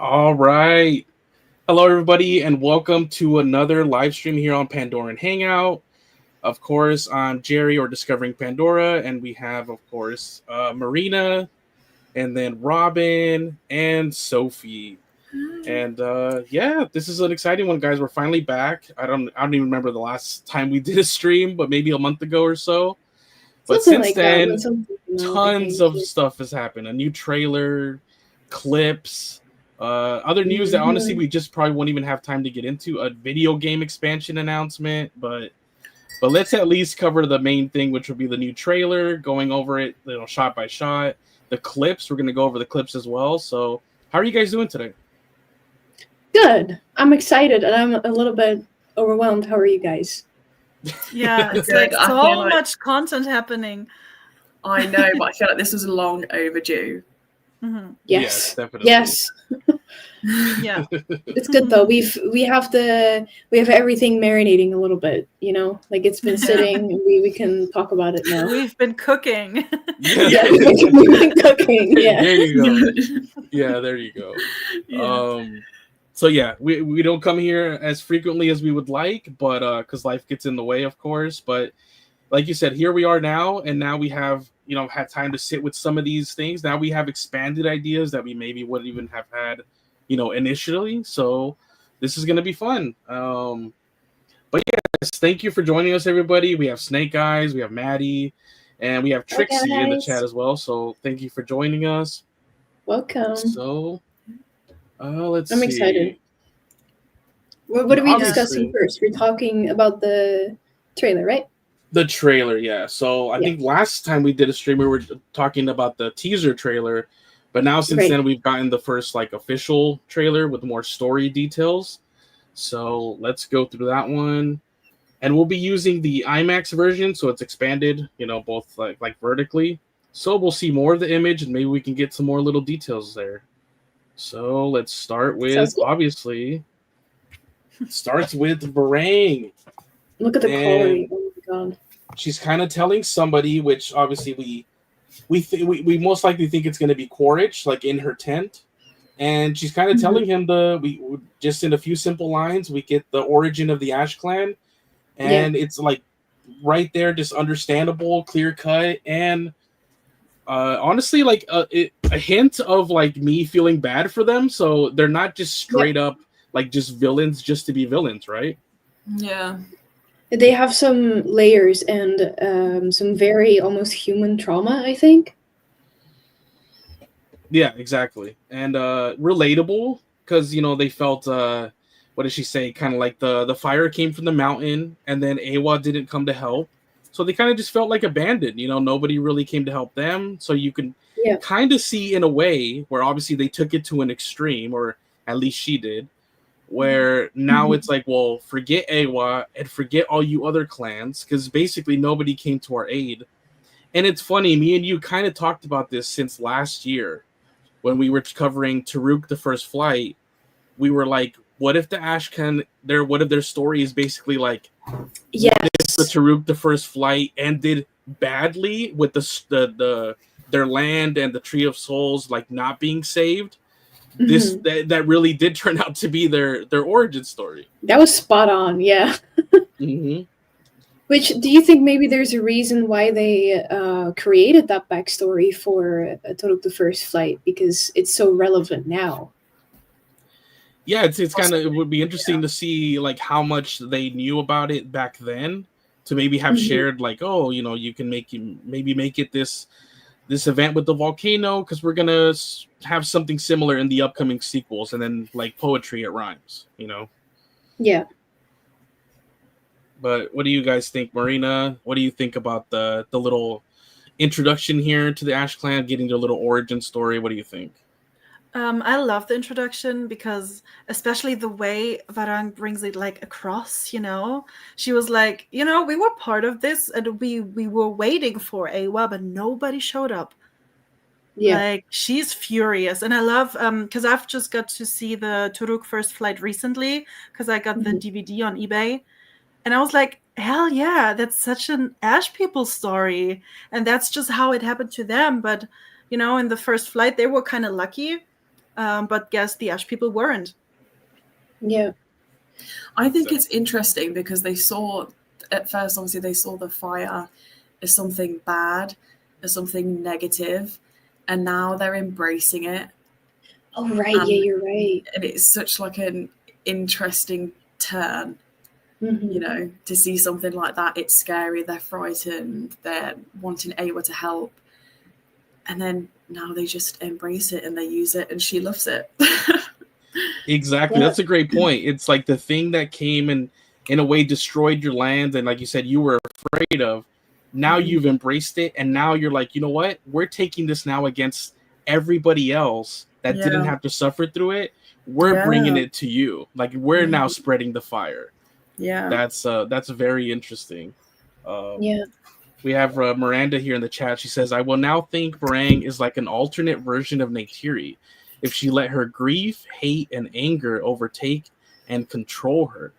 All right. Hello, everybody, and welcome to another live stream here on Pandora Hangout. Of course, I'm Jerry or Discovering Pandora, and we have, of course, Marina, and then Robin and Sophie. And yeah, this is an exciting one, guys. We're finally back. I don't even remember the last time we did a stream, but maybe a month ago or so. But Something since like that, then, tons of stuff has happened. A new trailer, clips, other news that honestly we just probably won't even have time to get into. A video game expansion announcement, but let's at least cover the main thing, which would be the new trailer, going over it, shot by shot. The clips, we're gonna go over the clips as well. So, how are you guys doing today? Good. I'm excited, and I'm a little bit overwhelmed. How are you guys? Yeah, it's like so much content happening. I know, but I feel like this was long overdue. Mm-hmm. Yes, definitely. Yes. Yeah, it's good though. We have everything marinating a little bit. Like it's been sitting. We can talk about it now. We've been cooking. Yeah, we've been cooking. Yeah. There you go. Yeah, there you go. Yeah. So yeah, we don't come here as frequently as we would like, but because life gets in the way, of course. But like you said, here we are now, and now we have had time to sit with some of these things. Now we have expanded ideas that we maybe wouldn't even have had, initially. So this is gonna be fun. But yes, thank you for joining us, everybody. We have Snake Eyes, we have Maddie, and we have Trixie in the chat as well. So thank you for joining us. Welcome. So. I'm excited. What are we discussing first? We're talking about the trailer, right? The trailer, yeah. So I think last time we did a stream, we were talking about the teaser trailer, but now since then we've gotten the first official trailer with more story details. So let's go through that one, and we'll be using the IMAX version, so it's expanded, both like vertically. So we'll see more of the image, and maybe we can get some more little details there. So let's start with, obviously, starts with Varang. Look at the quality. Oh my god. She's kind of telling somebody, which obviously we most likely think it's going to be Quaritch, like in her tent. And she's kind of telling him we just in a few simple lines, we get the origin of the Ashclan. And it's like right there, just understandable, clear cut, and honestly, like a hint of like me feeling bad for them, so they're not just straight up like just villains just to be villains, right? Yeah, they have some layers and some very almost human trauma, I think. Yeah, exactly. And relatable, because they felt what did she say, kind of like the fire came from the mountain and then Awa didn't come to help. So they kind of just felt like abandoned, nobody really came to help them. So you can kind of see in a way where obviously they took it to an extreme, or at least she did, where now it's like, well, forget Awa and forget all you other clans, because basically nobody came to our aid. And it's funny, me and you kind of talked about this since last year when we were covering Toruk, the First Flight. We were like, what if the Ashclan, what if their story is basically like, what if the Toruk, the First Flight, ended badly with their land and the Tree of Souls like not being saved? This that really did turn out to be their origin story. That was spot on, yeah. Which, do you think maybe there's a reason why they created that backstory for Toruk, the First Flight, because it's so relevant now? Yeah, it's kind of, it would be interesting to see like how much they knew about it back then, to maybe have shared like, oh, you can make it this event with the volcano, because we're gonna have something similar in the upcoming sequels, and then like poetry, it rhymes, Yeah. But what do you guys think, Marina? What do you think about the little introduction here to the Ashclan, getting their little origin story? What do you think? I love the introduction, because especially the way Varang brings it like across, she was like, we were part of this and we were waiting for Awa, but nobody showed up. Yeah, like she's furious. And I love because I've just got to see the Toruk First Flight recently, because I got the DVD on eBay, and I was like, hell yeah, that's such an Ash people story, and that's just how it happened to them. But in the First Flight they were kind of lucky. but guess the Ash people weren't. Yeah. I think it's interesting because they saw, at first, obviously, they saw the fire as something bad, as something negative, and now they're embracing it. Oh, right. Yeah, you're right. And it's such like an interesting turn, Mhm. you know, to see something like that. It's scary, they're frightened, they're wanting Awa to help. And then now they just embrace it and they use it, and she loves it. Exactly. Yeah. That's a great point. It's like the thing that came and in a way destroyed your land, and like you said, you were afraid of. Now Mhm. you've embraced it, and now you're like, you know what? We're taking this now against everybody else that didn't Yeah. have to suffer through it. We're bringing Yeah. it to you. Like we're now spreading the fire. Yeah. That's very interesting. Yeah. We have Miranda here in the chat. She says, I will now think Varang is like an alternate version of Neytiri if she let her grief, hate, and anger overtake and control her.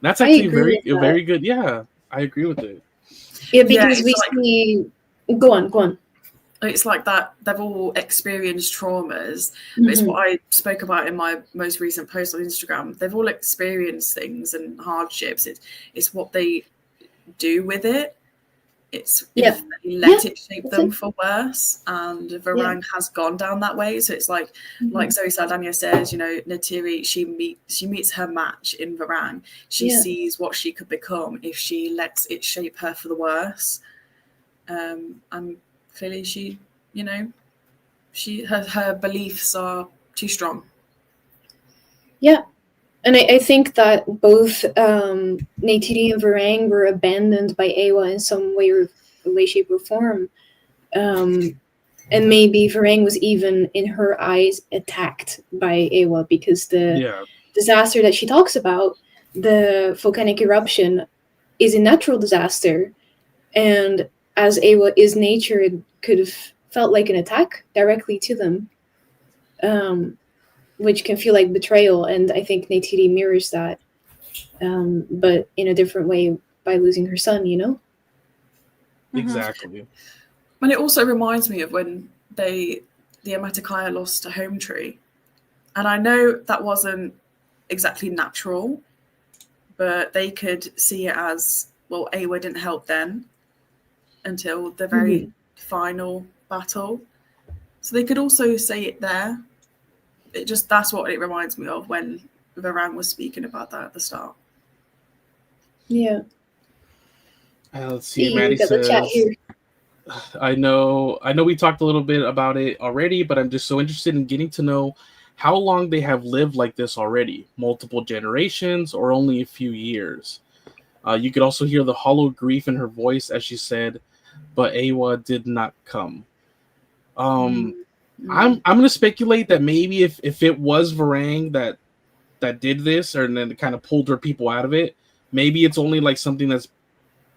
That's I actually agree with that. very good. Yeah, I agree with it. Yeah, because it's we like- see. Go on. It's like that they've all experienced traumas. It's Mhm. what I spoke about in my most recent post on Instagram. They've all experienced things and hardships. It's what they do with it. It's Yeah. if they let Yeah, it shape that's them it. for worse. And Varang has gone down that way. So it's like Mhm. Zoe Saldana says, you know, Neytiri, she meets her match in Varang. She Yeah. sees what she could become if she lets it shape her for the worse. And clearly she, you know, her beliefs are too strong. Yeah. And I think that both Neytiri and Varang were abandoned by Awa in some way, shape, or form. And maybe Varang was even, in her eyes, attacked by Awa because the disaster that she talks about, the volcanic eruption, is a natural disaster. And as Awa is nature, it could have felt like an attack directly to them. Which can feel like betrayal, and I think Neytiri mirrors that, but in a different way by losing her son, you know? Exactly. And it also reminds me of when the Metkayina lost a home tree. And I know that wasn't exactly natural, but they could see it as, well, Awa didn't help then until the very final battle. So they could also say it there. That's what it reminds me of when Varang was speaking about that at the start. Yeah. Let's see. We Maddie got the chat says, here. I know we talked a little bit about it already, but I'm just so interested in getting to know how long they have lived like this already. Multiple generations or only a few years. You could also hear the hollow grief in her voice as she said, but Awa did not come. I'm gonna speculate that maybe if it was Varang that did this or then kind of pulled her people out of it, maybe it's only like something that's,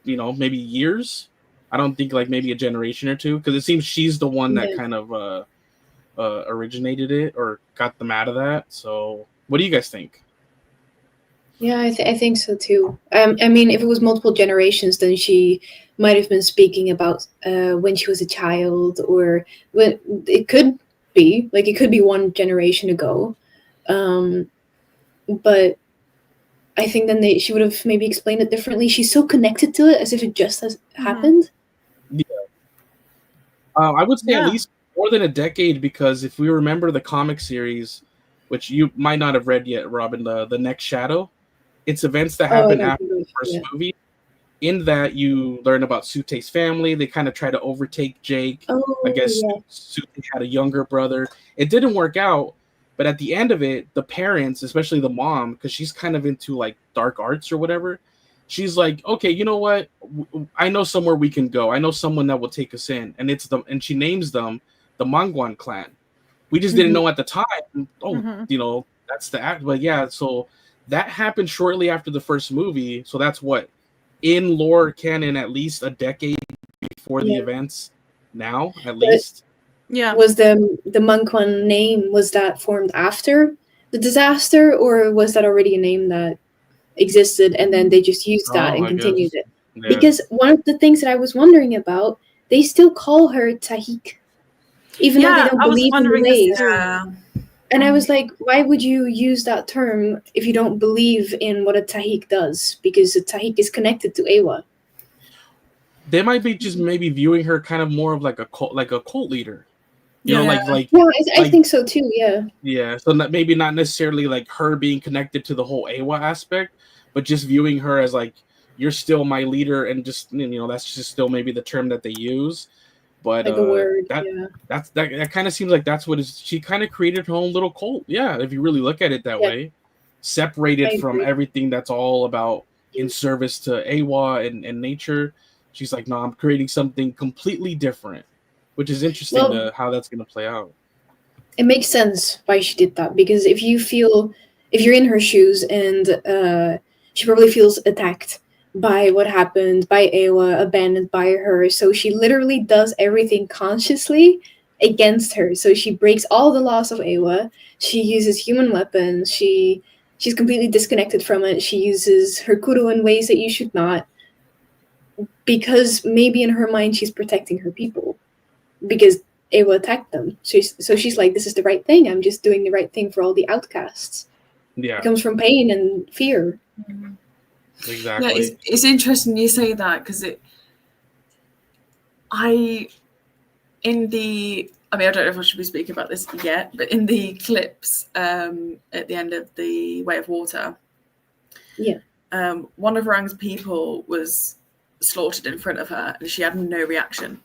you know, maybe years. I don't think like maybe a generation or two, because it seems she's the one that kind of originated it or got them out of that. So what do you guys think? Yeah, I think so too. I mean, if it was multiple generations, then she might have been speaking about when she was a child, or when it could be one generation ago. But I think then she would have maybe explained it differently. She's so connected to it, as if it just has happened. Yeah, I would say at least more than a decade, because if we remember the comic series, which you might not have read yet, Robin, the Next Shadow, it's events that happen after the first movie. In that, you learn about Sute's family. They kind of try to overtake Jake. I guess Sute had a younger brother. It didn't work out, but at the end of it, the parents, especially the mom, because she's kind of into like dark arts or whatever, she's like, okay, you know what? I know somewhere we can go. I know someone that will take us in, and she names them the Mangwan clan. We just didn't know at the time. You know, that's the act. But yeah, so that happened shortly after the first movie. So that's what, in lore canon, at least a decade before the events now, at least. Yeah. Was the Mangwan name, was that formed after the disaster, or was that already a name that existed and then they just used that and continued it? Yeah. Because one of the things that I was wondering about, they still call her Tahik, even though they don't believe in the ways. And I was like, why would you use that term if you don't believe in what a Tahik does? Because a Tahik is connected to Ewa. They might be just maybe viewing her kind of more of like a cult leader. You know, like Yeah, I think so too. Yeah. Yeah, so maybe not necessarily like her being connected to the whole Ewa aspect, but just viewing her as like, you're still my leader, and just, you know, that's just still maybe the term that they use. But Like a word, that kind of seems like that's what she kind of created her own little cult. Yeah, if you really look at it that way, separated from everything that's all about in service to Ewa and nature. She's like, no, I'm creating something completely different, which is interesting to how that's going to play out. It makes sense why she did that, because if you're in her shoes and she probably feels attacked by what happened, by Ewa, abandoned by her, so she literally does everything consciously against her. So she breaks all the laws of Ewa. She uses human weapons. She's completely disconnected from it. She uses her kuru in ways that you should not, because maybe in her mind she's protecting her people, because Ewa attacked them. So she's like, this is the right thing. I'm just doing the right thing for all the outcasts. Yeah, it comes from pain and fear. Exactly. Yeah, it's interesting you say that, because I don't know if I should be speaking about this yet, but in the clips at the end of the Way of Water, one of Varang's people was slaughtered in front of her, and she had no reaction,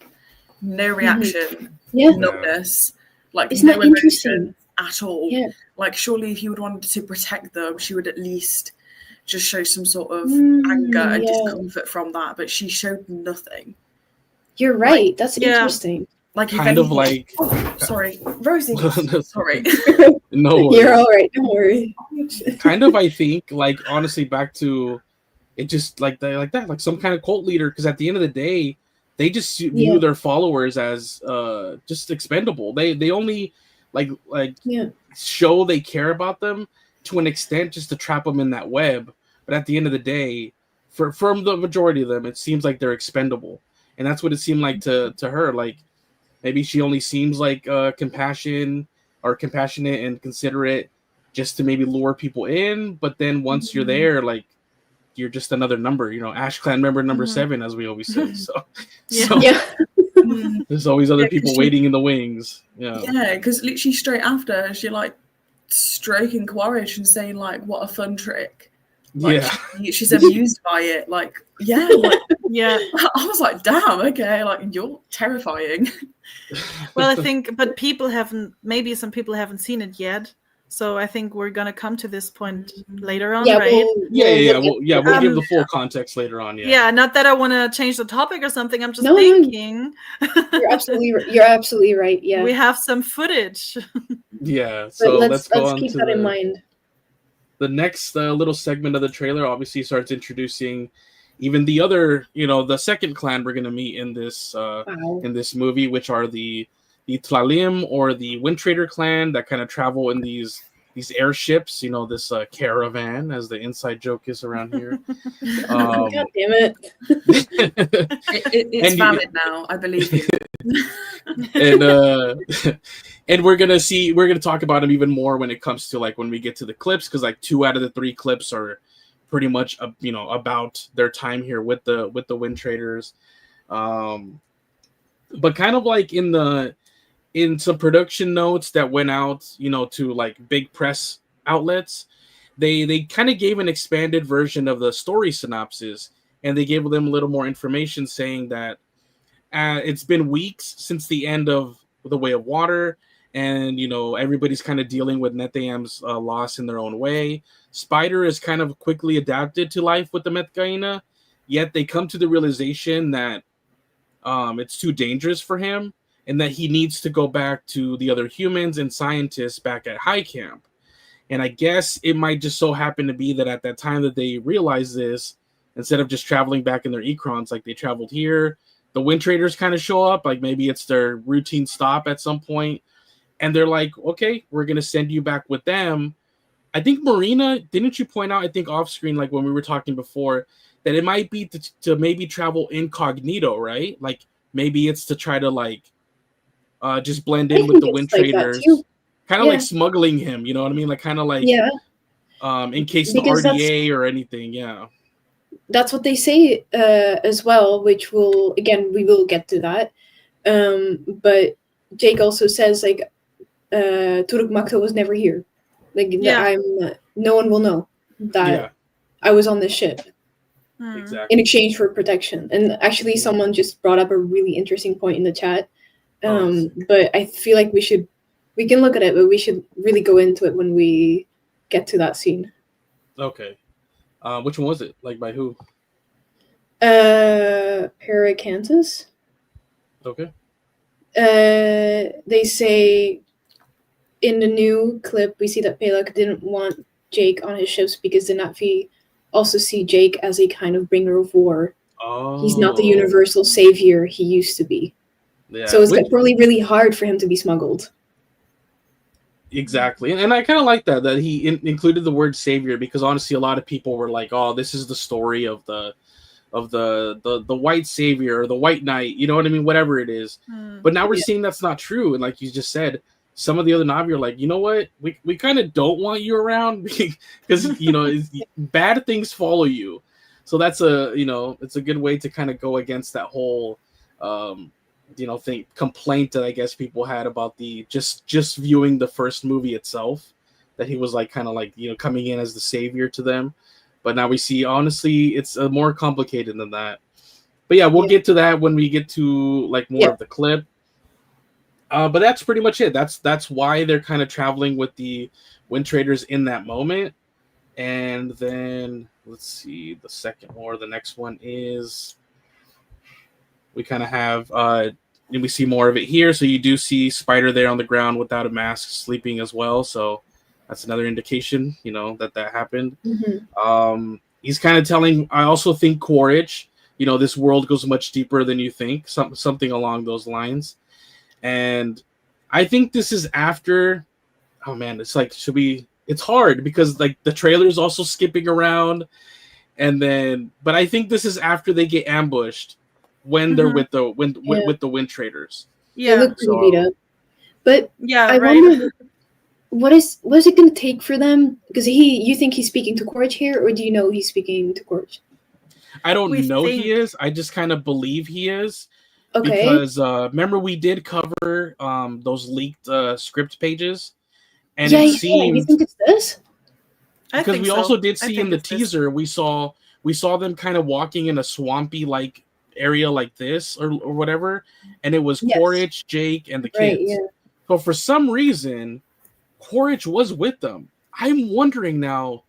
numbness, like it's no emotion at all. Like, surely if you would wanted to protect them, she would at least just show some sort of anger and discomfort from that, but she showed nothing. You're right. That's interesting. Like, kind of like. Sorry, Rosie. Sorry. No, you're all right. Don't worry. Kind of, I think, like, honestly, back to it, just like that, like some kind of cult leader. Because at the end of the day, they just view their followers as just expendable. They only show they care about them to an extent, just to trap them in that web. But at the end of the day, from the majority of them, it seems like they're expendable, and that's what it seemed like to her. Like, maybe she only seems like compassionate and considerate, just to maybe lure people in. But then once you're there, like, you're just another number. You know, Ashclan member number 7, as we always say. So there's always other people waiting in the wings. Yeah, because literally straight after, she like stroking Quaritch and saying like, "What a fun trick." Like, she's amused by it. Like, I was like, damn, okay, like, you're terrifying. Well, I think, but maybe some people haven't seen it yet. So I think we're gonna come to this point later on, right? We'll give the full context later on. Yeah, not that I want to change the topic or something. I'm just thinking. You're absolutely right. Yeah, we have some footage. Yeah, so let's keep that in mind. The next little segment of the trailer obviously starts introducing even the other, the second clan we're going to meet in this in this movie, which are the Tlim, or the Wind Trader clan, that kind of travel in these airships. This caravan, as the inside joke is around here. God damn it! It's valid now, I believe you. And we're gonna talk about them even more when it comes to, like, when we get to the clips, because like 2 out of the 3 clips are pretty much about their time here with the Wind Traders. But kind of like in some production notes that went out, to like big press outlets, they kind of gave an expanded version of the story synopsis, and they gave them a little more information, saying that it's been weeks since the end of the Way of Water, and everybody's kind of dealing with Neteyam's loss in their own way. Spider is kind of quickly adapted to life with the Metkayina, yet they come to the realization that it's too dangerous for him, and that he needs to go back to the other humans and scientists back at High Camp. And I guess it might just so happen to be that at that time that they realize this, instead of just traveling back in their Ikrans like they traveled here, the Wind Traders kind of show up. Like, maybe it's their routine stop at some point, and they're like, okay, we're going to send you back with them. I think, Marina, didn't you point out, I think off screen, like when we were talking before, that it might be to maybe travel incognito, right? Like, maybe it's to try to, like, just blend in with the Wind Traders, kind of like smuggling him. You know what I mean? Like kind of like in case Because the RDA or anything. Yeah, that's what they say as well. Which we will get to that. But Jake also says like Toruk Makto was never here. Like no one will know that I was on this ship. Exactly. In exchange for protection. And actually someone just brought up a really interesting point in the chat. But I feel like we can look at it, but we should really go into it when we get to that scene. Okay. Which one was it? Like by who? Paracantus. Okay. They say in the new clip we see that Palak didn't want Jake on his ships because the Na'vi also see Jake as a kind of bringer of war. Oh. He's not the universal savior he used to be. Yeah. So it's probably really hard for him to be smuggled. Exactly. And I kind of like that he included the word savior, because honestly a lot of people were like, oh, this is the story of the white savior or the white knight, you know what I mean, whatever it is. But now we're seeing that's not true. And like you just said, some of the other Na'vi are like, you know what, we kind of don't want you around because you know bad things follow you. So that's it's a good way to kind of go against that whole complaint that I guess people had about the just viewing the first movie itself, that he was like kind of like coming in as the savior to them. But now we see, honestly, it's more complicated than that. But yeah, we'll get to that when we get to like more of the clip. But that's pretty much it. That's why they're kind of traveling with the Wind Traders in that moment. And then let's see, the next one is we kind of have we see more of it here. So you do see Spider there on the ground without a mask, sleeping as well. So that's another indication, that happened. Mm-hmm. He's kind of telling, I also think Quaritch, this world goes much deeper than you think, something along those lines. And I think this is after, oh man, it's like, it's hard because like the trailer is also skipping around. But I think this is after they get ambushed when they're with the Wind Traders. Yeah. They look pretty beat up. But I wonder, what is it going to take for them? Because you think he's speaking to Quaritch here, or do you know he's speaking to Quaritch? I don't know he is. I just kind of believe he is. Okay. Because remember we did cover those leaked script pages, and it seemed. You think it's this? Because we also did see in the teaser we saw them kind of walking in a swampy like area like this or whatever, and it was Quaritch, Jake, and the kids. Right, yeah. So for some reason, Quaritch was with them. I'm wondering now.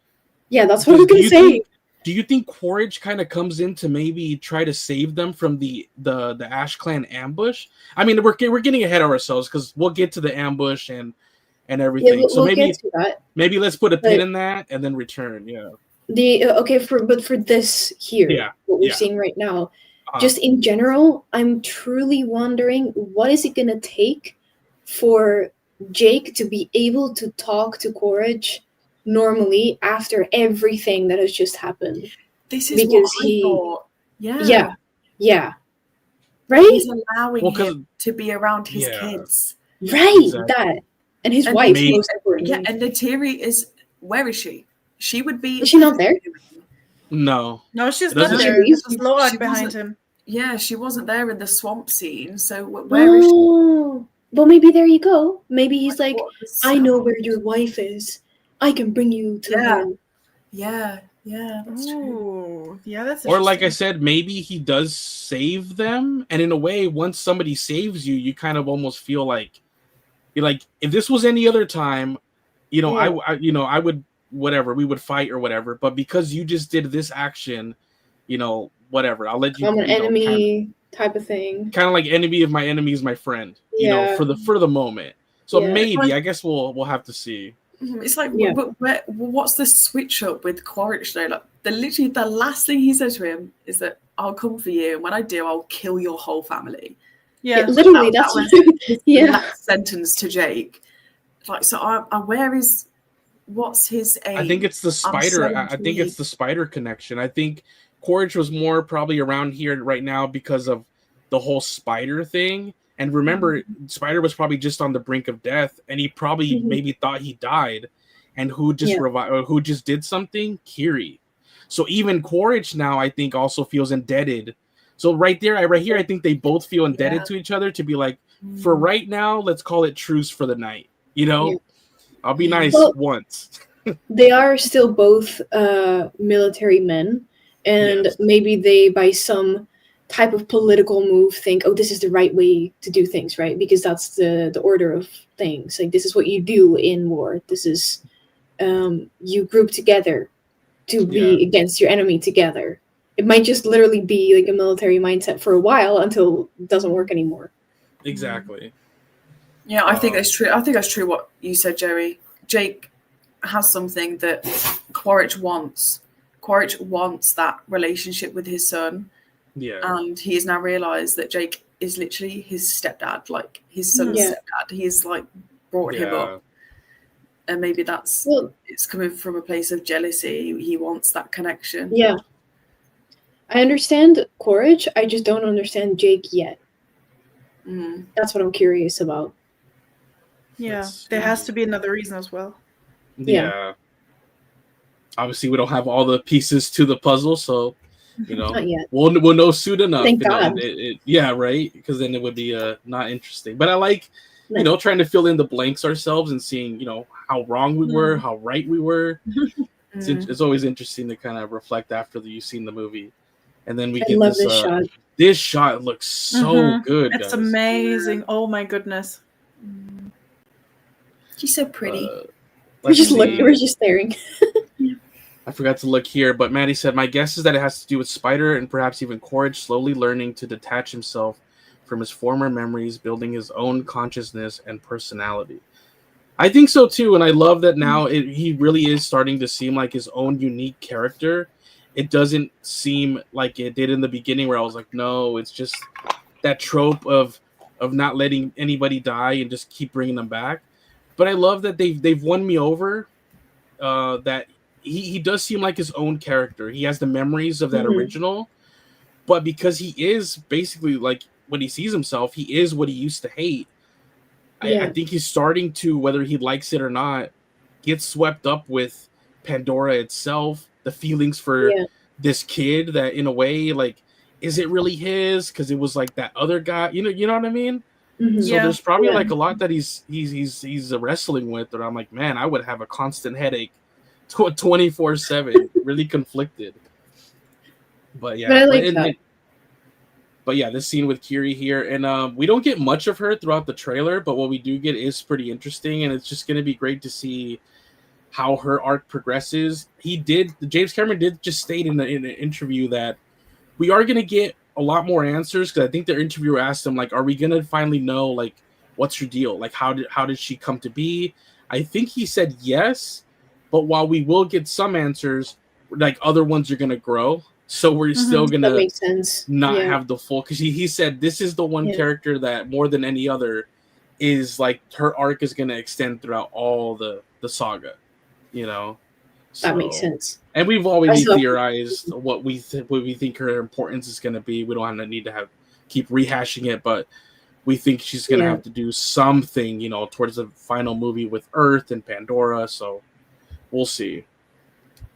Yeah, that's what I was gonna say. Do you think Quaritch kind of comes in to maybe try to save them from the Ashclan ambush? I mean, we're getting ahead of ourselves because we'll get to the ambush and everything. Yeah, we'll get to that. Maybe let's put a pin in that and then return. Yeah. For this here, what we're seeing right now, just in general, I'm truly wondering what is it gonna take for Jake to be able to talk to Quaritch normally after everything that has just happened. This is because what I thought. Yeah. Right? He's allowing him to be around his kids. Right, exactly. That. And his wife, most importantly. Yeah, and Neytiri where is she? She would be... Is she not there? No, she's not there. There's a Lord behind him. Yeah, she wasn't there in the swamp scene, so where is she? Well, maybe there you go. Maybe he's like, I know where your wife is. I can bring you to her. Yeah, that's true. Yeah, that's or like I said, maybe he does save them, and in a way, once somebody saves you, you kind of almost feel like you're like, if this was any other time, I would whatever, we would fight or whatever. But because you just did this action, whatever, I'll let you. I'm an enemy type of thing. Kind of like enemy of my enemy is my friend. For the moment. So maybe I guess we'll have to see. It's like, but what's the switch up with Quaritch though? Like, literally the last thing he said to him is that I'll come for you, and when I do, I'll kill your whole family. Yeah, literally, that's that sentence to Jake. Like, so what's his aim? I think it's the spider. I think it's the spider connection. I think Quaritch was more probably around here right now because of the whole spider thing. And remember, Spider was probably just on the brink of death, and he probably maybe thought he died. And who just revived, or who just did something? Kiri. So even Quaritch now, I think, also feels indebted. So right here, I think they both feel indebted to each other to be like, for right now, let's call it truce for the night. You know, I'll be nice once. They are still both military men, and maybe they, by some type of political move, think, oh, this is the right way to do things, right? Because that's the order of things. Like, this is what you do in war. This is you group together to be against your enemy together. It might just literally be like a military mindset for a while until it doesn't work anymore. Exactly. Yeah, I think that's true. I think that's true what you said, Jerry. Jake has something that Quaritch wants. Quaritch wants that relationship with his son. Yeah. And he has now realised that Jake is literally his stepdad, like his son's stepdad. He's like brought him up. And maybe it's coming from a place of jealousy. He wants that connection. Yeah. I understand Quaritch, I just don't understand Jake yet. That's what I'm curious about. Yeah, there has to be another reason as well. Yeah. Obviously, we don't have all the pieces to the puzzle, so Not yet. we'll know soon enough. Thank God. Right? Because then it would be not interesting. But I like, trying to fill in the blanks ourselves and seeing, how wrong we were, how right we were. It's always interesting to kind of reflect after you've seen the movie. And then we get this shot. This shot looks so good. It's amazing. Oh my goodness. She's so pretty. We're just staring. I forgot to look here, but Maddie said, my guess is that it has to do with Spider and perhaps even Quaritch slowly learning to detach himself from his former memories, building his own consciousness and personality. I think so too, and I love that now he really is starting to seem like his own unique character. It doesn't seem like it did in the beginning where I was like, no, it's just that trope of not letting anybody die and just keep bringing them back. But I love that they've won me over, that he does seem like his own character. He has the memories of that original, but because he is basically like, when he sees himself, he is what he used to hate. I think he's starting to, whether he likes it or not, get swept up with Pandora itself, the feelings for this kid that in a way, like, is it really his? Because it was like that other guy, you know what I mean? So there's probably like a lot that he's wrestling with that I'm like, man, I would have a constant headache 24/7, really conflicted. But yeah, but I like that. But yeah, this scene with Kiri here, and we don't get much of her throughout the trailer, but what we do get is pretty interesting, and it's just going to be great to see how her arc progresses. James Cameron did just state in an interview that we are going to get a lot more answers, because I think their interviewer asked him, like, are we going to finally know, like, what's your deal? Like, how did she come to be? I think he said yes, but while we will get some answers, like, other ones are going to grow. So we're still going to not have the full, because he said this is the one character that more than any other is like her arc is going to extend throughout all the saga, So, that makes sense. And we've already theorized what we think her importance is going to be. We don't need to keep rehashing it, but we think she's going to have to do something, towards the final movie with Earth and Pandora. So we'll see.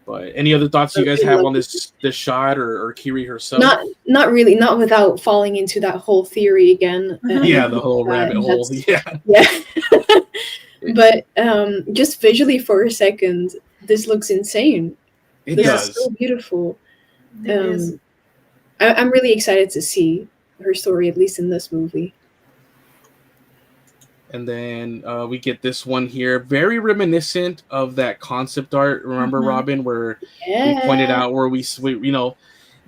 But any other thoughts you guys have on this shot or Kiri herself? Not really, not without falling into that whole theory again. The whole rabbit hole. Yeah. But just visually for a second, this looks insane. It does. It's so beautiful. I'm really excited to see her story, at least in this movie. And then we get this one here, very reminiscent of that concept art. Remember, Robin, where we pointed out where we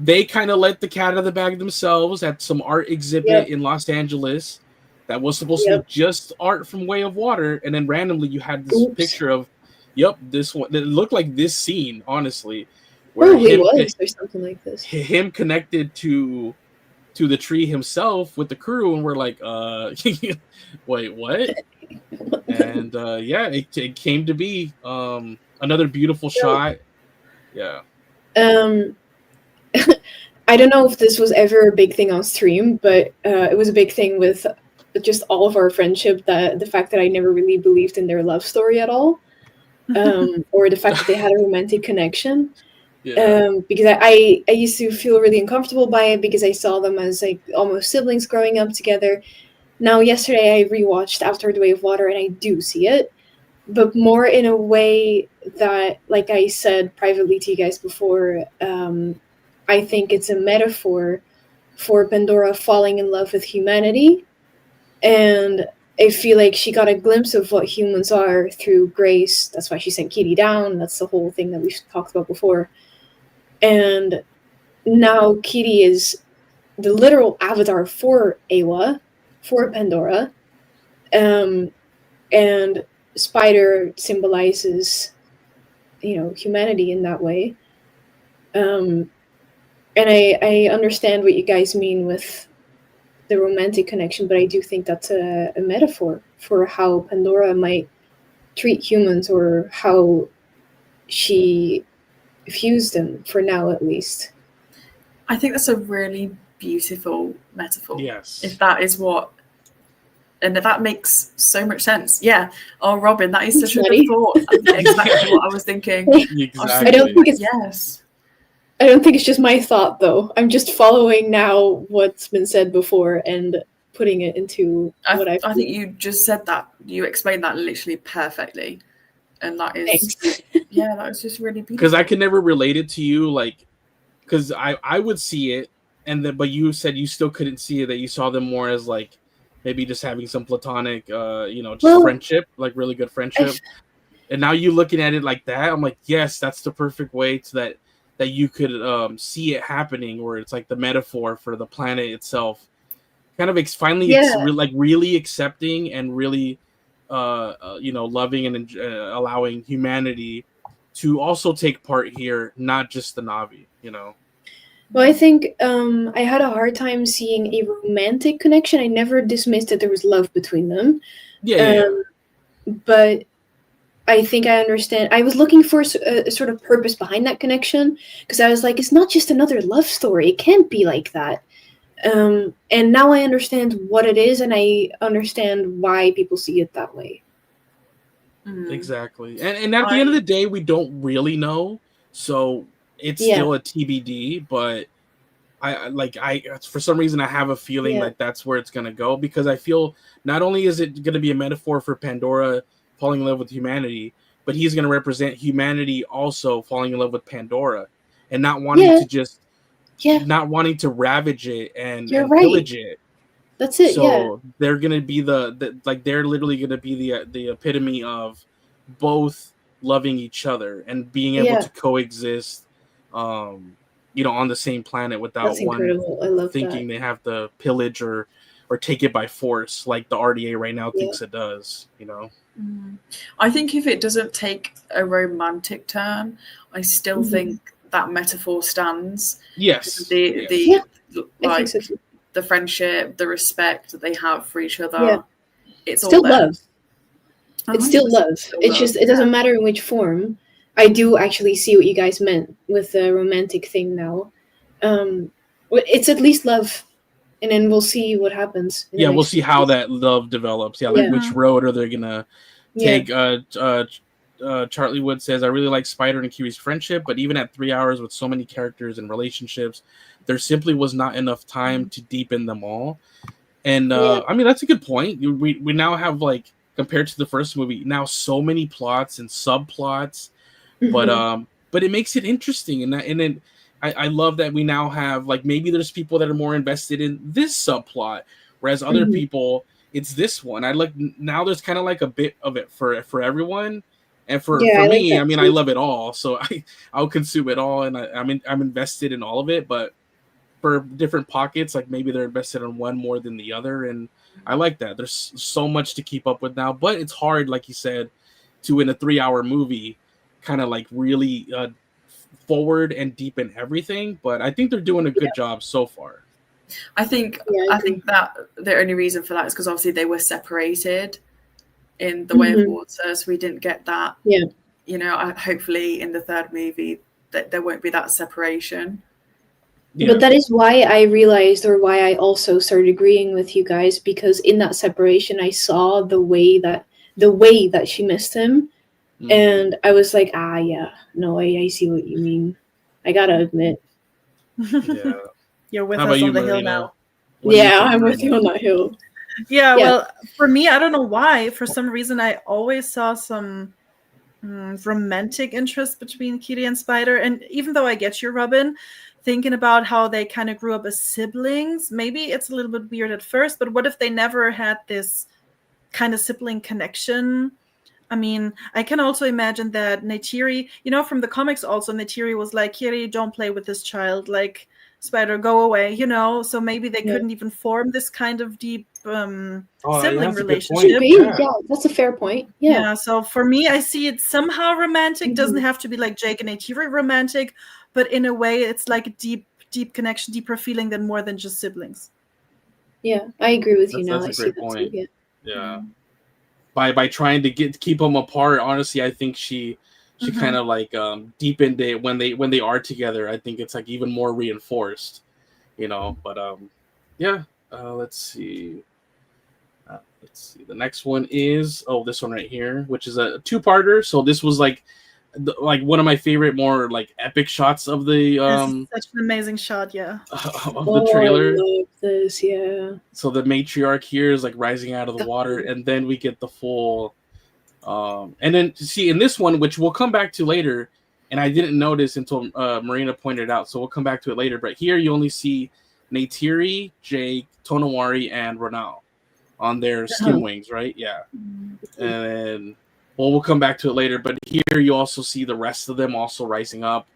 they kind of let the cat out of the bag themselves at some art exhibit in Los Angeles that was supposed to be just art from Way of Water, and then randomly you had this picture of, this one. It looked like this scene, honestly, where or something like this. Him connected to the tree himself with the crew, and we're like, wait, what? And it came to be another beautiful shot. I don't know if this was ever a big thing on stream, but it was a big thing with just all of our friendship, that the fact that I never really believed in their love story at all, or the fact that they had a romantic connection. Yeah. Because I used to feel really uncomfortable by it because I saw them as like almost siblings growing up together. Now, yesterday I rewatched After the Way of Water, and I do see it, but more in a way that, like I said privately to you guys before, I think it's a metaphor for Pandora falling in love with humanity, and I feel like she got a glimpse of what humans are through Grace. That's why she sent Kiri down. That's the whole thing that we've talked about before. And now Kiri is the literal avatar for Awa, for Pandora. And Spider symbolizes, humanity in that way. And I understand what you guys mean with the romantic connection, but I do think that's a metaphor for how Pandora might treat humans, or how she views them, for now at least. I think that's a really beautiful metaphor. Yes. If that is what, and if that makes so much sense. Yeah. Oh, Robin, that is such a good thought. Exactly what I was thinking. Exactly. I don't think it's yes. I don't think it's just my thought, though. I'm just following now what's been said before and putting it into what I think you just said that. You explained that literally perfectly. And that is, yeah, that was just really beautiful. Because I could never relate it to you, like, because I would see it, but you said you still couldn't see it, that you saw them more as, like, maybe just having some platonic, friendship, like really good friendship. And now you looking at it like that, I'm like, yes, that's the perfect way to that you could see it happening, where it's like the metaphor for the planet itself, kind of finally really accepting and really loving and allowing humanity to also take part here, not just the Na'vi. Well, I think I had a hard time seeing a romantic connection. I never dismissed that there was love between them. But I think I understand. I was looking for a sort of purpose behind that connection, because I was like, it's not just another love story. It can't be like that. And now I understand what it is, and I understand why people see it that way. Exactly. And at the end of the day, we don't really know. So it's still a TBD, but I for some reason I have a feeling like that's where it's going to go, because I feel not only is it going to be a metaphor for Pandora falling in love with humanity, but he's going to represent humanity also falling in love with Pandora and not wanting to just not wanting to ravage it and pillage it. That's it. So they're going to be they're literally going to be the epitome of both loving each other and being able to coexist on the same planet without one thinking they have to pillage or take it by force like the RDA right now thinks it does, I think if it doesn't take a romantic turn, I still think that metaphor stands. Yes. The friendship, the respect that they have for each other. It's still all love. It's still love. It's just it doesn't matter in which form. I do actually see what you guys meant with the romantic thing now. It's at least love, and then we'll see what happens. Yeah, we'll see how that love develops. Yeah, like which road are they gonna take? Charlie Wood says, I really like Spider and Kiri's friendship, but even at 3 hours with so many characters and relationships, there simply was not enough time to deepen them all. And I mean, that's a good point. We now have, like, compared to the first movie, now so many plots and subplots, but it makes it interesting. And then I love that we now have, like, maybe there's people that are more invested in this subplot, whereas other people, it's this one. Now there's kind of like a bit of it for everyone. And for me, I mean, I love it all, so I'll consume it all, and I'm invested in all of it. But for different pockets, like maybe they're invested in one more than the other, and I like that. There's so much to keep up with now, but it's hard, like you said, to in a 3-hour movie, kind of like really forward and deepen everything. But I think they're doing a good job so far. I think that the only reason for that is because obviously they were separated in The Way of Water, so we didn't get that. Hopefully in the third movie that there won't be that separation. Yeah. But that is why I realized, or why I also started agreeing with you guys, because in that separation, I saw the way that she missed him, and I was like, yeah, no, I see what you mean. I gotta admit. Yeah. You're with How us about you, on the hill Marina? now. What do you Yeah, think, I'm with Marina? you on that hill. Yeah, Yeah. well, for me, I don't know why. For some reason, I always saw some romantic interest between Kiri and Spider. And even though I get you, Robin, thinking about how they kind of grew up as siblings, maybe it's a little bit weird at first, but what if they never had this kind of sibling connection? I mean, I can also imagine that Neytiri, from the comics also, Neytiri was like, Kiri, don't play with this child. Like, Spider, go away, So maybe they couldn't even form this kind of deep sibling relationship. Yeah, that's a fair point. Yeah. So for me, I see it somehow romantic. Doesn't have to be like Jake and Neytiri romantic, but in a way, it's like a deep connection, deeper feeling than more than just siblings. Yeah, I agree with you now. That's I a see great that point. too. Yeah. By trying to keep them apart, honestly, I think she kind of like deepened it when they are together. I think it's like even more reinforced, But yeah. Let's see. The next one is this one right here, which is a two-parter. So this was like one of my favorite, more like epic shots of the such an amazing shot, yeah. of the trailer. I love this, yeah. So the matriarch here is like rising out of the water, and then we get the full. And then see in this one, which we'll come back to later, and I didn't notice until Marina pointed it out. So we'll come back to it later. But here you only see Neytiri, Jake, Tonowari, and Ronal on their skin wings, right? Yeah. And we'll come back to it later. But here you also see the rest of them also rising up,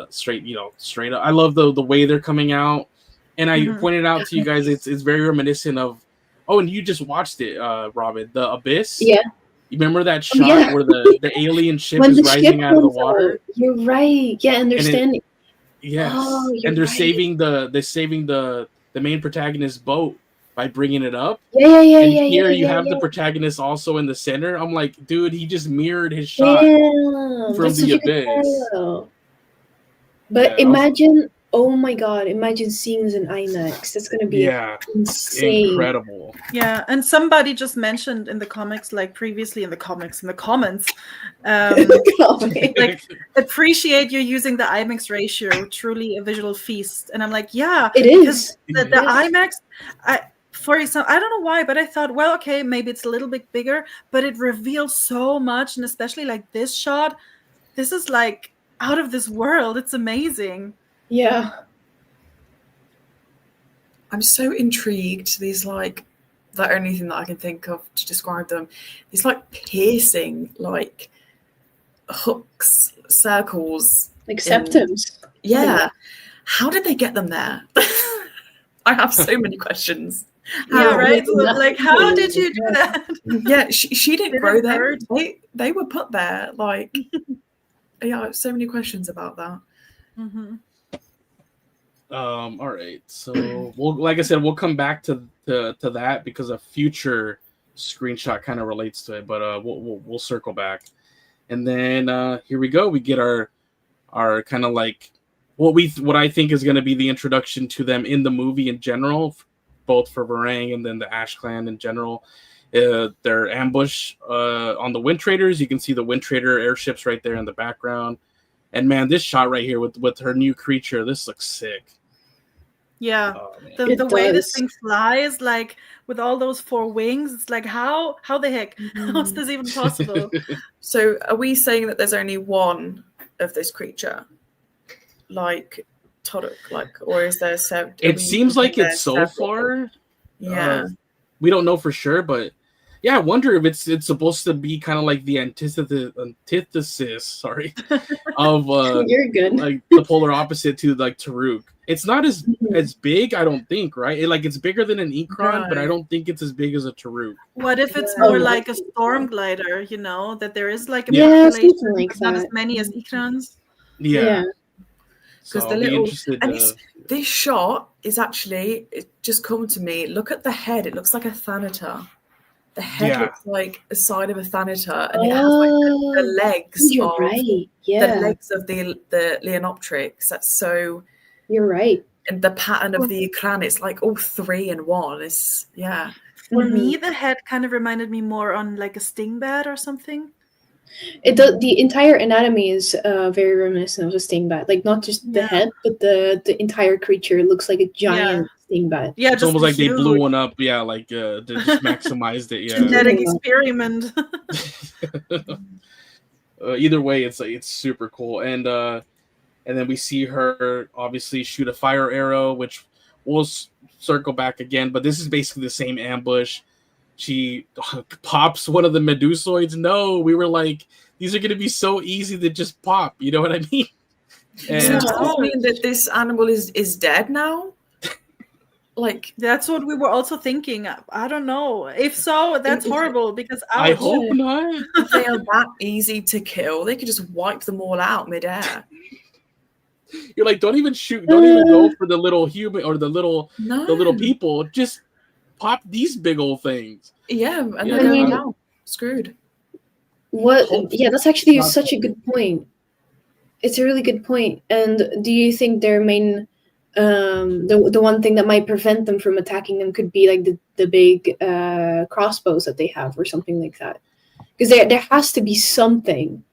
straight up. I love the way they're coming out. And I pointed out to you guys, it's very reminiscent of. Oh, and you just watched it, Robin. The Abyss. Yeah. You remember that shot where the alien ship is rising out of the water? You're right. Yeah, and they're standing. Yes, and they're saving the main protagonist's boat by bringing it up. Yeah. And here you have the protagonist also in the center. I'm like, dude, he just mirrored his shot from the Abyss. But imagine, oh my god, imagine seeing this in IMAX. That's gonna be insane. Incredible. Yeah, and somebody just mentioned in the comics, like previously in the comments, like appreciate you using the IMAX ratio, truly a visual feast. And I'm like, yeah, it is. The IMAX, for example, I don't know why, but I thought, well, okay, maybe it's a little bit bigger, but it reveals so much, and especially like this shot, this is like out of this world. It's amazing. Yeah. I'm so intrigued. These like the only thing that I can think of to describe them. These like piercing, like hooks, circles. Like septums. Yeah. How did they get them there? I have so many questions. Yeah, right. Like, how did you do that? Yeah, she didn't grow there. They were put there. Like, yeah, I have so many questions about that. All right, so like I said, we'll come back to that because a future screenshot kind of relates to it, but we'll circle back, and then here we go. We get our kind of like what I think is going to be the introduction to them in the movie in general, both for Varang and then the Ashclan in general. Their ambush on the Wind Traders. You can see the Wind Trader airships right there in the background. And man, this shot right here with her new creature, this looks sick. Yeah, the way this thing flies, like with all those 4 wings, it's like how the heck? How is this even possible? So, are we saying that there's only one of this creature, like Toruk, or is there several? It seems like it's so far. Yeah, we don't know for sure, but yeah, I wonder if it's supposed to be kind of like the antithesis, of you're good. Like the polar opposite to like Toruk. It's not as big, I don't think, right? It's bigger than an Ikran, but I don't think it's as big as a Toruk. What if it's more like a storm glider? That there is like a population, like not as many as Ikrans. Yeah. Because this shot is actually, it just come to me. Look at the head; it looks like a Thanatar. The head looks like a side of a Thanatar, and it has like the legs. You're right. Yeah. The legs of the Leonoptrix. That's so You're right. And the pattern of the Ikran, it's like all 3 in 1. It's For me, the head kind of reminded me more on like a sting bat or something. The entire anatomy is very reminiscent of a sting bat. Like not just the head, but the entire creature looks like a giant sting bat. Yeah, it's almost like they blew one up. Yeah, like they just maximized it. Yeah, genetic experiment. Either way, it's super cool, and then we see her obviously shoot a fire arrow, which we'll circle back again. But this is basically the same ambush. She pops one of the Medusoids. No, we were like, these are going to be so easy to just pop. You know what I mean? And does that mean that this animal is dead now? Like that's what we were also thinking. I don't know. If so, that's horrible because I hope not. If they are that easy to kill, they could just wipe them all out midair. You're like, don't even shoot. Don't even go for the little human or the little people. Just pop these big old things. Yeah, and they're going down. Screwed. What? Yeah, that's actually such a good point. It's a really good point. And do you think their main, the one thing that might prevent them from attacking them could be like the big crossbows that they have or something like that? Because there has to be something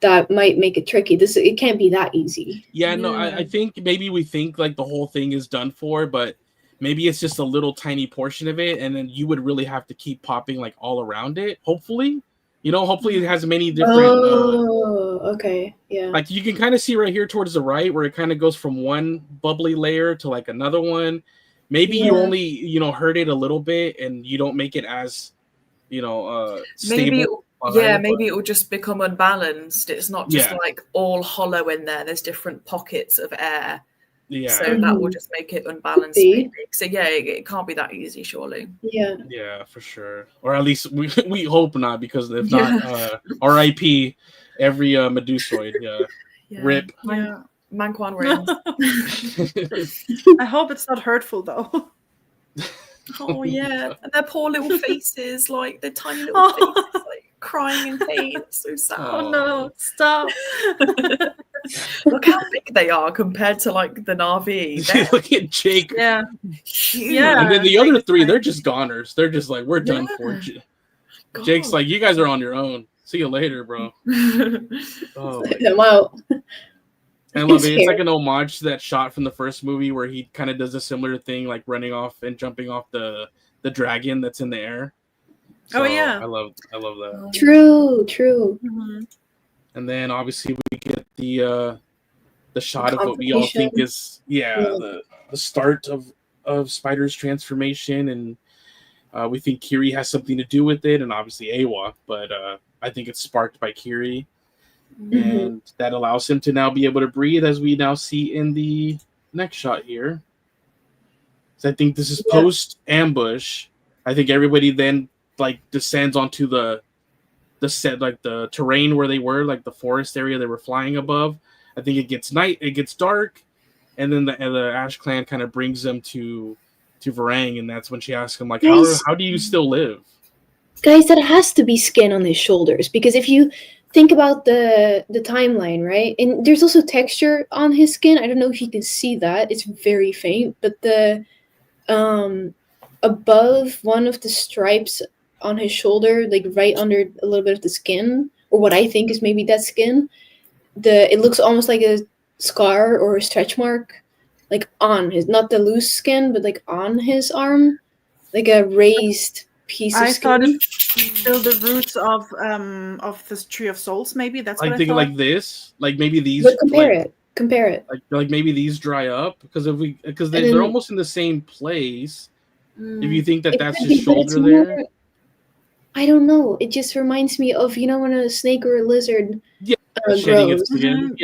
that might make it tricky. It can't be that easy. Yeah, no, I think maybe we think like the whole thing is done for, but maybe it's just a little tiny portion of it, and then you would really have to keep popping like all around it. Hopefully, hopefully it has many different. Okay, yeah. Like you can kind of see right here towards the right where it kind of goes from one bubbly layer to like another one. Maybe you only hurt it a little bit, and you don't make it as stable. Maybe it will just become unbalanced. It's not just like all hollow in there. There's different pockets of air. Yeah. So that will just make it unbalanced. Maybe. So it can't be that easy, surely. Yeah. Yeah, for sure. Or at least we hope not, because if not, R.I.P. every Medusoid. Yeah. Rip. Yeah. Manquan rings. I hope it's not hurtful though. Oh yeah, and their poor little faces, like their tiny little faces, like crying in pain. It's so sad. Oh no! Stop. Look how big they are compared to like the Na'vi. Look at Jake. Yeah. Yeah. And then the other 3, they're just goners. They're just like, we're done for. Jake's like, you guys are on your own. See you later, bro. Oh, I'm out. I love it. It's like an homage to that shot from the first movie where he kind of does a similar thing, like running off and jumping off the dragon that's in the air. So I love that. True. Mm-hmm. And then obviously we get the shot of what we all think is the start of Spider's transformation, and we think Kiri has something to do with it, and obviously Eywa, but I think it's sparked by Kiri. Mm-hmm. And that allows him to now be able to breathe, as we now see in the next shot here. So I think this is post ambush. I think everybody then like descends onto the set, like the terrain where they were, like the forest area they were flying above. I think it gets dark, and then the Ashclan kind of brings them to Varang, and that's when she asks him like, how do you still live? Guys, that has to be skin on his shoulders, because if you think about the timeline, right? And there's also texture on his skin. I don't know if you can see that. It's very faint, but the above one of the stripes on his shoulder, like right under a little bit of the skin, or what I think is maybe that skin, it looks almost like a scar or a stretch mark, like on his, not the loose skin, but like on his arm, like a raised piece of skin. I thought it's still the roots of this Tree of Souls. Maybe that's what I thought. Like this, like maybe these. But compare it. Like maybe these dry up because they're almost in the same place. If you think that's his shoulder there. I don't know. It just reminds me of when a snake or a lizard shedding grows. its skin.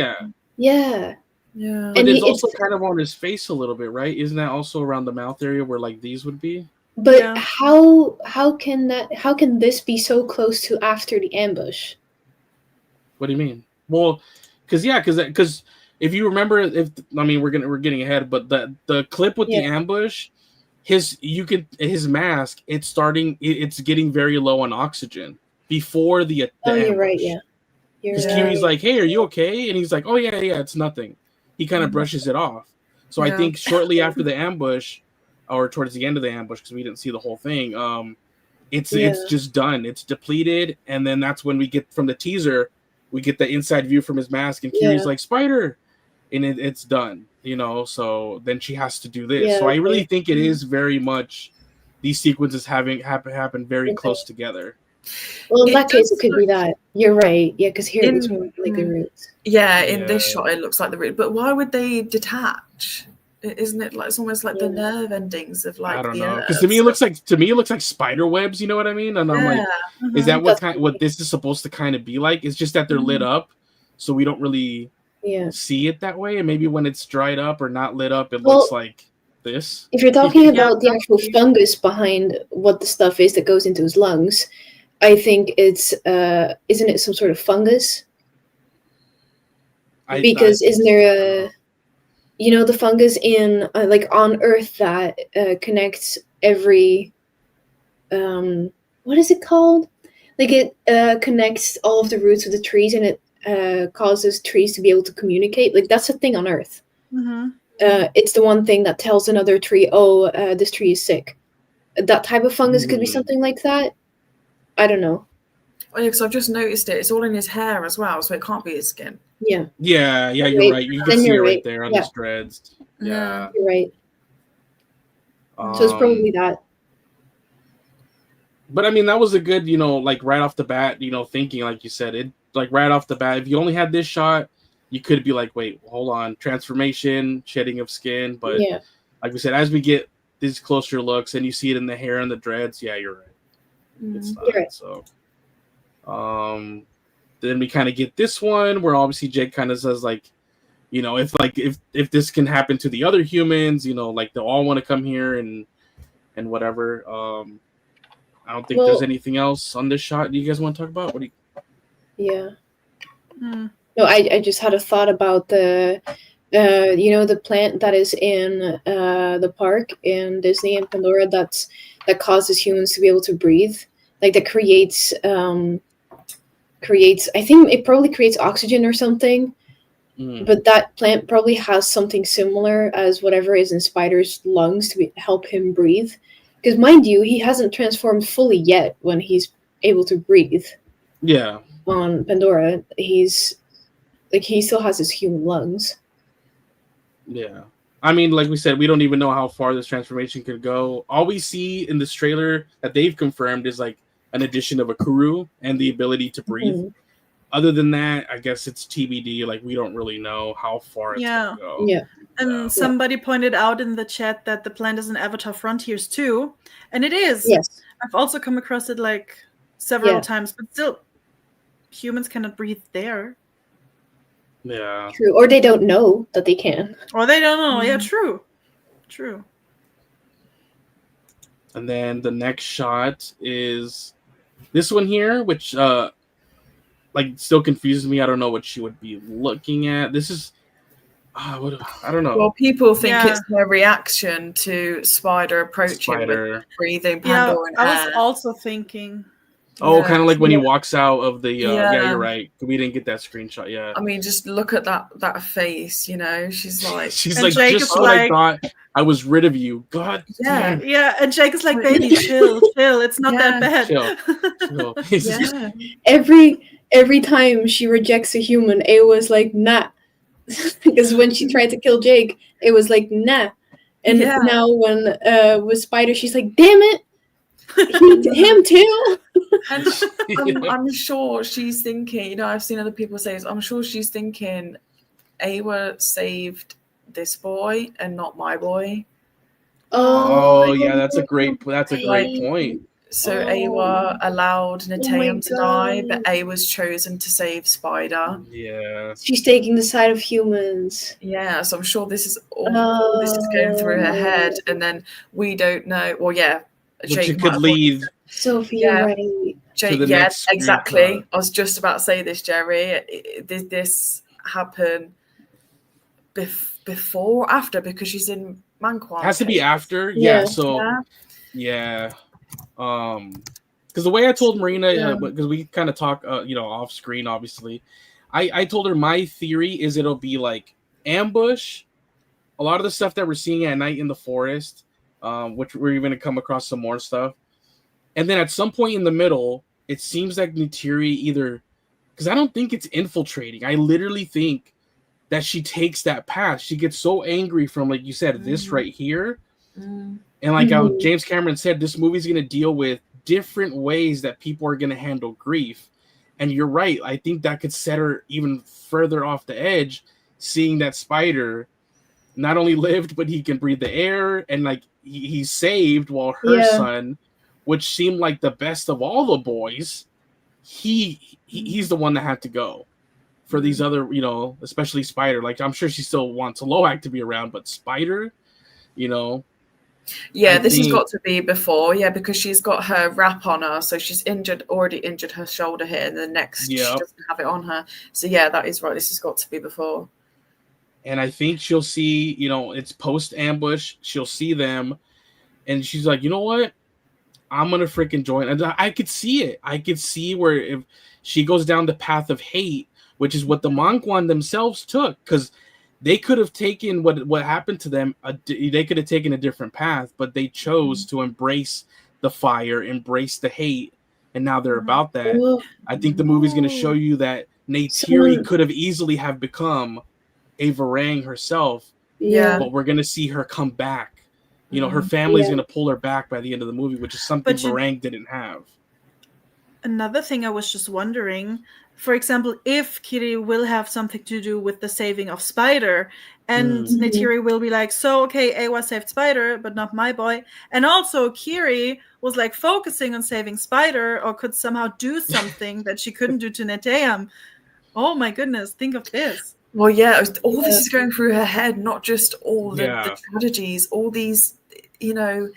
Yeah. But it's also kind of on his face a little bit, right? Isn't that also around the mouth area where like these would be? But how can this be so close to after the ambush? What do you mean? Well, because if you remember, we're getting ahead, but the clip with the ambush, his mask, it's getting very low on oxygen before the ambush. You're right. Yeah, Because Kiri's like, "Hey, are you okay?" And he's like, "Oh yeah, it's nothing." He kind of brushes it off. So I think shortly after the ambush, or towards the end of the ambush, because we didn't see the whole thing, it's just done. It's depleted, and then that's when we get from the teaser, we get the inside view from his mask, and Kiri's like, Spider, and it's done, you know. So then she has to do this. So I really think it is very much these sequences happen very close together. Well, in that case, it could be that. You're right. Yeah, because here it looks more like the roots. Yeah, in this shot, it looks like the root. But why would they detach? Isn't it like it's almost like the nerve endings of like? I don't know. Because to me, it looks like spider webs. You know what I mean? And I'm like, is that what this is supposed to kind of be like? It's just that they're lit up, so we don't really see it that way. And maybe when it's dried up or not lit up, it looks like this. If you're talking about the actual fungus behind what the stuff is that goes into his lungs, I think it's isn't it some sort of fungus? Because isn't there the fungus in like on Earth that connects every what is it called? Like it connects all of the roots of the trees, and it causes trees to be able to communicate. Like that's a thing on Earth. It's the one thing that tells another tree, this tree is sick. That type of fungus could be something like that. I don't know. Oh, yeah, because I've just noticed it. It's all in his hair as well, so it can't be his skin. Yeah. Yeah, you're right. You can see it right there on his dreads. Yeah. You're right. So it's probably that. But I mean, that was a good, like right off the bat, thinking, like you said, it like right off the bat, if you only had this shot, you could be like, wait, hold on, transformation, shedding of skin. But like we said, as we get these closer looks and you see it in the hair and the dreads, yeah, you're right. It's not. Right. So then we kind of get this one where obviously Jake kind of says like, if this can happen to the other humans, like they'll all want to come here and whatever. I don't think there's anything else on this shot. Do you guys want to talk about? No, I just had a thought about the the plant that is in the park in Disney and Pandora that causes humans to be able to breathe. Like that creates I think it probably creates oxygen or something. But that plant probably has something similar as whatever is in Spider's lungs to help him breathe. Because mind you, he hasn't transformed fully yet when he's able to breathe. Yeah. On Pandora, he still has his human lungs. Yeah. I mean, like we said, we don't even know how far this transformation could go. All we see in this trailer that they've confirmed is like an addition of a Kuru and the ability to breathe. Other than that, I guess it's TBD. Like, we don't really know how far it's going to go. Yeah. And somebody pointed out in the chat that the plant is in Avatar Frontiers too. And it is. Yes. I've also come across it like several times, but still, humans cannot breathe there. Yeah. True. Or they don't know that they can. Or they don't know. Yeah, true. True. And then the next shot is this one here, which still confuses me. I don't know what she would be looking at. This is I don't know. Well, people think it's their reaction to Spider approaching with breathing Pandora in I was also thinking. Oh, kind of like when he walks out of the. You're right. We didn't get that screenshot. Yeah. I mean, just look at that face. She's like. She's like, just when I thought I was rid of you. God. Yeah. Damn. Yeah, and Jake is like, baby, chill. It's not that bad. Chill. Yeah. Every time she rejects a human, it was like, nah. Because when she tried to kill Jake, it was like, nah. And now when with Spider, she's like, damn it. Him too. And I'm sure she's thinking, I've seen other people say this, I'm sure she's thinking Awa saved this boy and not my boy. Oh yeah, that's a great point. So Awa allowed Neytiri to die, but Awa's chosen to save Spider. Yeah. She's taking the side of humans. Yeah, so I'm sure this is all this is going through her head, and then we don't know. Well, yeah, Jake could lead Sophie, right? Jake, exactly. I was just about to say this, Jerry. Did this happen before or after? Because she's in Manquan. Has to be after. Yeah. So. Yeah. Because the way I told Marina, because we kind of talk, off screen, obviously, I told her my theory is it'll be like ambush, a lot of the stuff that we're seeing at night in the forest, which we're even going to come across some more stuff. And then at some point in the middle, it seems like Neytiri either, because I don't think it's infiltrating. I literally think that she takes that path. She gets so angry from, like you said, this right here. And like how James Cameron said, this movie's going to deal with different ways that people are going to handle grief. And you're right. I think that could set her even further off the edge, seeing that Spider not only lived, but he can breathe the air, and like he's saved, while her son, which seemed like the best of all the boys, he's the one that had to go for these other, you know, especially Spider. Like, I'm sure she still wants Loak to be around, but Spider, you know. Yeah, this has got to be before, because she's got her wrap on her, so she's already injured her shoulder here, and the next she doesn't have it on her. So yeah, that is right. This has got to be before. And I think she'll see, you know, it's post-ambush. She'll see them, and she's like, you know what? I'm going to freaking join. And I could see it. I could see where if she goes down the path of hate, which is what the Mangwan themselves took, because they could have taken what happened to them. They could have taken a different path, but they chose to embrace the fire, embrace the hate, and now they're about that. I think the movie's going to show you that Neytiri could have easily have become a Varang herself, but we're gonna see her come back. You know, her family's gonna pull her back by the end of the movie, which is something Varang didn't have. Another thing I was just wondering, for example, if Kiri will have something to do with the saving of Spider, and Neytiri will be like, so okay, Awa saved Spider, but not my boy, and also Kiri was like focusing on saving Spider, or could somehow do something that she couldn't do to Neteyam. Oh my goodness, think of this. Well, all this is going through her head, not just all the tragedies, all these, you know,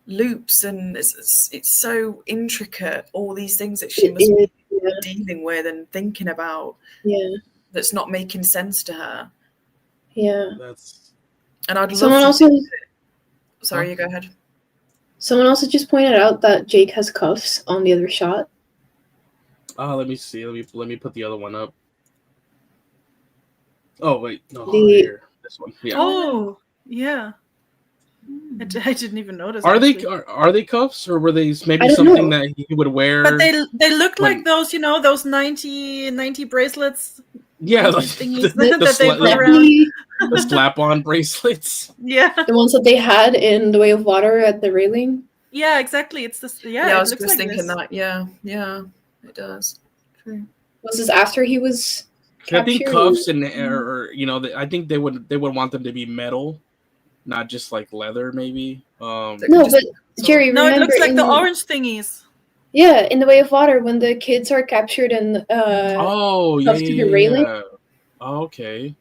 loops, and it's so intricate, all these things that she must be dealing with and thinking about that's not making sense to her. And I'd love Sorry, you go ahead. Someone also just pointed out that Jake has cuffs on the other shot. Let me see. Let me put the other one up. Oh wait, no, here. This one. Yeah. Oh, yeah. I didn't even notice. Are they cuffs, or were they maybe something that he would wear? But they look like those, you know, those 90 bracelets. Yeah, like the slap-on bracelets. Yeah, the ones that they had in The Way of Water at the railing. Yeah, exactly. It's this. Yeah, I was just thinking that. Yeah, it does. True. Was this after he was? I think cuffs or you know, I think they would want them to be metal, not just like leather, maybe. No, but Jerry, it looks like the orange thingies. Yeah, in The Way of Water, when the kids are captured and to the railing. Oh, okay.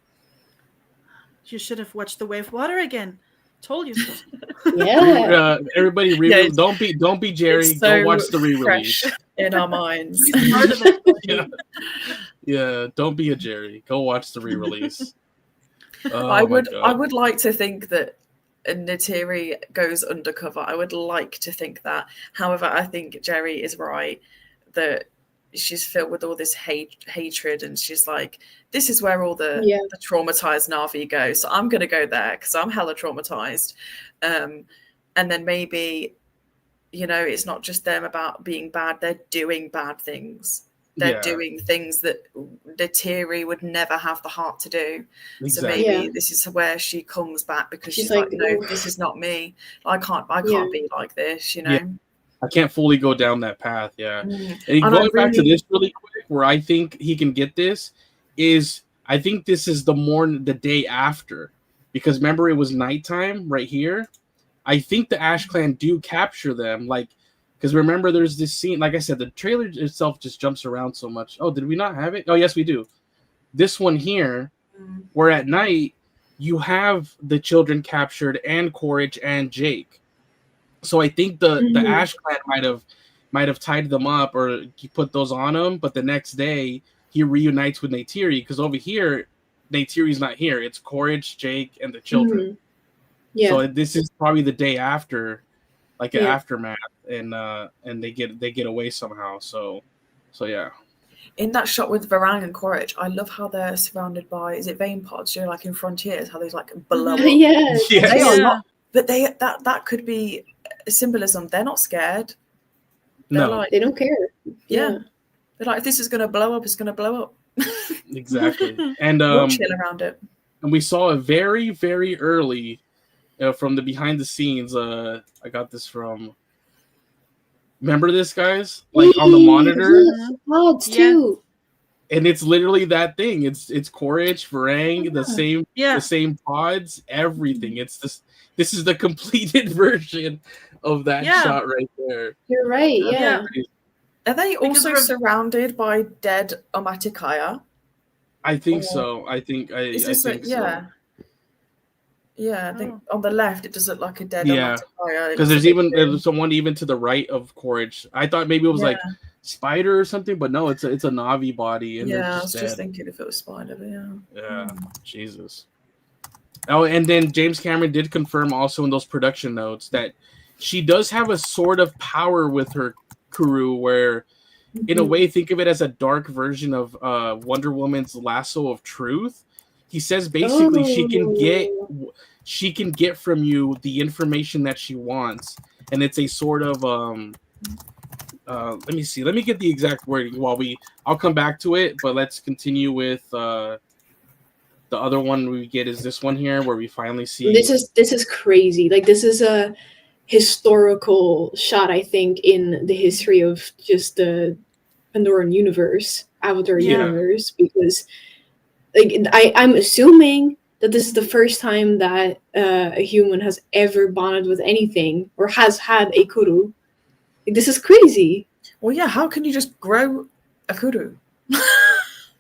You should have watched The Way of Water again. Told you so. Yeah. Everybody, don't be Jerry. Go watch the re-release in our minds. Yeah, don't be a Jerry. Go watch the re-release. I would like to think that Neytiri goes undercover. I would like to think that. However, I think Jerry is right that she's filled with all this hatred, and she's like, this is where all the traumatized Na'vi go, so I'm going to go there because I'm hella traumatized. And then maybe, you know, it's not just them about being bad, they're doing bad things. They're doing things that Neytiri would never have the heart to do. Exactly. So maybe this is where she comes back, because she's like, no, this is not me. I can't be like this, you know. Yeah. I can't fully go down that path, And going back to this really quick, where I think he can get this is, I think this is the day after, because remember it was nighttime right here. I think the Ashclan do capture them, like. Because remember, there's this scene, like I said, the trailer itself just jumps around so much. Oh, did we not have it? Oh, yes, we do. This one here, where at night, you have the children captured and Quaritch and Jake. So I think the Ashclan might have tied them up, or he put those on him, but the next day, he reunites with Neytiri, because over here, Neytiri's not here. It's Quaritch, Jake, and the children. Yeah. So this is probably the day after, like an aftermath, and they get away somehow. So yeah. In that shot with Varang and Quaritch, I love how they're surrounded by, is it vein pods? You know, like in Frontiers, how they like blow up. Yeah. They are Yeah. not, but that could be a symbolism. They're not scared. They're No. like, They don't care. yeah. They're like, if this is going to blow up, it's going to blow up. Exactly. And We'll chill around it. and we saw a very, very early from the behind the scenes. I got this from. Remember this, guys? Like on the monitor, Pods Yeah. too. and it's literally that thing. It's Quaritch, Varang, the same pods, everything. It's this. This is the completed version of that Yeah. shot right there. You're right. That's Yeah. crazy. Are they Because also we're- surrounded by dead Metkayina? I think Or- so. I think Is I this think so. yeah. Yeah, I think on the left it does look like a dead Yeah. Metkayina. Because there's someone even to the right of Quaritch. I thought maybe it was like Spider or something, but no, it's a Na'vi body. And they're I just was dead. just thinking if it was Spider, but yeah. Yeah, Jesus. Oh, and then James Cameron did confirm also in those production notes that she does have a sort of power with her Kuru, where, in a way, think of it as a dark version of Wonder Woman's lasso of truth. He says basically she can get from you the information that she wants, and it's a sort of let me see. Let me get the exact wording I'll come back to it, but let's continue with the other one we get is this one here where we finally see This is crazy. Like, this is a historical shot, I think, in the history of just the Pandoran universe, Avatar universe, because like I'm assuming that this is the first time that a human has ever bonded with anything or has had a Kuru. Like, this is crazy. Well, yeah, how can you just grow a Kuru?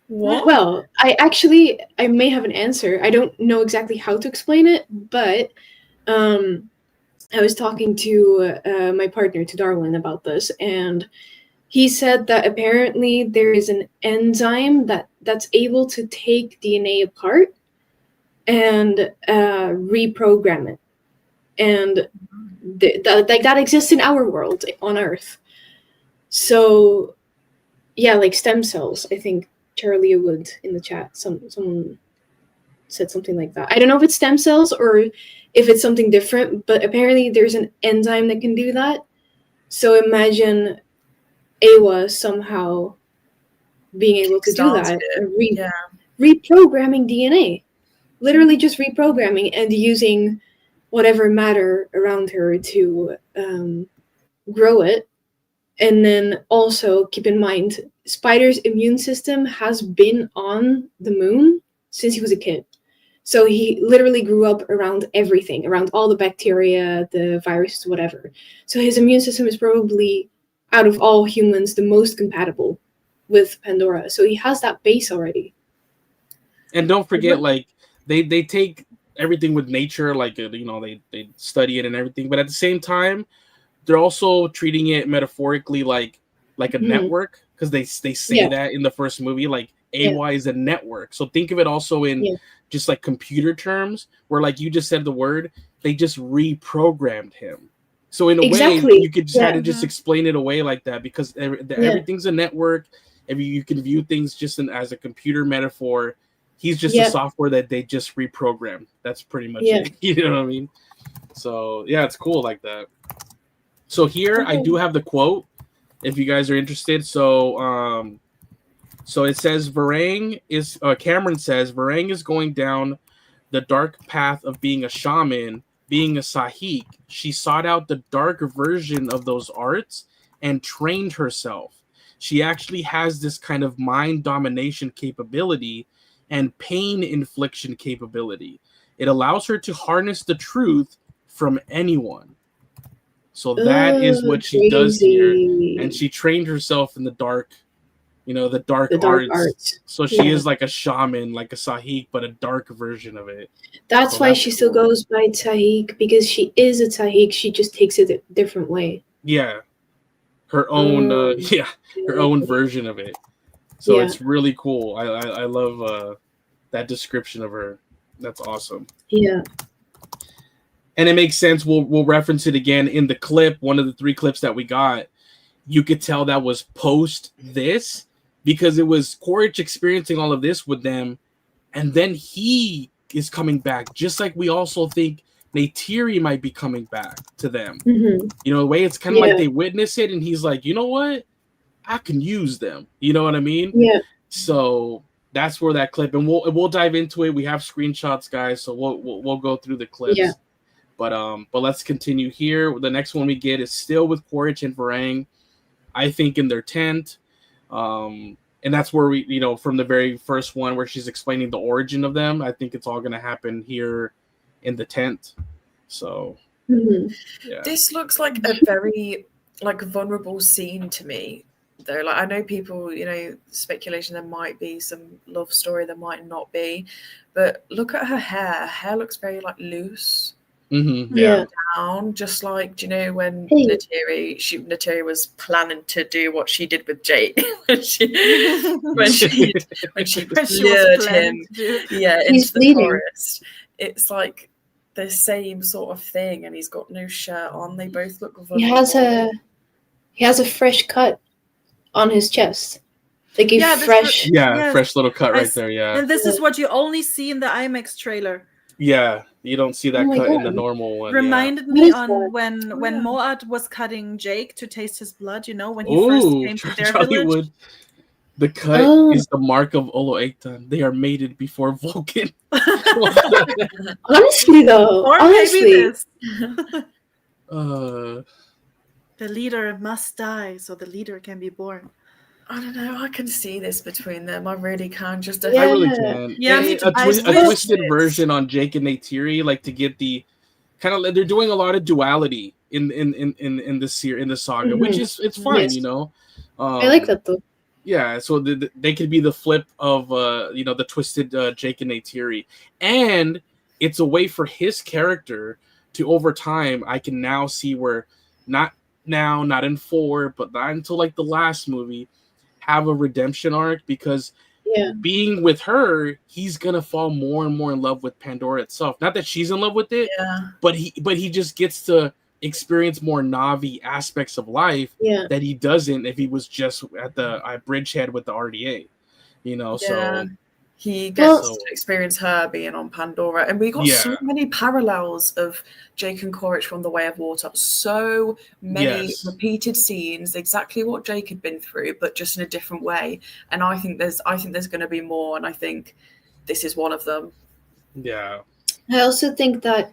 What? Well, I may have an answer. I don't know exactly how to explain it, but I was talking to my partner, to Darwin, about this, and he said that apparently there is an enzyme that's able to take DNA apart and reprogram it, and that exists in our world on Earth. So, yeah, like stem cells. I think Charlie Wood in the chat, someone said something like that. I don't know if it's stem cells or if it's something different, but apparently there's an enzyme that can do that. So imagine Awa somehow being able to do that, and reprogramming DNA, literally just reprogramming and using whatever matter around her to grow it. And then also keep in mind, Spider's immune system has been on the moon since he was a kid. So he literally grew up around everything, around all the bacteria, the viruses, whatever. So his immune system is probably, out of all humans, the most compatible with Pandora. So he has that base already. And don't forget, like, they take everything with nature, like, they study it and everything. But at the same time, they're also treating it metaphorically like a network, because they say that in the first movie, like AY is a network. So think of it also in just like computer terms, where, like you just said the word, they just reprogrammed him. So in a way, you could just kind of just explain it away like that, because everything's a network. You can view things just as a computer metaphor. He's just a software that they just reprogrammed. That's pretty much it. You know what I mean? So yeah, it's cool like that. So here I do have the quote, if you guys are interested. So so it says Cameron says Varang is going down the dark path of being a shaman, being a sahik. She sought out the dark version of those arts and trained herself. She actually has this kind of mind domination capability and pain infliction capability. It allows her to harness the truth from anyone. So that is what she does here, and she trained herself in the dark, the dark arts. So she is like a shaman, like a sahik, but a dark version of it. That's why she still goes by Tahik, because she is a Tahik. She just takes it a different way. Yeah, her own, her own version of it. So it's really cool. I love that description of her. That's awesome. Yeah. And it makes sense. We'll reference it again in the clip. One of the 3 clips that we got, you could tell that was post this, because it was Quaritch experiencing all of this with them, and then he is coming back, just like we also think Neytiri might be coming back to them. Mm-hmm. You know, the way it's kind of like they witness it, and he's like, you know what? I can use them. You know what I mean? Yeah. So that's where that clip, and we'll dive into it. We have screenshots, guys, so we'll go through the clips. Yeah. But let's continue here. The next one we get is still with Quaritch and Varang, I think in their tent. And that's where we, you know, from the very first one where she's explaining the origin of them, I think it's all going to happen here in the tent. So, yeah. This looks like a very like vulnerable scene to me, though. Like, I know people, you know, speculation there might be some love story, there might not be, but look at her hair. Her hair looks very like loose. Yeah. Down, just like, do you know, when Hey. Neytiri was planning to do what she did with Jake when she lured him into the forest. It's like the same sort of thing, and he's got no shirt on. They both look vulnerable. He has a fresh cut on his chest. Like a fresh fresh little cut right there. Yeah, and this is what you only see in the IMAX trailer. Yeah, you don't see that cut in the normal one. Reminded me on when Moat was cutting Jake to taste his blood, you know, when he first came to their village. The cut is the mark of Olo'etan. They are mated before Vulcan. Honestly, though. Or maybe this. The leader must die so the leader can be born. I don't know. I can see this between them. I really can. Just I really can. Yeah, me too. A twisted version on Jake and Neytiri, like to get the kind of. They're doing a lot of duality in the saga, which is it's fine, you know. I like that though. Yeah, so they could be the flip of you know, the twisted Jake and Neytiri, and it's a way for his character to, over time, I can now see where not in 4, but not until like the last movie, have a redemption arc, because being with her, he's gonna fall more and more in love with Pandora itself. Not that she's in love with it, but he just gets to experience more Na'vi aspects of life that he doesn't if he was just at the bridgehead with the RDA, you know. So he gets to experience her being on Pandora, and we got so many parallels of Jake and Quaritch from The Way of Water. So many repeated scenes, exactly what Jake had been through, but just in a different way. And I think there's going to be more, and I think this is one of them. Yeah. I also think that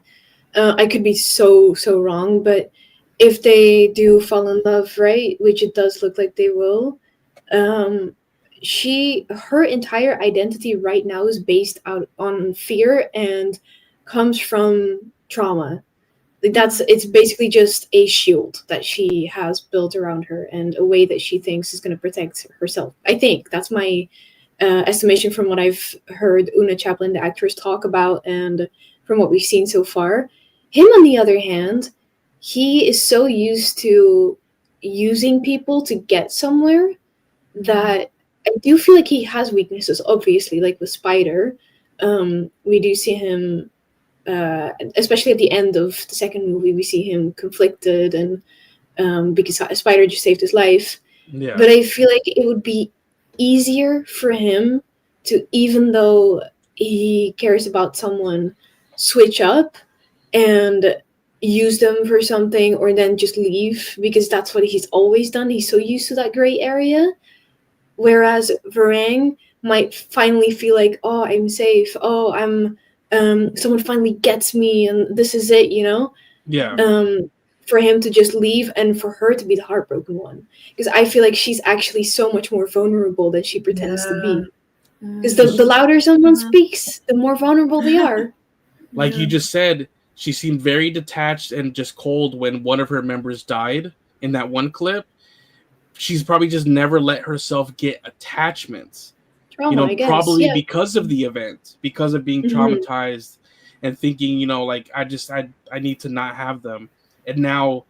I could be so wrong, but if they do fall in love, right, which it does look like they will, her entire identity right now is based out on fear and comes from trauma. It's basically just a shield that she has built around her and a way that she thinks is going to protect herself. I think that's my estimation from what I've heard Una Chaplin, the actress, talk about, and from what we've seen so far. Him, on the other hand, he is so used to using people to get somewhere that I do feel like he has weaknesses, obviously, like with Spider. We do see him, especially at the end of the second movie, we see him conflicted, and because Spider just saved his life. Yeah. But I feel like it would be easier for him to, even though he cares about someone, switch up and use them for something, or then just leave, because that's what he's always done. He's so used to that gray area. Whereas Varang might finally feel like, oh, I'm safe. Oh, I'm someone finally gets me, and this is it, you know? Yeah. For him to just leave, and for her to be the heartbroken one. Because I feel like she's actually so much more vulnerable than she pretends to be. Because the louder someone speaks, the more vulnerable they are. Like you just said, she seemed very detached and just cold when one of her members died in that one clip. She's probably just never let herself get attachments. Trauma, you know, I guess. Probably because of the event, because of being traumatized and thinking, you know, like I need to not have them. And now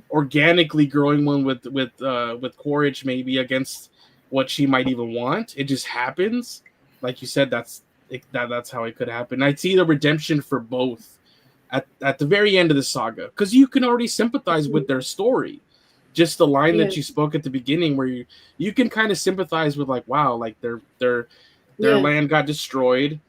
organically growing one with Quaritch, maybe against what she might even want. It just happens. Like you said, that's how it could happen. I'd see the redemption for both at the very end of the saga, because you can already sympathize with their story. just the line Yeah. that you spoke at the beginning, where you can kind of sympathize with, like, wow, like their Yeah. land got destroyed.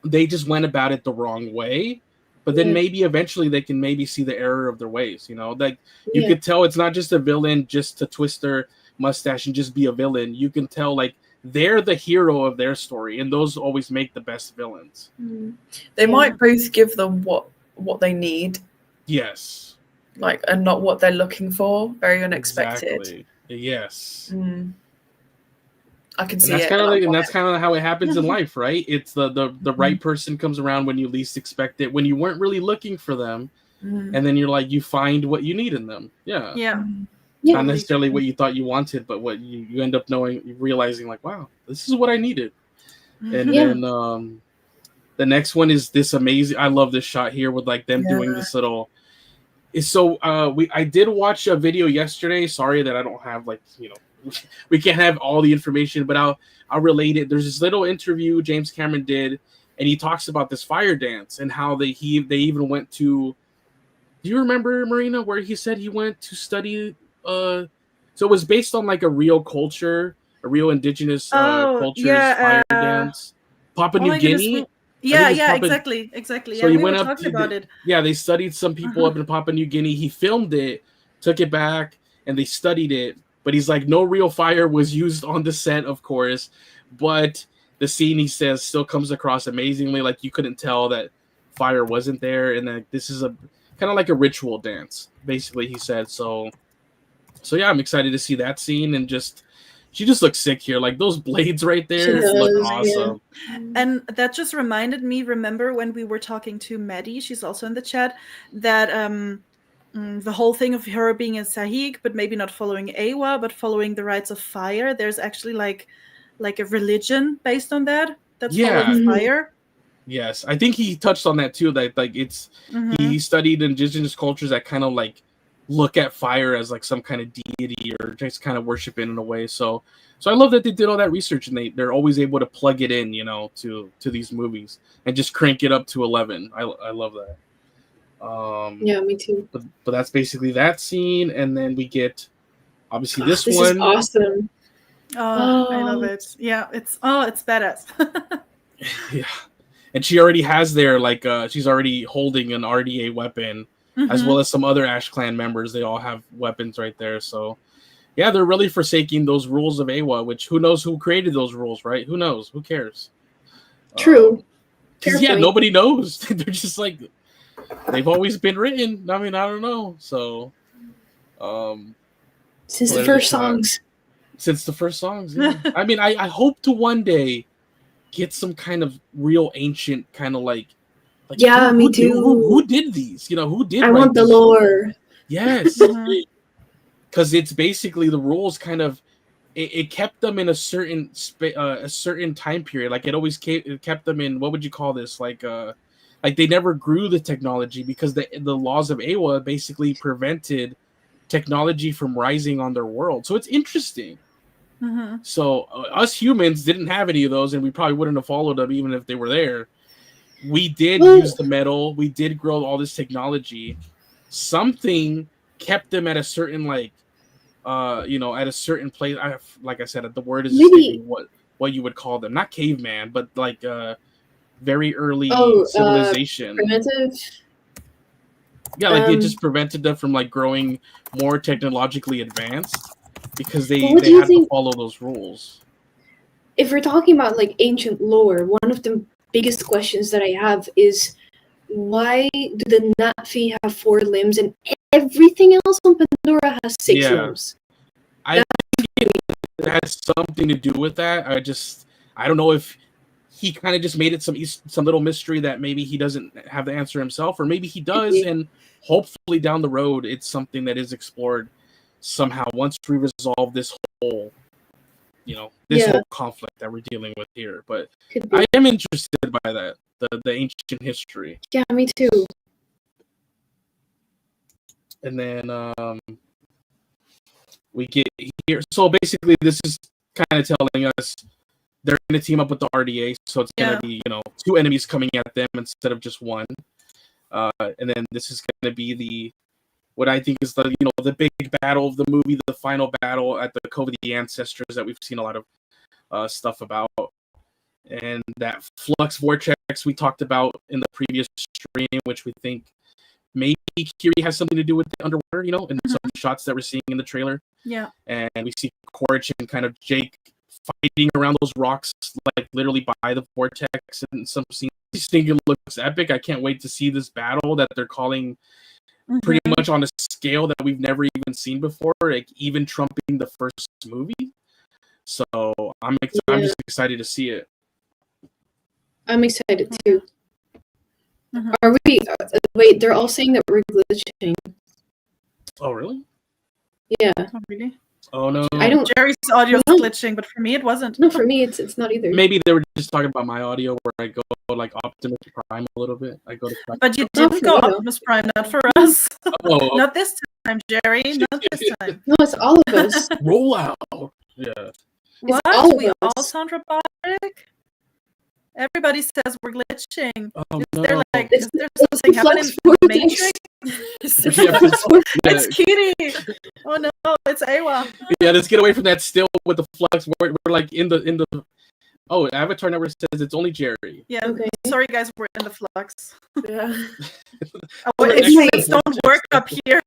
They just went about it the wrong way. But then Yeah. maybe eventually they can maybe see the error of their ways, you know? Like, you Yeah. could tell it's not just a villain just to twist their mustache and just be a villain. You can tell, like, they're the hero of their story, and those always make the best villains. They Yeah. might both give them what they need, Yes. like, and not what they're looking for. Very unexpected. Exactly. Yes. I can And see that's it. kind of and I like, and want that's it. kind of how it happens in life, right? It's the right person comes around when you least expect it, when you weren't really looking for them, and then you're like, you find what you need in them. Yeah. Yeah. Yeah. Not necessarily what you thought you wanted, but what you end up realizing, like, wow, this is what I needed. And Yeah. then the next one is this amazing. I love this shot here with, like, them doing this little. It's so I did watch a video yesterday. Sorry that I don't have, like, you know, we can't have all the information, but I'll relate it. There's this little interview James Cameron did, and he talks about this fire dance and how they even went to. Do you remember, Marina, where he said he went to study? So it was based on, like, a real culture, a real indigenous culture's fire dance. Papua New Guinea. Yeah, Papua- exactly. So Yeah, he we went were up talking to about it. Yeah, they studied some people up in Papua New Guinea. He filmed it, took it back, and they studied it. But he's like, no real fire was used on the set, of course. But the scene, he says, still comes across amazingly. Like, you couldn't tell that fire wasn't there, and that this is a kind of like a ritual dance, basically. He said so. Yeah, I'm excited to see that scene, and she just looks sick here. Like, those blades right there look awesome. And that just reminded me, remember when we were talking to Maddie, she's also in the chat, that the whole thing of her being a Sahig, but maybe not following Awa, but following the rites of fire, there's actually like a religion based on that. That's following fire. Yes, I think he touched on that too. That, like, it's he studied indigenous cultures that kind of, like, look at fire as, like, some kind of deity or just kind of worship it in a way. So I love that they did all that research, and they're always able to plug it in, you know, to these movies and just crank it up to 11. I love that. Yeah, me too. But that's basically that scene, and then we get obviously this This one. is awesome. Oh, I love it. Yeah, it's badass. Yeah, and she already has she's already holding an RDA weapon, as well as some other Ashclan members. They all have weapons right there. So yeah, they're really forsaking those rules of Awa, which who knows who created those rules, right? Who knows? Who cares? True. Yeah, nobody knows. They're just like, they've always been written. I mean, I don't know. So since the first songs. Since the first songs, yeah. I mean, I hope to one day get some kind of real ancient kind of like yeah, me too. Who did these? You know, who did? I want the lore. Yes, because it's basically the rules. Kind of, it kept them in a certain time period. Like, it always kept them in, what would you call this? Like they never grew the technology because the laws of Awa basically prevented technology from rising on their world. So it's interesting. So us humans didn't have any of those, and we probably wouldn't have followed them even if they were there. We did use the metal. We did grow all this technology. Something kept them at a certain at a certain place. Like I said, the word is escaping what you would call them. Not caveman, but like very early civilization. Primitive. Yeah, like it just prevented them from like growing more technologically advanced because they had to follow those rules. If we're talking about like ancient lore, one of the biggest questions that I have is why do the Na'tiri have 4 limbs and everything else on Pandora has 6 limbs? I think it has something to do with that. I don't know if he kind of just made it some little mystery that maybe he doesn't have the answer himself, or maybe he does, and hopefully down the road it's something that is explored somehow once we resolve this whole whole conflict that we're dealing with here. But I am interested by that, the ancient history. Yeah, me too. And then we get here. So basically, this is kind of telling us they're going to team up with the RDA. So it's going to be 2 enemies coming at them instead of just one. And then this is going to be what I think is the big battle of the movie, the final battle at the Cove of the Ancestors that we've seen a lot of stuff about. And that flux vortex we talked about in the previous stream, which we think maybe Kiri has something to do with the underwater, and some shots that we're seeing in the trailer. Yeah. And we see Quaritch and kind of Jake fighting around those rocks, like literally by the vortex and some scenes. I just think it looks epic. I can't wait to see this battle that they're calling pretty much on a scale that we've never even seen before, like even trumping the first movie. So I'm just excited to see it. I'm excited too. Are we? Wait, they're all saying that we're glitching. Oh, really? Yeah. Oh, really? Oh no. I don't. Jerry's audio's glitching, but for me it wasn't. No, for me it's not either. Maybe they were just talking about my audio, where I go like Optimus Prime a little bit. I go to. But you didn't go Optimus Prime, not for us. Oh. Not this time, Jerry. Not this time. No, it's all of us. Roll out. Yeah. What? all of We us. all sound robotic. Everybody says we're glitching. Oh, Is there something happening in the Matrix? It's Kiri. Oh no, it's Awa. Yeah, let's get away from that still with the flux. We're like in the. Oh, Avatar Network says it's only Jerry. Yeah. Okay. Sorry, guys, we're in the flux. Yeah. It don't work up here.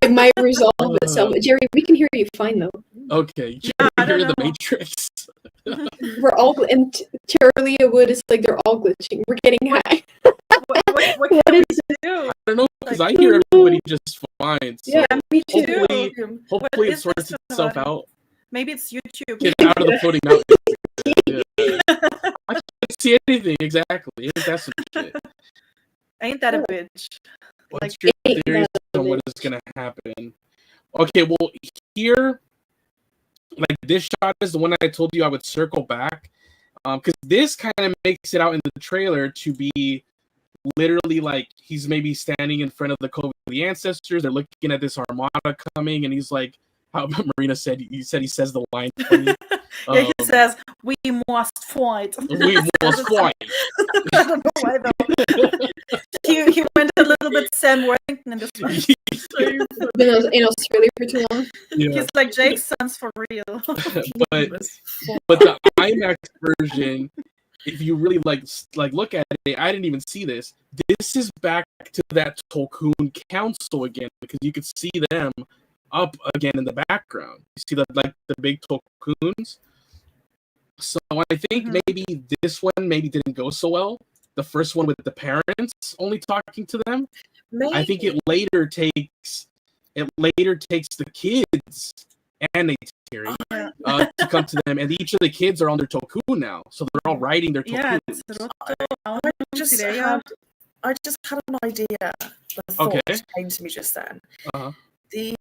It might resolve itself. Jerry, we can hear you fine though. Okay, Jerry, you're in the Matrix. We're all and Charlie Wood is like they're all glitching. We're getting high. What can we do? I don't know because I hear everybody just fine. So Yeah, me too. Hopefully it sorts itself out. Maybe it's YouTube. Get out of the floating mountain. Yeah. I can't see anything exactly. Ain't that some shit? Ain't that a bitch? What's your theories on what is gonna happen? Okay, well here, like this shot is the one I told you I would circle back, because this kind of makes it out in the trailer to be literally like he's maybe standing in front of the Cove of the Ancestors. They're looking at this armada coming, and he's like, how Marina said, he says the line. Yeah, he says, "We must fight." We must fight. I don't know why though. he went a little bit Sam Worthington in this one. Been in Australia for too long. Yeah. He's like Jake's sons for real. but the IMAX version, if you really like look at it, I didn't even see this. This is back to that Tulkun council again, because you could see them up again in the background. You see the big Tulkuns. So I think maybe this one didn't go so well. The first one with the parents only talking to them. Maybe. I think it later takes the kids and Neytiri to come to them, and each of the kids are on their Tulkun now, so they're all riding their Tulkun. Yeah, I just had an idea. The thought came to me just then. The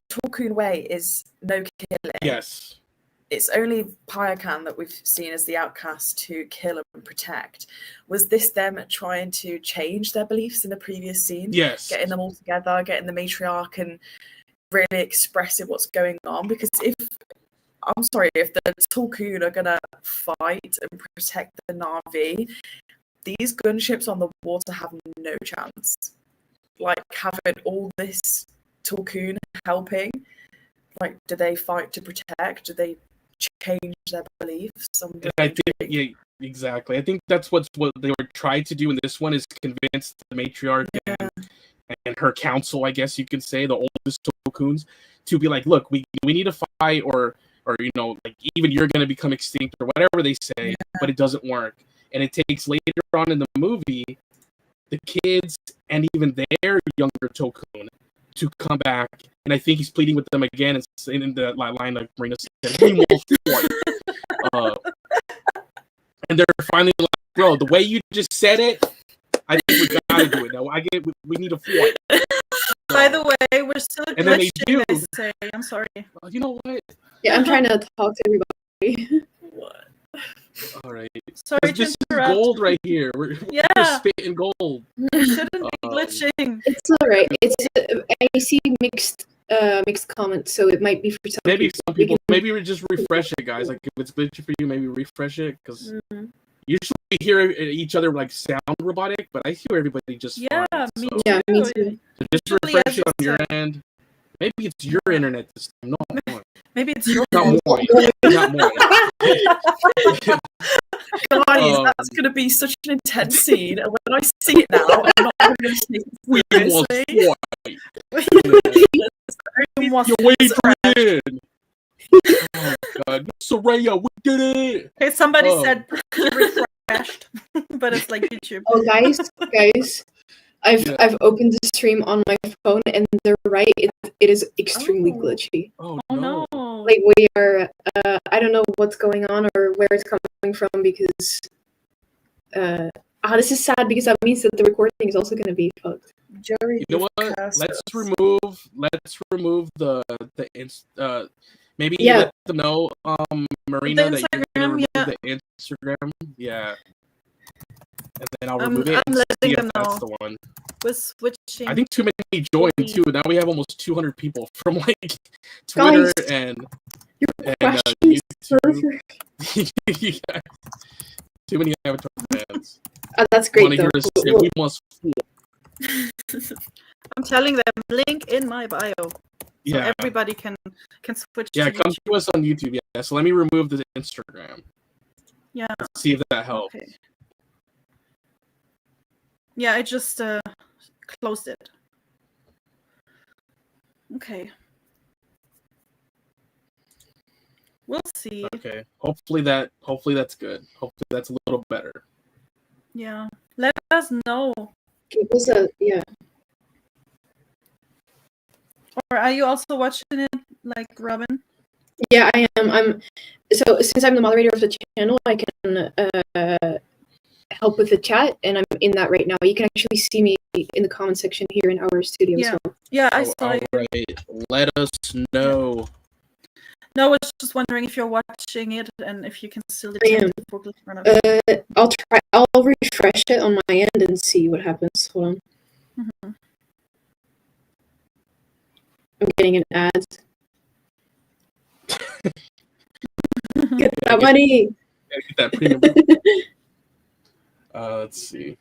Tulkun way is no killing. Yes. It's only Payakan that we've seen as the outcast to kill and protect. Was this them trying to change their beliefs in the previous scene? Yes. Getting them all together, getting the Matriarch and really expressing what's going on? Because if the Tulkun are going to fight and protect the Na'vi, these gunships on the water have no chance. Like, having all this Tulkun helping, like, do they fight to protect? Do they change their beliefs? I think, exactly. I think that's what they were trying to do in this one, is convince the Matriarch and her council, I guess you could say, the oldest Tulkuns, to be like, look, we need to fight, or like, even you're going to become extinct, or whatever they say, but it doesn't work. And it takes later on in the movie the kids and even their younger Tulkun to come back, and I think he's pleading with them again, and saying in the line like Marina said, we will fight. And they're finally like, bro, the way you just said it, I think we gotta do it now. We need a fight. By the way, we're still and then they do. I say. I'm sorry. You know what? Yeah, I'm trying to talk to everybody. What? All right. Sorry, this is gold right here. We're spitting gold. Shouldn't be glitching. It's all right. I see mixed comments, so it might be for some. Maybe some people. Maybe we just refresh it, guys. Like, if it's glitchy for you, maybe refresh it, because Usually we hear each other like sound robotic, but I hear everybody just Yeah, fine. me So Yeah, me too. too. just Usually refresh it I on your just, end. Maybe it's your internet this time. No, Maybe it's your not fault. mine. Not mine. Guys, that's going to be such an intense scene. And when I see it now, I'm not going to take We it will seriously. fight. Was You're Adrian. Oh God, Tsireya, we did it. Okay, somebody Oh. said refreshed, but it's like YouTube. Oh, guys, I've opened the stream on my phone, and they're right. It is extremely Oh. glitchy. Oh Oh no. no. Like we are, I don't know what's going on or where it's coming from because, this is sad because that means that the recording is also going to be fucked. Jerry, You know what? Let's remove the maybe Yeah. let them know, Marina, that you're gonna remove Instagram, the Instagram. Yeah. And then I'll I'm remove it and letting see if them that's know. the one. We're switching. I think too many joined too. Now we have almost 200 people from like Twitter Guys, and You're and crashing the YouTube. server. Yeah. Too many Avatar fans. That's great Want to though. hear us say we must fool. I'm telling them, link in my bio. So Yeah. everybody can switch Yeah, to come YouTube. to us on YouTube. Yeah. So let me remove the Instagram. Yeah. Let's see if that helps. Okay. Yeah, I just closed it. Okay. We'll see. Okay. Hopefully that's good. Hopefully that's a little better. Yeah. Let us know. It was a yeah. Or are you also watching it like Robin? Yeah, I am. So since I'm the moderator of the channel, I can help with the chat, and I'm in that right now. You can actually see me in the comment section here in our studio. Yeah. So. Yeah, I saw All you. right. Let us know. No, I was just wondering if you're watching it and if you can still I am. detect the focus or not. I'll refresh it on my end and see what happens. Hold on. Mhm. I'm getting an ad. Get Yeah, that money. Get that premium. Let's see.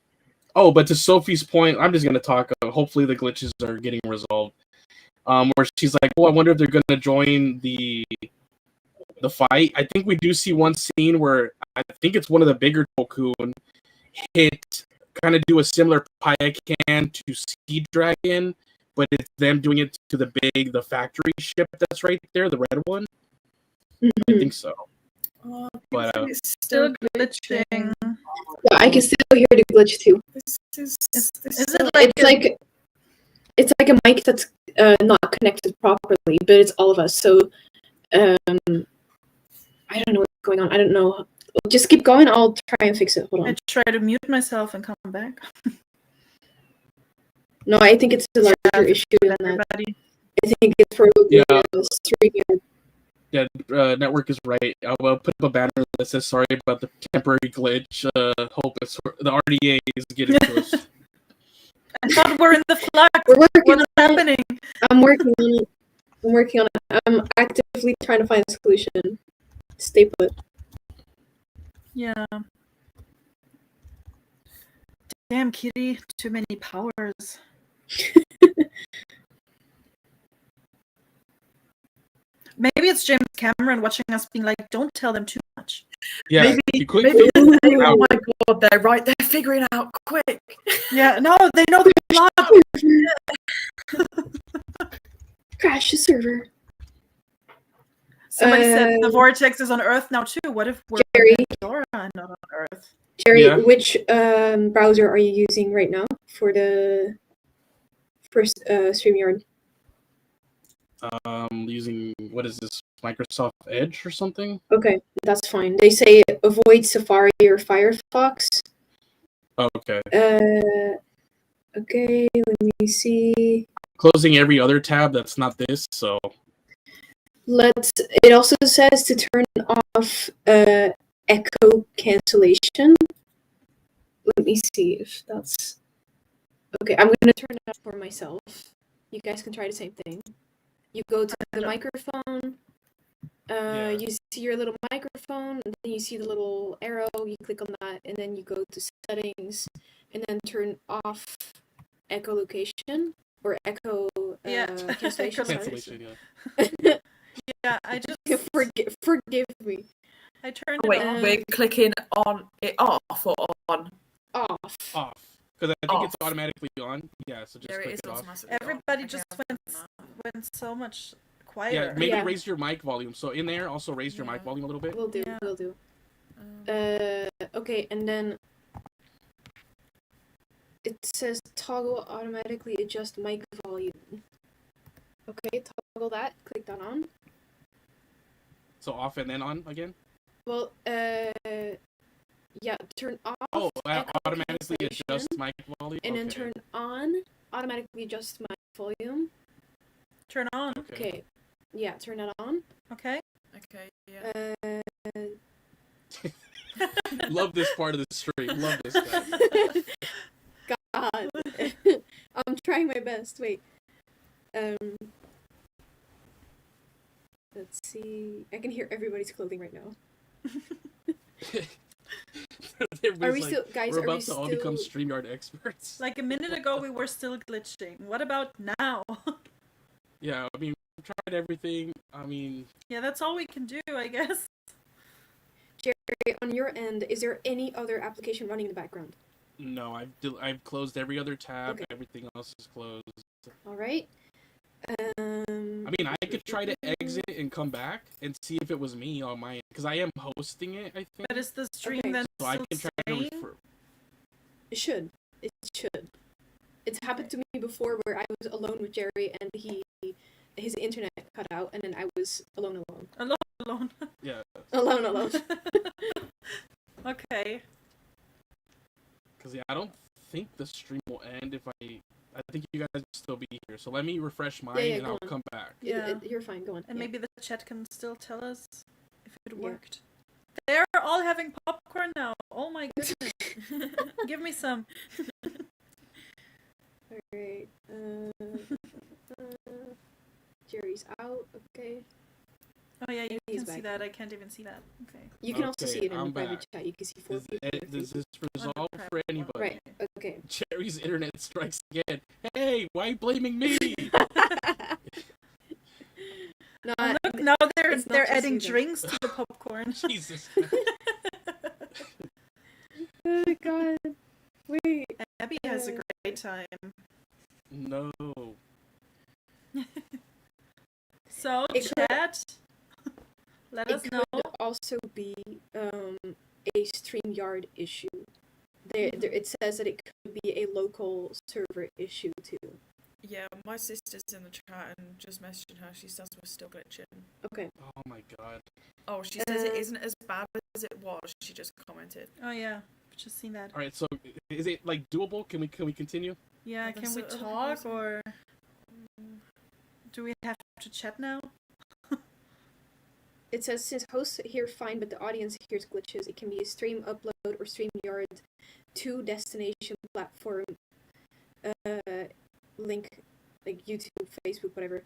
Oh, but to Sophie's point, I'm just gonna talk. Hopefully the glitches are getting resolved. Where she's like, "Oh, I wonder if they're gonna join the fight." I think we do see one scene where I think it's one of the bigger Tulkun hit, kind of do a similar Payakan to Sea Dragon, but it's them doing it to the factory ship that's right there, the red one. I think so. But it's Still glitching. Yeah, I can still hear the glitch too. Is it like It's like a mic that's not connected properly, but it's all of us. So I don't know what's going on. I don't know. Just keep going. I'll try and fix it. Hold I on. try to mute myself and come back? No, I think it's a larger issue than that. Everybody. I think it's probably Yeah. streaming. yeah, network is right. I'll put up a banner that says sorry about the temporary glitch. Hope it's the RDA is getting to us. I thought we're in the flux. We're working What's on it. happening? I'm working on it. I'm actively trying to find a solution. Stay put. Yeah. Damn, Kitty. Too many powers. Maybe it's James Cameron watching us being like, don't tell them too much. Yeah, Maybe- you quick Maybe figure it oh out. my god, they're right. They're figuring it out quick. Yeah, no, they know the plot. Crash the server. Somebody said the vortex is on Earth now too. What if we're Jerry. in Pandora and not on Earth? Jerry, Yeah. which browser are you using right now for the first StreamYard? Using what is this, Microsoft Edge or something? Okay, that's fine. They say avoid Safari or Firefox. Oh, okay. Okay, let me see. Closing every other tab that's not this. So It also says to turn off echo cancellation. Let me see if that's okay. I'm gonna turn it off for myself. You guys can try the same thing. You go to the microphone. Yeah. You see your little microphone, and then you you see the little arrow, you click on that, and then you go to settings, and then turn off echolocation or echo cancellation. Cancellation, yeah. Yeah, I just Forgive me. I turned Wait, it on. we're clicking on it off or on? Off. Because I think Off. it's automatically on. Yeah, so just There it click is it off. automatically on. Everybody Okay, just I've done that. went so much Yeah, quieter. maybe Yeah. raise your mic volume. So in there, also raise your mic Yeah. volume a little bit. Will do. Yeah. Will do. Um, Okay, and then it says toggle automatically adjust mic volume. Okay, toggle that. Click that on. So off and then on again. Well, yeah, turn off. Oh, echo automatically cancellation, adjust mic volume. and then Okay. turn on automatically adjust mic volume. Turn on. Okay. Yeah, turn that on. Okay. okay, yeah. Love this part of the stream. Love this guy. God. I'm trying my best. Wait. Let's see. I can hear everybody's clothing right now. Are we still, guys? We're Are we about to all become still? StreamYard experts. Like a minute ago, we were still glitching. What about now? Yeah, I mean, we've tried everything. I mean, Yeah, that's all we can do, I guess. Jerry, on your end, is there any other application running in the background? no, I've closed every other tab. Okay. Everything else is closed. All right. I mean, I could try to exit and come back and see if it was me on my end, because I am hosting it, I think. But is the stream Okay. then So I still can try to staying? refer. It should. It should. It's happened to me before where I was alone with Jerry and his internet cut out, and then I was alone. Alone. Yeah, Alone. Okay. because I don't think the stream will end if I think you guys will still be here. So let me refresh mine yeah, and go I'll on. come back. Yeah. You're fine. Go on. And Yeah. maybe the chat can still tell us if it Yeah. worked. They're all having popcorn now. Oh my goodness. Give me some. Alright. Jerry's out. Okay. Oh yeah, you He's can see back. that. I can't even see that. Okay. You can also Okay, see it in I'm the private back. chat. You can see 4 Does, people. or does 3 this resolve for anybody? Right. Okay. Jerry's internet strikes again. Hey, why are you blaming me? No, Oh, look, now they're it's not just adding you then. drinks to the popcorn. Jesus. oh my god. Wait. Abby has a great time. No. So, It could- chat, let us It know. could also be a StreamYard issue. It says that it could be a local server issue too. Yeah, my sister's in the chat and just messaging her. She says we're still glitching. Okay. Oh my god. Oh, she says it isn't as bad as it was. She just commented. Oh yeah, just seen that. All right, so is it like doable? Can we continue? Yeah, Yeah, can that's we the other talk person. or do we have to chat now? It says since hosts hear fine, but the audience hears glitches, it can be a stream upload or StreamYard to destination platform link, like YouTube, Facebook, whatever.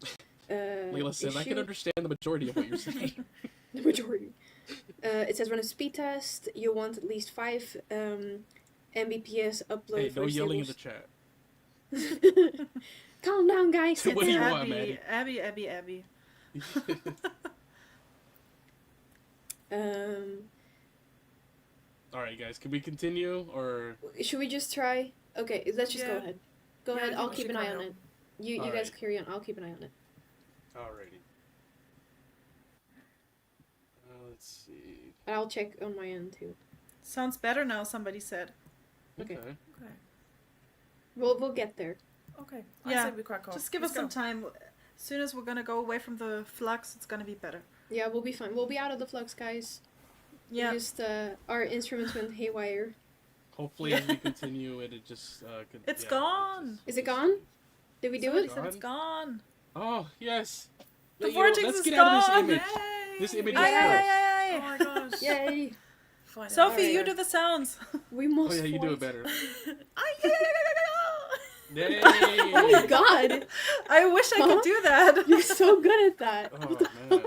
Layla says, I can issue. understand the majority of what you're saying. The majority. It says run a speed test. You want at least 5 Mbps upload Hey, for no yelling in the stable- chat. Calm down, guys. Sit What do you down. want, Maddie? Abby. All right, guys, can we continue or? Should we just try? Okay, let's just go Yeah. ahead. Go Yeah, I ahead. think I'll we keep should an eye carry on on. it. You guys Alright. carry on. I'll keep an eye on it. Alrighty. Let's see. I'll check on my end too. Sounds better now, somebody said. Okay. Okay. Okay. We'll get there. Okay. Yeah, I said we crack on. Just give Let's us some go. time. As soon as we're gonna go away from the flux, it's gonna be better. Yeah, we'll be fine. We'll be out of the flux, guys. Yeah. We just our instruments went haywire. Hopefully, as we continue, it just could. It's yeah, gone. just- Is it gone? Did we do Somebody it? said it's gone. Oh yes. The You know, vortex let's is get out of gone. this image. This image is Aye, aye, cursed. aye, Oh aye. my gosh. Yay! Finally. Sophie, Alright. you do the sounds. We Oh must. yeah, you do it fight. better. Yay! Yay! Oh my god! I wish I could do that. You're so good at that. Oh man.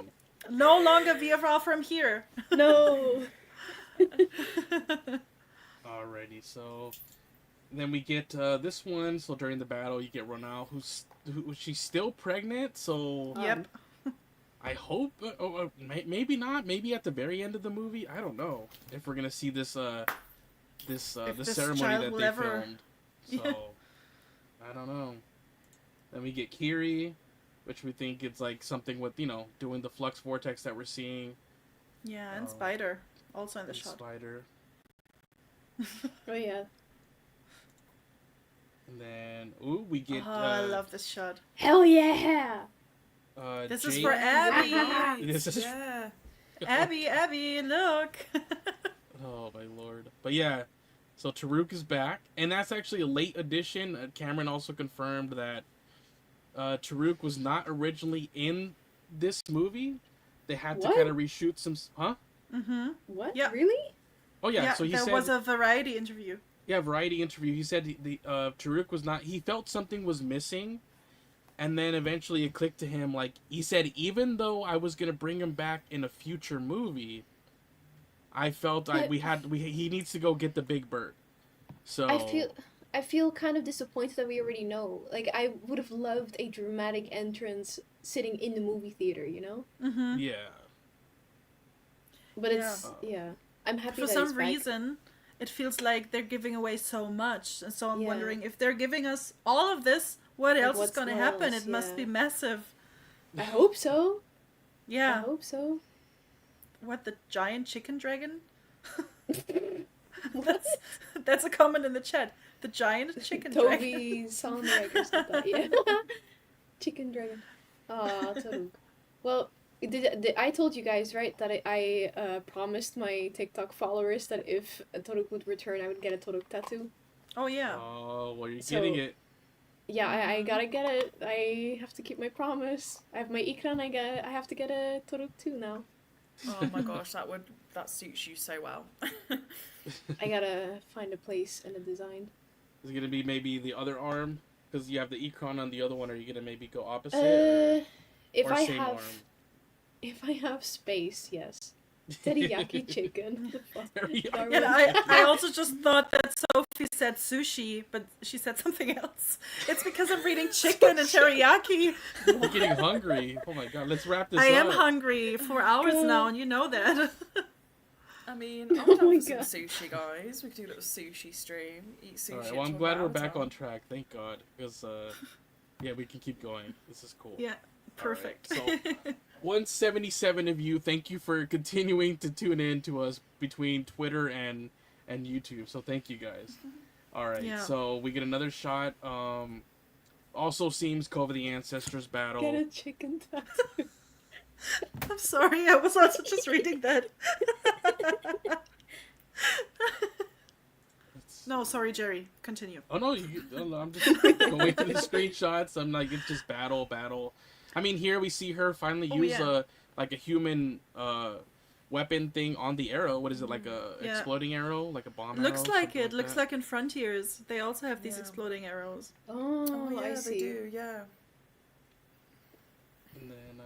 No longer VFR from here. No. Alrighty, so then we get this one. So during the battle, you get Ronal, she's still pregnant. So Yep. I hope, maybe not. Maybe at the very end of the movie. I don't know if we're gonna see this this ceremony child that will they ever- filmed. So I don't know. Then we get Kiri, which we think it's like something with doing the flux vortex that we're seeing. Yeah, and Spider also in the And shot. Spider. Oh yeah. And then we get. I love this shot. Hell yeah! This is Jake. for Abby. Right. This is- Yeah. Abby, look. Oh my lord! But yeah, so Toruk is back, and that's actually a late addition. Cameron also confirmed that Toruk was not originally in this movie. They had to What? kind of reshoot some. Huh? Mm-hmm. What? Yeah. Really? Oh yeah. So he there said. was a variety interview. Yeah, variety interview. He said the Toruk was not. He felt something was missing, and then eventually it clicked to him. Like he said, even though I was gonna bring him back in a future movie, I felt But- he needs to go get the big bird. So I feel kind of disappointed that we already know. Like I would have loved a dramatic entrance sitting in the movie theater, you know? Mm-hmm. yeah. But it's yeah. I'm happy For that some it's back. reason, it feels like they're giving away so much, and so I'm Yeah. wondering if they're giving us all of this. What Like, else is what's going to what happen? else? It must Yeah. be massive. I hope so. I Yeah. hope so. What, the giant chicken dragon? What? That's a comment in the chat. The giant chicken dragon. Toby Soundtrack said that, yeah. Chicken dragon. Aw, Toruk. Well, I told you guys, right, that I promised my TikTok followers that if Toruk would return, I would get a Toruk tattoo. Oh yeah. Oh, well, you're So- getting it. Yeah, I gotta get it. I have to keep my promise. I have my Ikran, I have to get a Toruk too now. Oh my gosh, that suits you so well. I gotta find a place and a design. Is it gonna be maybe the other arm? Because you have the Ikran on the other one. Are you gonna maybe go opposite? If or I same have arm? if I have space, yes. Teriyaki chicken. The fuck? Teriyaki. Yeah, I also just thought that Sophie said sushi, but she said something else. It's because I'm reading chicken and teriyaki. I'm getting hungry. Oh my god, let's wrap this I up. am hungry for hours now, and you know that. I mean, Oh I'm down my for some God. sushi, guys. We could do a little sushi stream. Eat sushi. Alright, well, I'm until glad we're about back time. on track. Thank God. Because, yeah, we can keep going. This is cool. Yeah, perfect. Alright, so 177 of you, thank you for continuing to tune in to us between Twitter and YouTube. So thank you guys. Alright, Yeah. so we get another shot. Also seems Cove of the Ancestors battle. Get a chicken tattoo. I'm sorry, I was also just reading that. It's- No, sorry, Jerry. Continue. Oh no, I'm just going through the screenshots. I'm like, it's just battle. I mean, here we see her finally Oh, use yeah. a human weapon thing on the arrow. What is it, like a Yeah. exploding arrow, like a bomb? Looks arrow, like something it. Looks that? like in Frontiers, they also have these Yeah. exploding arrows. Oh, Oh yeah, I they see. do. Yeah. And then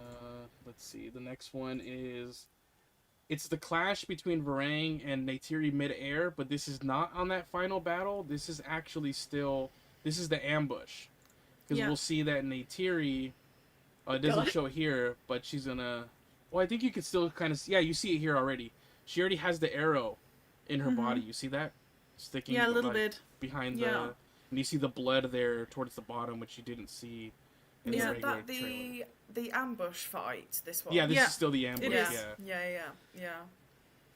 let's see. The next one is it's the clash between Varang and Neytiri mid-air, but this is not on that final battle. This is actually still the ambush, because Yeah. we'll see that Neytiri it doesn't God. show here, but she's gonna. Well, I think you could still kind of. Yeah, you see it here already. She already has the arrow in her Mhm. body. You see that sticking? Yeah, a little like, bit. behind Yeah. the. And you see the blood there towards the bottom, which you didn't see in Yeah. the Isn't regular that trailer. the ambush fight? This one. Yeah, this Yeah, is still the ambush. is. Yeah. Yeah.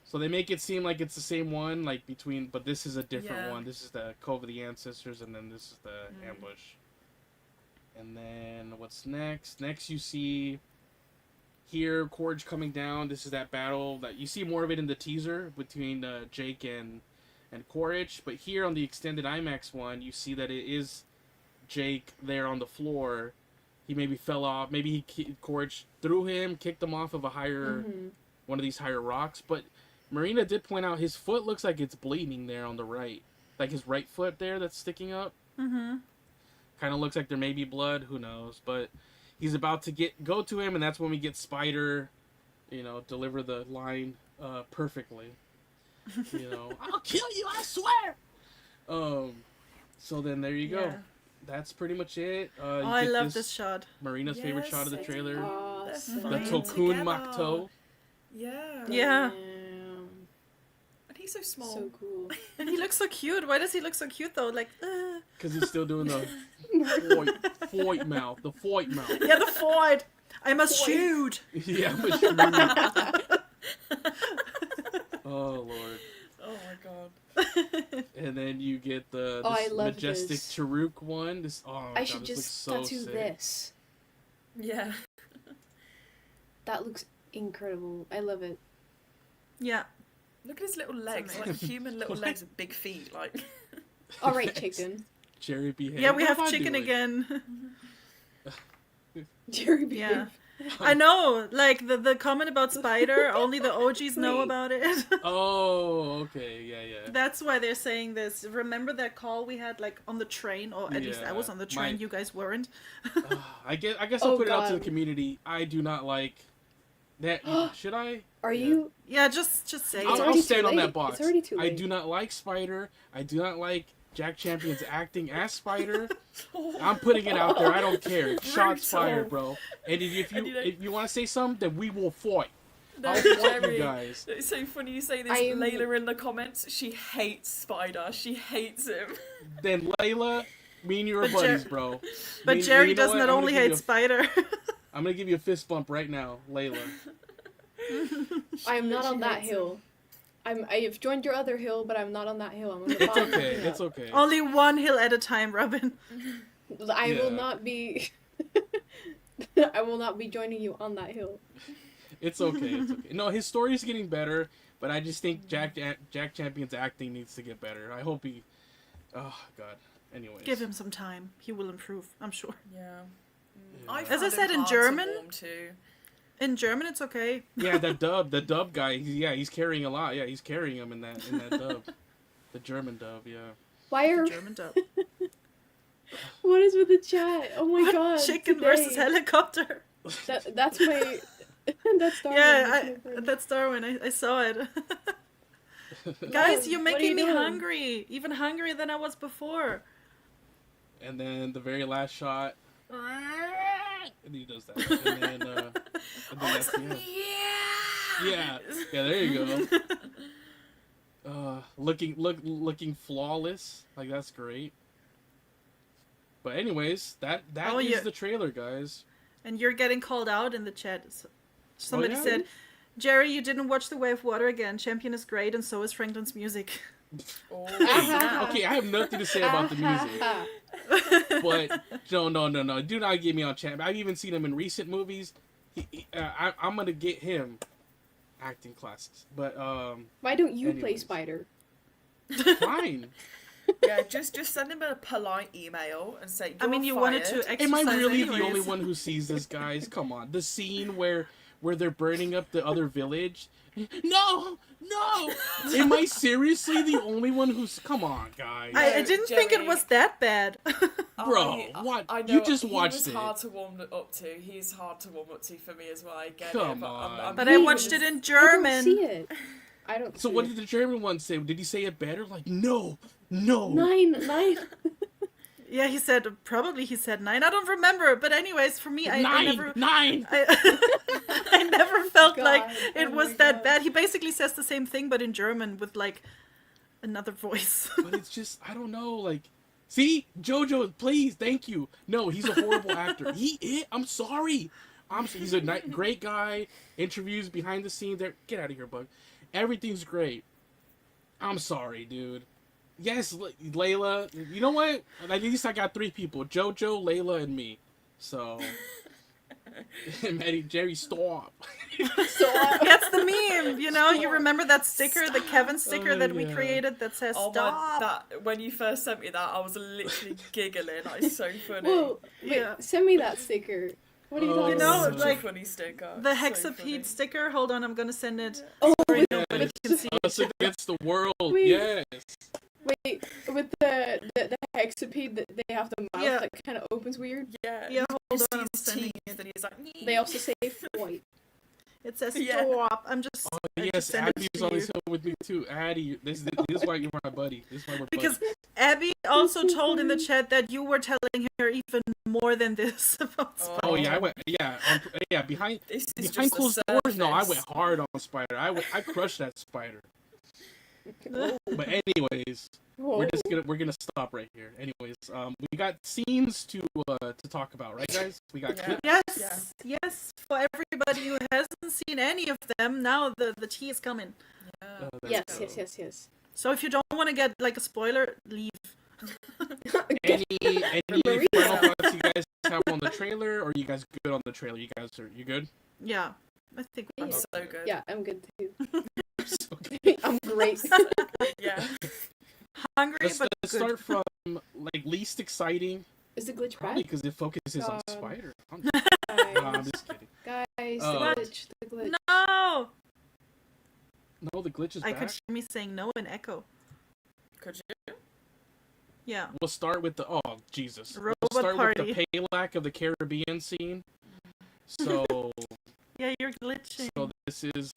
So they make it seem like it's the same one, like between, but this is a different Yeah. one. This is the Cove of the Ancestors, and then this is the Mm. ambush. And then what's next? Next you see here Quaritch coming down. This is that battle that you see more of it in the teaser between Jake and Quaritch, but here on the extended IMAX one, you see that it is Jake there on the floor. He maybe fell off. Maybe Quaritch threw him, kicked him off of a higher Mhm. one of these higher rocks. But Marina did point out his foot looks like it's bleeding there on the right, like his right foot there that's sticking up. Mm-hmm. Kind of looks like there may be blood. Who knows? But he's about to go to him, and that's when we get Spider, deliver the line perfectly. You know, I'll kill you, I swear. So then there you go. Yeah. That's pretty much it. Oh, I love this shot. Marina's favorite shot of the trailer. Awesome. The Fine Tulkun together. Makto. Yeah. Yeah. And he's so small. So cool. And he looks so cute. Why does he look so cute though? Like, Because he's still doing the foit mouth. The foit mouth. yeah, the Ford. I must Foid. shoot. Yeah, I'm sure. Oh, Lord. Oh my god. And then you get the Oh, I this love majestic this. Taruk one. This I God, should this just looks so tattoo sick. this. Yeah. That looks incredible. I love it. Yeah. Look at his little legs, amazing. like human little legs with big feet. Like. All right, chicken. Jerry behave. Yeah, we What have am I chicken doing? again. Jerry Yeah. behave. I know. Like the comment about Spider, only the OGs know Wait. about it. Oh, okay. Yeah. That's why they're saying this. Remember that call we had like on the train, or at least I was Yeah, on the train. my- You guys weren't. I guess Oh, I'll put it out to the God. community. I do not like that. Should I? Are Yeah. you? Yeah, just say I'll, it. already I'll stand too on late. that box. It's already too I late. do not like Spider. I do not like Jack Champion's acting as Spider. I'm putting it out there. I don't care. Shots Brutal. fired, bro. And if And you know- you want to say something, then we will fight. No, I'll fight you Jerry. guys. It's so funny you say this. I am- Layla in the comments, she hates Spider. She hates him. Then Layla, me and you are But buddies, Jer- bro. But Me- Jerry you know does what? not I'm gonna only give you hate a- Spider. I'm gonna give you a fist bump right now, Layla. I am not She on that hates him. hill. I have joined your other hill, but I'm not on that hill. I'm on the It's bottom okay. hill. It's okay. Only one hill at a time, Robin. I will Yeah. not be. I will not be joining you on that hill. It's okay. It's okay. No, his story is getting better, but I just think Jack Champion's acting needs to get better. I hope he. Oh God. Anyways. Give him some time. He will improve, I'm sure. Yeah. Yeah. As I found said, him in hard to German- warm to. In German, it's okay. Yeah, the dub guy. He's carrying a lot. Yeah, he's carrying him in that dub, the German dub. Yeah. Why are? German dub. What is with the chat? Oh my god! Chicken today. versus helicopter. That's my. That's Darwin. Yeah, That's my friend. that's Darwin. I saw it. Guys, you're What are making you me doing? hungry. Even hungrier than I was before. And then the very last shot. And he does that. And then, that's the end. Yeah. Yeah. There you go. Looking flawless. Like that's great. But anyways, that Oh, is yeah. the trailer, guys. And you're getting called out in the chat. Somebody yeah? said, Jerry, you didn't watch The Way of Water again. Champion is great, and so is Franklin's music. Oh, Okay, I have nothing to say about the music. But no. Do not get me on chat. I've even seen him in recent movies. I'm gonna get him acting classes. But Why don't you play Anyways. Spider? fine. Yeah, just send him a polite email and say. I mean, you "You're wanted to fired." Am I exercise really anyways. the only one who sees this, guys? Come on, the scene where they're burning up the other village. No. Am I seriously the only one who's? Come on, guys. I didn't think it Jerry. was that bad. Bro, what? I know You just he watched was it. hard to warm up to. He's hard to warm up to for me as well. I get Come it, but on. I'm But I Wait, watched it in I don't German. see it. I don't. So see what it. did the German one say? Did he say it better? Like no. Nine. Yeah, he said 9. I don't remember, but anyways, for me, I never. Nine. I never felt God, like it oh was my that God. bad. He basically says the same thing, but in German with like another voice. But it's just I don't know. Like, see, Jojo, please, thank you. No, he's a horrible actor. I'm sorry. He's a great guy. Interviews behind the scenes. There, get out of here, bug. Everything's great. I'm sorry, dude. Yes, Layla. You know what? At least I got 3 people: Jojo, Layla, and me. So, Jerry, stop. That's the meme, you know. You remember that sticker, the Kevin sticker Oh, that we yeah. created that says Oh "Stop." my! That when you first sent me that, I was literally giggling. It's so funny. Whoa! Wait, Yeah. send me that sticker. What are you Oh, talking You know, about? Such like, a funny sticker. The So funny. hexapede sticker. Hold on, I'm gonna send it. Oh, Sorry, with, nobody Yes. can see Us it. against the world. Wait. Yes. wait, with the hexapede that they have the mouth Yeah. that kind of opens weird. Yeah. Yeah, hold You on, I'm see his sending teeth, and he's like. They also say white. It says Yeah. stop. I'm just. Oh I yes, just sent it Abby's to on you. this hill with me too. Addie, this is why you're my buddy. This is why we're Because buddies. Abby also told in the chat that you were telling her even more than this about Spider. Oh yeah, I went behind This is behind just closed the doors. No, I surface. went hard on Spider. I crushed that Spider. But anyways, we're gonna stop right here. Anyways, we got scenes to talk about, right, guys? We got clips. Yes, yes. For everybody who hasn't seen any of them, now the tea is coming. Yeah. Yes. So if you don't want to get like a spoiler, leave. Any Maria. final thoughts you guys have on the trailer, or you guys good on the trailer? You good? Yeah, I think I'm we're so good. Yeah, I'm good too. Okay. I'm great. Yeah. hungry, Let's but good. start from like least exciting, Is the glitch probably bad? because it focuses on God. Spider. I'm Guys, just kidding. guys, Oh. the glitch. No, No, the glitch is I back. could hear me saying no in echo. Could you? Yeah. We'll start with the Jesus. Robot We'll start party. with the Payakan of the Caribbean scene. So Yeah, you're glitching. so this is.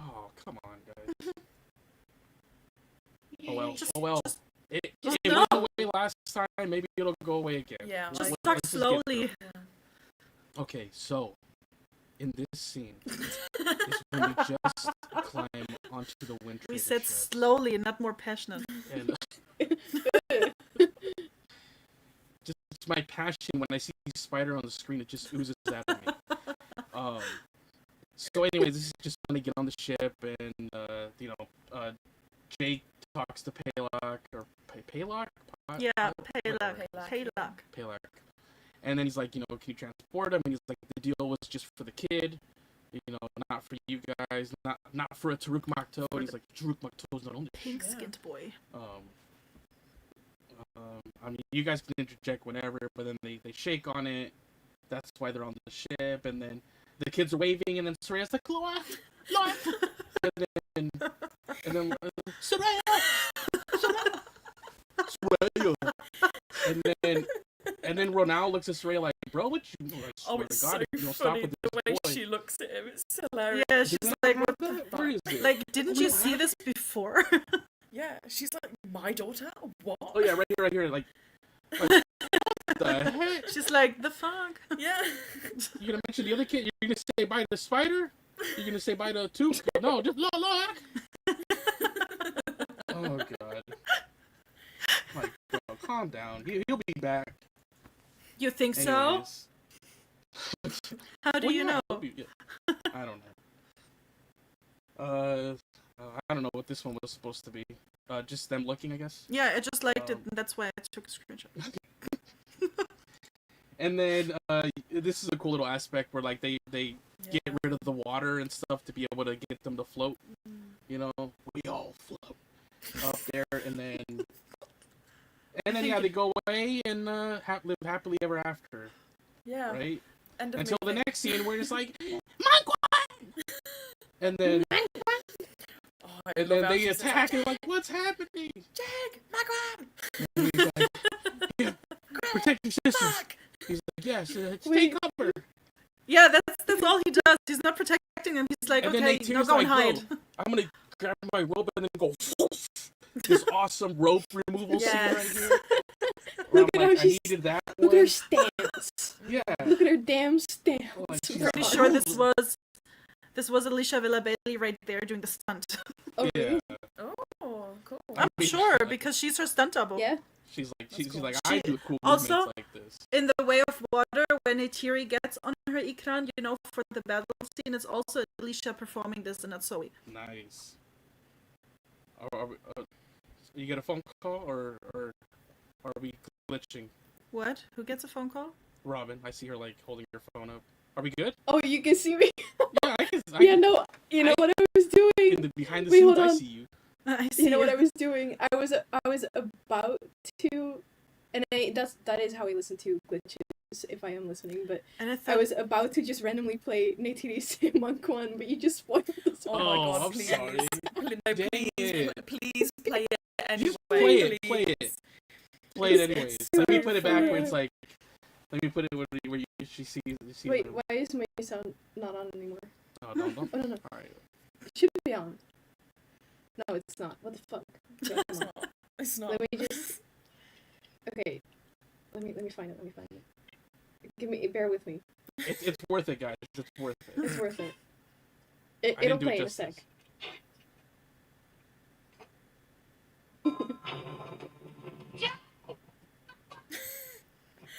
Oh come on, guys. Oh well. Just- Oh well. just- It just went no. away last time. Maybe it'll go away again. Yeah, Just like- talk let's just get through slowly. it. Okay, so in this scene is when you just climb onto the wind We trader said ship, slowly, not more passionate. and just my passion when I see Spider on the screen, it just oozes out of me. So anyways, this is just when they get on the ship, and Jake talks to Paylok or Paylok. Yeah, Whatever. Paylok. And then he's like, can you transport him? And he's like, the deal was just for the kid, not for you guys, not for a Toruk Makto. And he's like, Toruk Makto's not only. Pink-skinned boy. I mean, you guys can interject whenever, but then they shake on it. That's why they're on the ship, and then the kids are waving, and then Tsireya's like, Loa, and then Tsireya, and then Ronal looks at Tsireya like, bro, what you do? Like, Oh, swear it's to God, so if you don't stop funny with the this way boy. she looks at him. It's hilarious. Yeah, Did she's that like, have what the that? fuck? Where is it? Like, didn't you see this before? Yeah, she's like, my daughter? What? Oh yeah, right here, like what the heck? She's like, the fuck? Yeah. You gonna mention the other kid? You're gonna say bye to Spider? You're gonna say bye to Took? No, just look. Oh god. Like, bro, calm down. He'll be back. You think Anyways. so? How do Well, you yeah, know? he'll be- I don't know. I don't know what this one was supposed to be. Just them looking, I guess. Yeah, I just liked it, Um, and that's why I took a screenshot. And then this is a cool little aspect where like they get rid of the water and stuff to be able to get them to float. We all float up there, and then they go away and live happily ever after, Yeah. right? End of Until the movie. next scene where it's like, Magwan! And then Oh, I and love then how they she's attack and like, what's happening? Jag, Magwan! And he's like, yeah, protect your sisters. Fuck! He's like, yes, Wait. take cover. Yeah, that's all he does. He's not protecting them. He's like, And then okay, Neytiri's now go and like, hide. bro, I'm gonna grab my rope and then go this awesome rope removal scene right Yes. here. Look I'm at like, how I she's. needed that Look at her one. stance. Yeah. Look at her damn stance. Like, she's bro. Pretty sure this was Alicia Villabelli right there doing the stunt. Oh, Yeah. really? Oh, cool. I I'm mean, sure like, because she's her stunt double. Yeah. She's like, That's cool. I do cool Also- movements like this. In the Way of Water, when Neytiri gets on her Ikran, for the battle scene, it's also Alicia performing this and not Zoe. Nice. You get a phone call or are we glitching? What? Who gets a phone call? Robin, I see her like holding her phone up. Are we good? Oh, you can see me. Yeah, I can. Yeah, no. You know what I was doing? In the behind the Wait, scenes, hold I on. see you. I see. You know what I was doing? I was about to, and that is how I listen to glitches if I am listening. But And I I thought, was about to just randomly play Neytiri's Monkwan, but you just spoiled this Oh one. my Oh, god, I'm please. sorry. No, Dang it. please play it anyway. Just play it, play please. it. Play it anyways. Let me put it back where it's Super like. Let me put it where she sees. Wait, why is my sound not on anymore? Oh, No, it's not. What the fuck? Okay, come on. It's not. Let me just. Okay, let me find it. Let me find it. Bear with me. It's worth it, guys. It's worth it. It's worth it. I It'll didn't do it play in a justice. sec.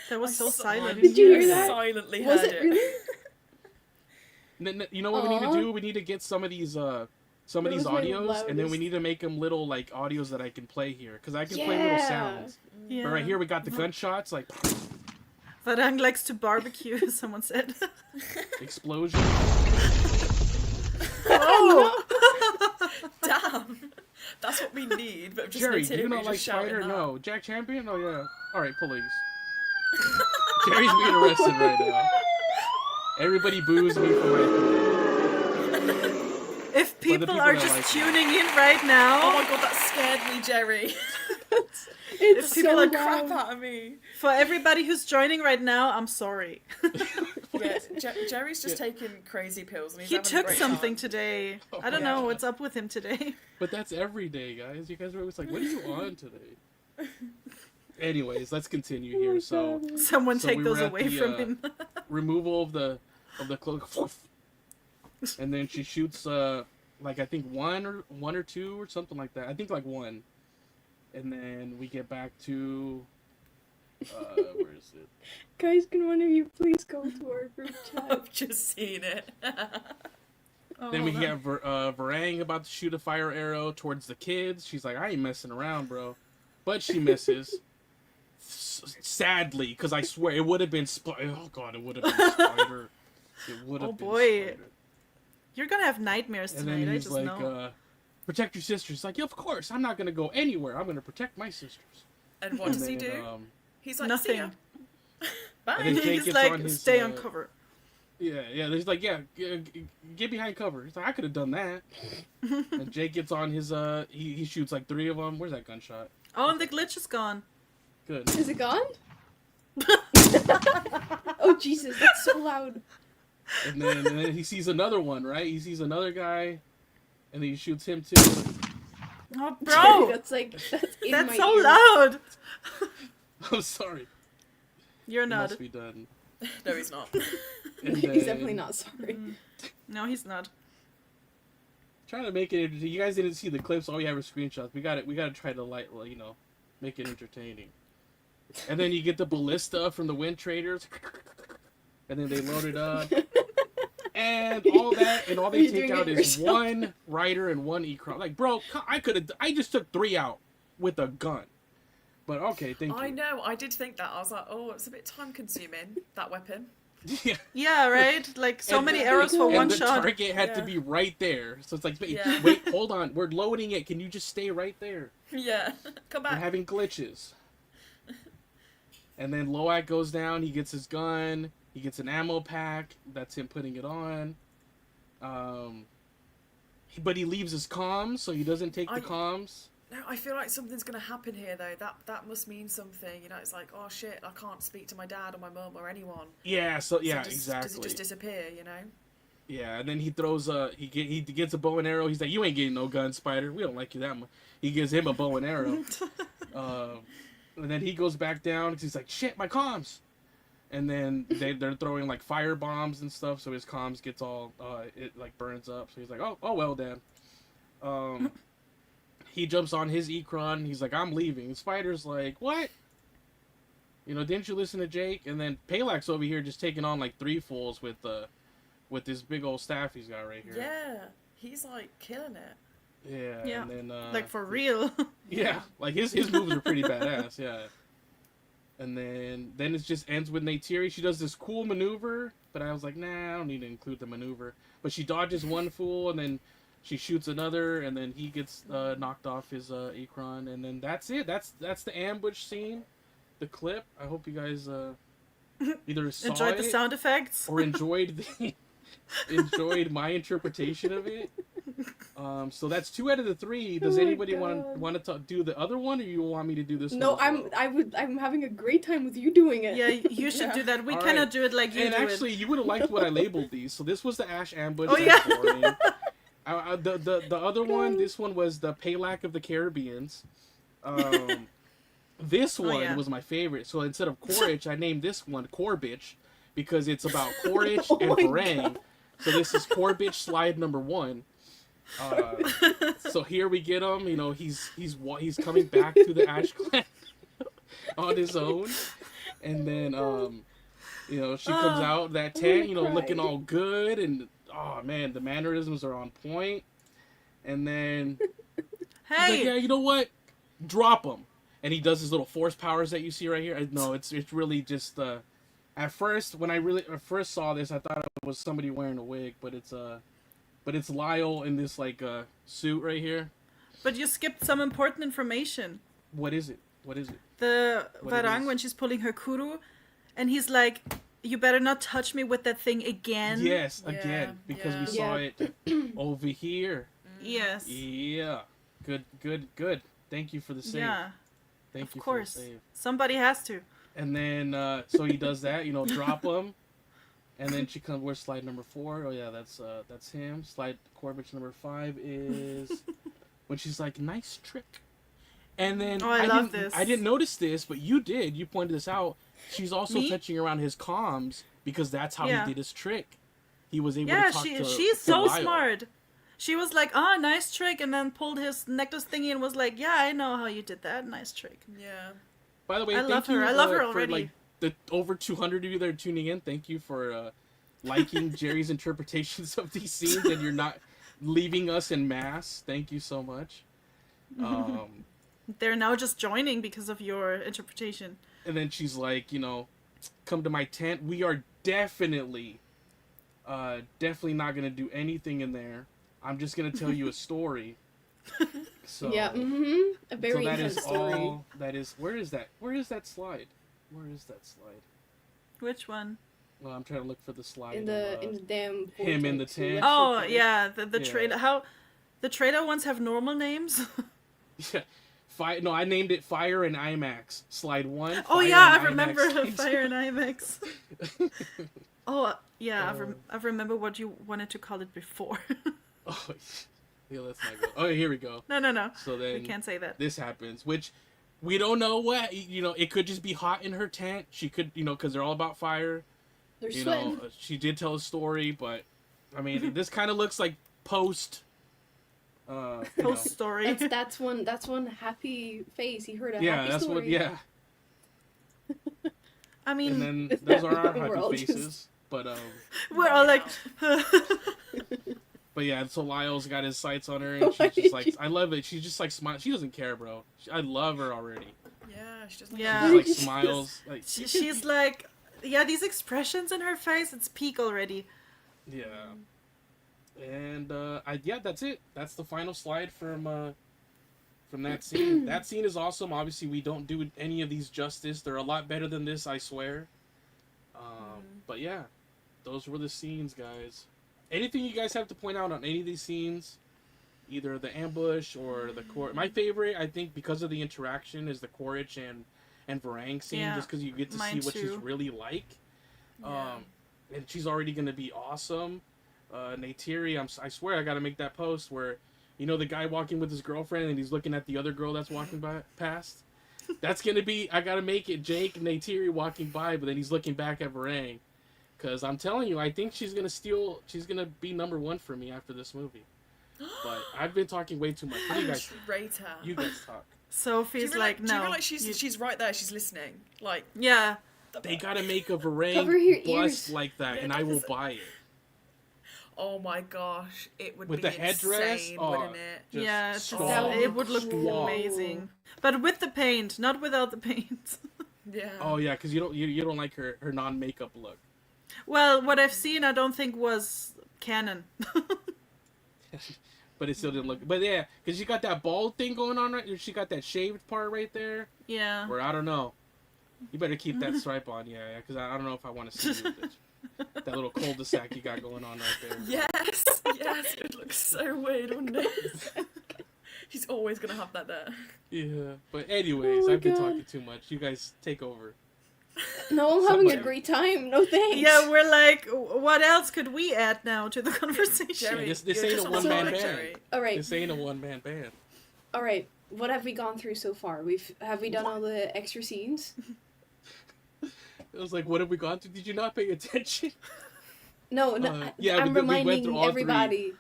That was so silent. Did you hear I that? silently Was heard it really? You know what we need to Aw. do? We need to get some of these That was my audios, and then we loudest. need to make them little like audios that I can play here, because I can play little Yeah. sounds. Yeah. But right here we got the gunshots, like Varang likes to barbecue, someone said. explosion. Oh! Damn. That's what we need, but just Jerry, do Neytiri you not just like shouting Spider? that. No. Jack Champion? Oh yeah. All right, police. Jerry's being arrested right now. Everybody boos me for my. If people, people are that just like tuning in right now, Oh my god, that scared me, Jerry. It's If people so are Crap loud. out of me. for everybody who's joining right now, I'm sorry. Yeah, Jerry's just taking crazy pills and he's He having a took great something time. today. Oh I don't my know God. what's up with him today. But that's every day, guys. You guys are always like, "What are you on today?" Anyways, let's continue here. So, Someone So take we those were at away the, from him. removal of the cloak, and then she shoots like I think one or two or something like that. I think like one, and then we get back to where is it? Guys, can one of you please go to our group chat? I've just seen it. Oh, Then we hold on. get Varang about to shoot a fire arrow towards the kids. She's like, "I ain't messing around, bro," but she misses. Sadly, because I swear it would have been oh god, it would have been Spider. It would have Oh, been boy. Spider. You're gonna have nightmares And tonight, then I he's just like, know. "Protect your sisters." Like, yeah, of course, I'm not gonna go anywhere. I'm gonna protect my sisters. And what does he And do? then, He's like, Nothing. see ya. And Bye. then Jake He's gets like, on his, stay on cover. yeah. He's like, "Yeah, get behind cover." He's like, "I could have done that." And Jake gets on his he shoots like 3 of them. Where's that gunshot? Oh, and the glitch is gone. Good. Is it gone? Oh Jesus, that's so loud. And then he sees another one, right? He sees another guy, and then he shoots him too. Oh, Jerry, bro! that's in That's my so ear. loud! I'm sorry. You're It not. must be done. No, he's not. And He's then- definitely not sorry. No, he's not. Trying to make it. You guys didn't see the clips. All we have are screenshots. We got to try to make it entertaining. And then you get the ballista from the Wind Traders, and then they load it up, and all that, and all they You're take doing out it is yourself. one Rider and one Ikran. Like, bro, I just took 3 out with a gun. But okay, thank you. I know, I did think that. I was like, oh, it's a bit time consuming, that weapon. Yeah. Yeah, right? Like, so And many the- arrows for and one the shot. target had to Yeah. be right there. So it's like, wait, Yeah. wait, hold on. We're loading it. Can you just stay right there? Yeah, come We're back. having glitches. And then Loak goes down. He gets his gun. He gets an ammo pack. That's him putting it on. But he leaves his comms, so he doesn't take the comms. No, I feel like something's going to happen here, though. That must mean something. You know, it's like, oh shit, I can't speak to my dad or my mum or anyone. Yeah. So yeah, Does exactly. it just disappear, you know? Yeah, and then he throws he gets a bow and arrow. He's like, "You ain't getting no gun, Spider. We don't like you that much." He gives him a bow and arrow. And then he goes back down because he's like, "Shit, my comms!" And then they're throwing like fire bombs and stuff, so his comms gets all it like burns up. So he's like, "Oh well, then." He jumps on his Ikran. He's like, "I'm leaving." And Spider's like, "What? You know, didn't you listen to Jake?" And then Palak's over here just taking on like 3 fools with this big old staff he's got right here. Yeah, he's like killing it. Yeah. Yeah. And then Like, for real. yeah, like his moves are pretty badass. Yeah. And then it just ends with Neytiri. She does this cool maneuver, but I was like, nah, I don't need to include the maneuver. But she dodges one fool, and then she shoots another, and then he gets knocked off his Ikran, and then that's it. That's the ambush scene, the clip. I hope you guys either saw Enjoyed the it sound effects. or enjoyed enjoyed my interpretation of it. So that's 2 out of the 3. Does Oh my anybody God. want to do the other one, or you want me to do this No, one? as well? I'm having a great time with you doing it. Yeah, you should Yeah. do that. We All cannot right. do it like you And do actually, you would have liked what I labeled these. So this was the Ash ambush. Oh, That's yeah. boring. The other one, this one was the Payakan of the Caribbeans. This one was my favorite. So instead of Quaritch, I named this one Corbitch because it's about Quaritch and Varang. So this is Corbitch slide number 1. So here we get him. You know, he's coming back to the Ashclan on his own, and then you know, she comes out that tent, you know, looking all good, and oh man, the mannerisms are on point. And then he's like, yeah, you know what? Drop him. And he does his little force powers that you see right here. No, it's really just at first when I first saw this, I thought it was somebody wearing a wig, but it's Lyle in this like suit right here. But you skipped some important information. What is it? The Varang, when she's pulling her kuru, and he's like, you better not touch me with that thing again. Yes, again, because we saw it over here. Yes. Yeah. Good. Thank you for the save. Yeah. Thank you of course. for the save. Somebody has to. And then, so he does that, you know, drop him. And then she comes, where's slide number 4? Oh, yeah, that's him. Slide Corbitch number 5 is when she's like, nice trick. And then I love this. I didn't notice this, but you did. You pointed this out. She's also touching around his comms because that's how he did his trick. He was able to talk to she's so Lyle. smart. She was like, nice trick, and then pulled his necklace thingy and was like, yeah, I know how you did that. Nice trick. Yeah. By the way, I love her already. For, like, the over 200 of you that are tuning in, thank you for liking Jerry's interpretations of these scenes, and you're not leaving us in mass. Thank you so much. They're now just joining because of your interpretation. And then she's like, you know, come to my tent. We are definitely not going to do anything in there. I'm just going to tell you a story. So, yeah, a very intense story. That is, where is that? Where is that slide? Which one? Well, I'm trying to look for the slide. In the damn him in the tent. Oh, yeah, the trailer. How the trailer ones have normal names? Yeah. No, I named it Fire and IMAX. Slide 1. Oh, yeah, I remember Fire and IMAX. Oh, yeah, I remember what you wanted to call it before. Oh, yeah, let's not go. Oh, here we go. No. So then we can't say that. This happens, which we don't know what, you know, it could just be hot in her tent. She could, you know, because they're all about fire. They're you sweating. know, she did tell a story, but, I mean, this kind of looks like post story. That's one happy face. He heard a yeah, happy that's story. what. Yeah. I mean, and then those are our happy faces. Just... But we're all like. But yeah, so Lyle's got his sights on her, and she's just like, I love it. She's just like smile. She doesn't care, bro. I love her already. Yeah, she doesn't. Yeah, she just, like smiles. Like she's like, yeah, these expressions in her face. It's peak already. Yeah. And that's it. That's the final slide from that scene. That scene is awesome. Obviously, we don't do any of these justice. They're a lot better than this, I swear. But yeah, those were the scenes, guys. Anything you guys have to point out on any of these scenes? Either the ambush or the court. My favorite, I think, because of the interaction, is the Quaritch and Varang scene, just because you get to see what she's really like. Yeah. And she's already going to be awesome. Neytiri, I swear I got to make that post where, you know, the guy walking with his girlfriend and he's looking at the other girl that's walking past. That's going to be, I got to make it Jake Neytiri walking by, but then he's looking back at Varang. Because I'm telling you, I think she's going to be number 1 for me after this movie. But I've been talking way too much. What do you guys Traitor. You guys talk. Sophie's like, no. Do you realize she's right there? She's listening. Like, yeah. They got to make a Varang bust like that, and I will buy it. Oh my gosh, it would with be the headdress, insane, wouldn't it? Yeah, strong, it would look amazing. But with the paint, not without the paint. Yeah. Oh yeah, because you don't like her non-makeup look. Well, what I've seen, I don't think was canon. But it still didn't look. But yeah, because she got that bald thing going on right. She got that shaved part right there. Yeah. Where I don't know. You better keep that stripe on, yeah, because I don't know if I want to see you with it. That little cul-de-sac you got going on right there. Yes, it would look so weird, wouldn't it? He's always gonna have that there. Yeah, but anyways, I've been talking too much. You guys take over. No, I'm having a Somewhere. great time. No thanks. Yeah, we're like, what else could we add now to the conversation? Jerry, This you're ain't just a on one-man the band. Jerry. All right. This ain't a one-man band. All right. What have we gone through so far? Have we done all the extra scenes? It was like, what have we gone through? Did you not pay attention? No, yeah, I'm we went reminding through all everybody.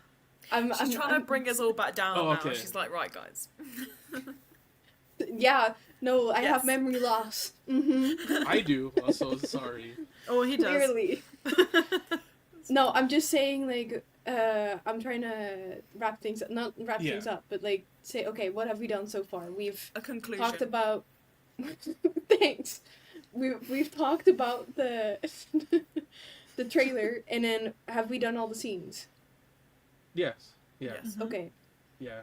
She's trying to bring us all back down Oh, now. okay. She's like, right, guys. Yeah, no, I have Yes. memory loss. Mm-hmm. I do. Also, sorry. Oh, he does. Clearly. No, I'm just saying, like, I'm trying to wrap things up. Not wrap Yeah. things up, but, like, say, okay, what have we done so far? We've A conclusion. talked about... Thanks. We've talked about the the trailer, and then have we done all the scenes? Yes. Yeah. Yes. Okay. Yeah.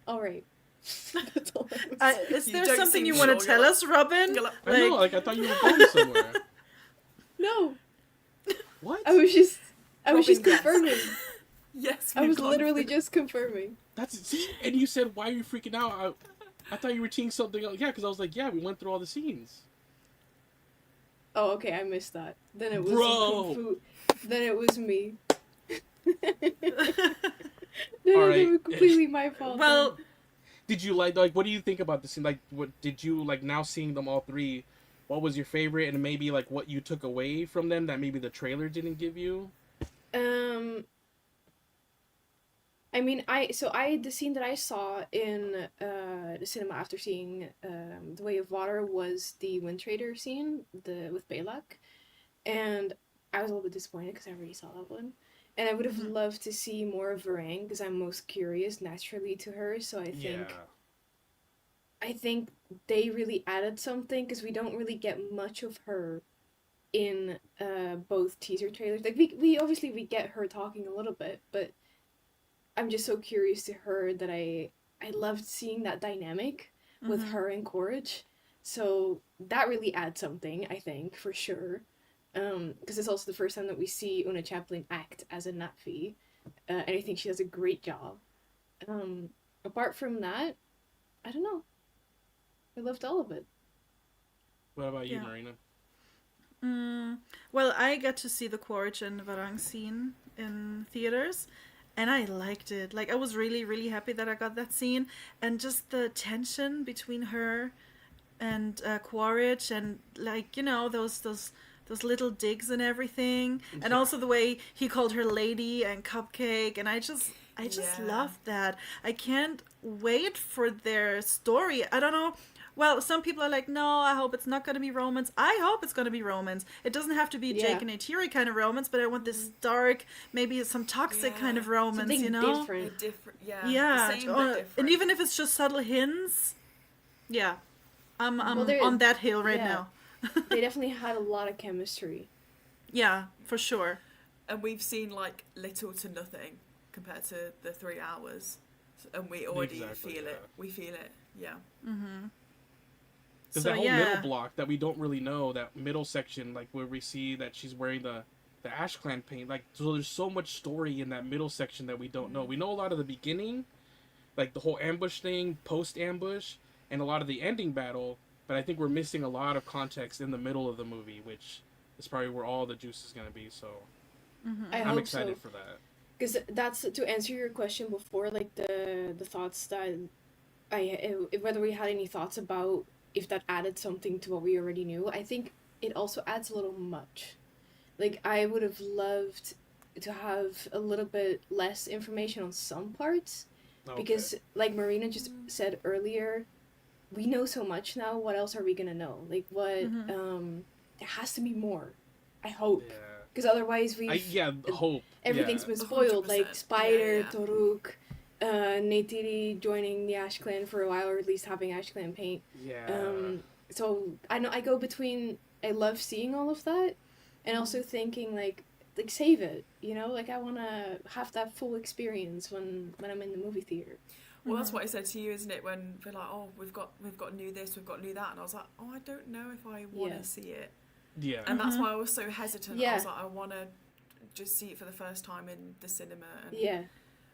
All right. That's all I was Is You there don't something seem you want to sure, tell you're us, Robin? You're like, I know. Like I thought you were going somewhere. No, What? I was just Robin, yes. confirming. yes, I we've was gone literally through- just confirming. That's see. And you said, why are you freaking out? I thought you were teeing something else. Yeah, because I was like, yeah, we went through all the scenes. Oh, okay, I missed that. Then it was Bro. Kung Fu. Then it was me. All No, right. it was completely my fault. Well, Did you like what do you think about the scene? Like, what did you like now seeing them all three? What was your favorite, and maybe like what you took away from them that maybe the trailer didn't give you? I mean, the scene that I saw in the cinema after seeing The Way of Water was the Wind Trader scene, with Balak, and I was a little bit disappointed because I already saw that one, and I would have loved to see more of Varang because I'm most curious naturally to her. So I think they really added something because we don't really get much of her in both teaser trailers. Like we obviously we get her talking a little bit, but I'm just so curious to her that I loved seeing that dynamic with her and Quaritch. So that really adds something, I think, for sure. Because it's also the first time that we see Una Chaplin act as a Natfi. And I think she does a great job. Apart from that, I don't know. I loved all of it. What about you, Yeah. Marina? Well, I got to see the Quaritch and Varang scene in theaters, and I liked it. Like, I was really, really happy that I got that scene, and just the tension between her and Quaritch, and like, you know, those little digs and everything, and also the way he called her lady and cupcake, and I just Yeah. loved that. I can't wait for their story. I don't know. Well, some people are like, no, I hope it's not going to be romance. I hope it's going to be romance. It doesn't have to be Yeah. Jake and Neytiri kind of romance, but I want this dark, maybe some toxic kind of romance, Something you know? They're different. different. Yeah. Yeah. The same, but different. And even if it's just subtle hints, yeah. I'm Well, they're- on that hill right yeah. now. They definitely had a lot of chemistry. Yeah, for sure. And we've seen like little to nothing compared to the 3 hours, and we already Exactly, feel yeah. it. We feel it. Yeah. Because So, that whole yeah. middle block that we don't really know, that middle section, like where we see that she's wearing the Ashclan paint, like so there's so much story in that middle section that we don't know. We know a lot of the beginning, like the whole ambush thing, post ambush, and a lot of the ending battle, but I think we're missing a lot of context in the middle of the movie, which is probably where all the juice is going to be. So I I'm hope excited so. for that. Because that's to answer your question before, like the thoughts that whether we had any thoughts about if that added something to what we already knew. I think it also adds a little much. Like I would have loved to have a little bit less information on some parts because, like Marina just said earlier, we know so much now. What else are we gonna know? Like what? There has to be more. I hope. Yeah. Because otherwise Hope. everything's Yeah. been spoiled. 100%. Like Spider, Yeah. Toruk, Neytiri joining the Ashclan for a while, or at least having Ashclan paint. Yeah. So I know I go between. I love seeing all of that, and also thinking like save it. You know, like I want to have that full experience when I'm in the movie theater. Well, that's what I said to you, isn't it? When we're like, oh, we've got new this, we've got new that, and I was like, oh, I don't know if I want to Yeah. see it, Yeah. and that's why I was so hesitant. I Yeah. was like, I want to just see it for the first time in the cinema and Yeah,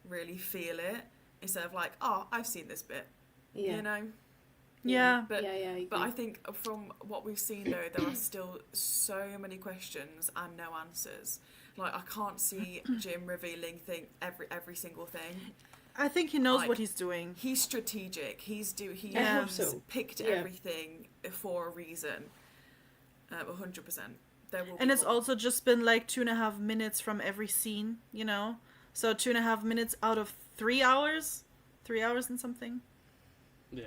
really feel it, instead of like, oh, I've seen this bit, yeah. you know. Yeah. But yeah, I but I agree. think from what we've seen though, there are still so many questions and no answers. Like I can't see Jim revealing every single thing. I think he knows Like, what he's doing. He's strategic. He's I hope he's so. picked Yeah. everything for a reason. 100%. There will. And be it's more. also just been like 2.5 minutes from every scene, you know? So 2.5 minutes out of 3 hours? 3 hours and something? Yeah.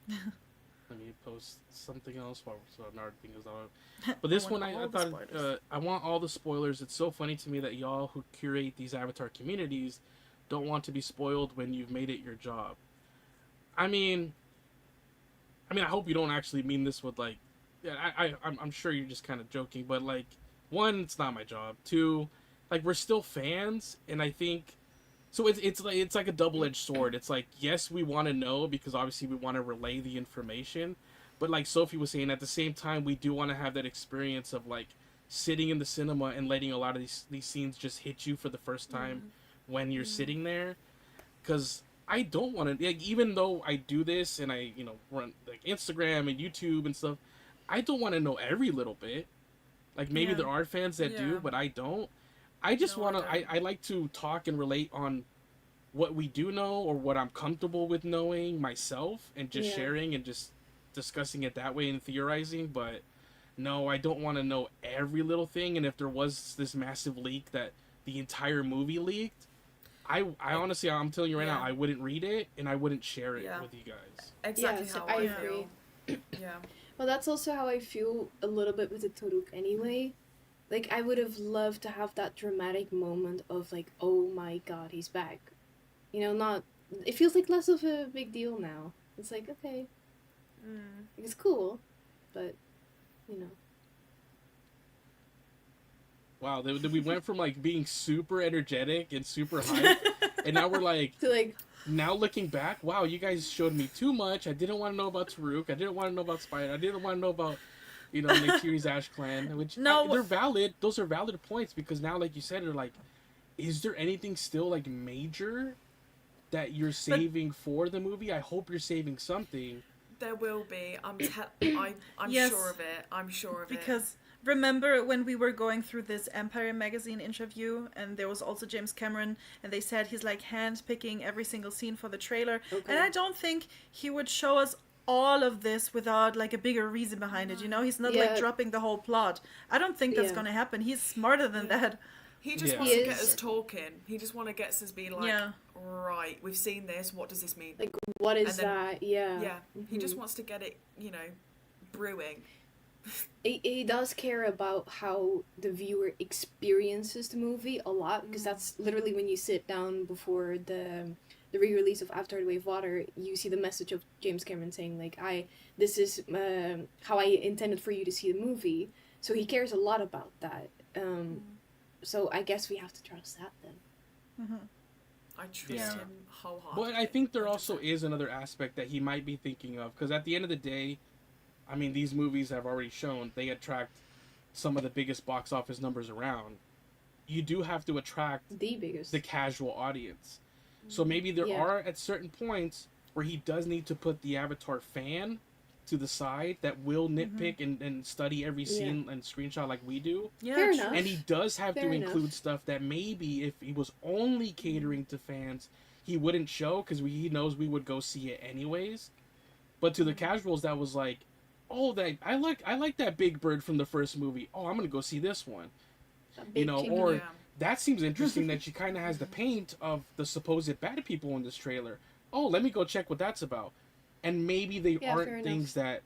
Let me post something else while so another thing is on. But this one, I thought I want all the spoilers. It's so funny to me that y'all who curate these Avatar communities don't want to be spoiled when you've made it your job. I mean, I hope you don't actually mean this with like, yeah, I'm sure you're just kind of joking, but like, one, it's not my job. Two, like we're still fans, and I think so. It's like a double-edged sword. It's like yes, we want to know because obviously we want to relay the information, but like Sophie was saying, at the same time we do want to have that experience of like sitting in the cinema and letting a lot of these scenes just hit you for the first time when you're sitting there, because I don't want to like, even though I do this and I run like Instagram and YouTube and stuff, I don't want to know every little bit. Like maybe there are fans that do, but I don't. I just want to. I like to talk and relate on what we do know or what I'm comfortable with knowing myself and just sharing and just discussing it that way and theorizing. But no, I don't want to know every little thing. And if there was this massive leak that the entire movie leaked, I honestly, I'm telling you right now, I wouldn't read it and I wouldn't share it with you guys. Exactly Yes, how I I agree. feel. Yeah. Well, that's also how I feel a little bit with the Toruk anyway. Like, I would have loved to have that dramatic moment of, like, oh my god, he's back. Not... It feels like less of a big deal now. It's like, okay. It's cool, but, Wow, we went from, like, being super energetic and super hyped, and now we're, like... to, like... Now looking back, wow, you guys showed me too much. I didn't want to know about Toruk. I didn't want to know about Spider. I didn't want to know about... Neytiri's Ashclan, which they're valid. Those are valid points because now, like you said, they're like, is there anything still like major that you're saving for the movie? I hope you're saving something. There will be. I'm Yes. sure of it. I'm sure of it. Because remember when we were going through this Empire magazine interview, and there was also James Cameron, and they said he's like hand-picking every single scene for the trailer, and I don't think he would show us all of this without like a bigger reason behind it. He's not like dropping the whole plot. I don't think that's gonna happen. He's smarter than that. He just wants to get us talking. He just want to get us being like, right, we've seen this. What does this mean? Like, what is that? Yeah. Yeah. He just wants to get it, brewing. He does care about how the viewer experiences the movie a lot, because that's literally when you sit down before the re-release of After the Wave Water, you see the message of James Cameron saying like, this is how I intended for you to see the movie. So he cares a lot about that. So I guess we have to trust that then. I trust him wholeheartedly. But I think there also is another aspect that he might be thinking of, because at the end of the day, I mean, these movies have already shown they attract some of the biggest box office numbers around. You do have to attract the casual audience. So maybe there are at certain points where he does need to put the Avatar fan to the side that will nitpick and study every scene and screenshot like we do. Yeah, fair enough. And he does have to include stuff that maybe if he was only catering to fans, he wouldn't show because he knows we would go see it anyways. But to the casuals, that was like, oh, I like that big bird from the first movie. Oh, I'm gonna go see this one. That seems interesting that she kind of has the paint of the supposed bad people in this trailer. Oh, let me go check what that's about. And maybe they aren't things that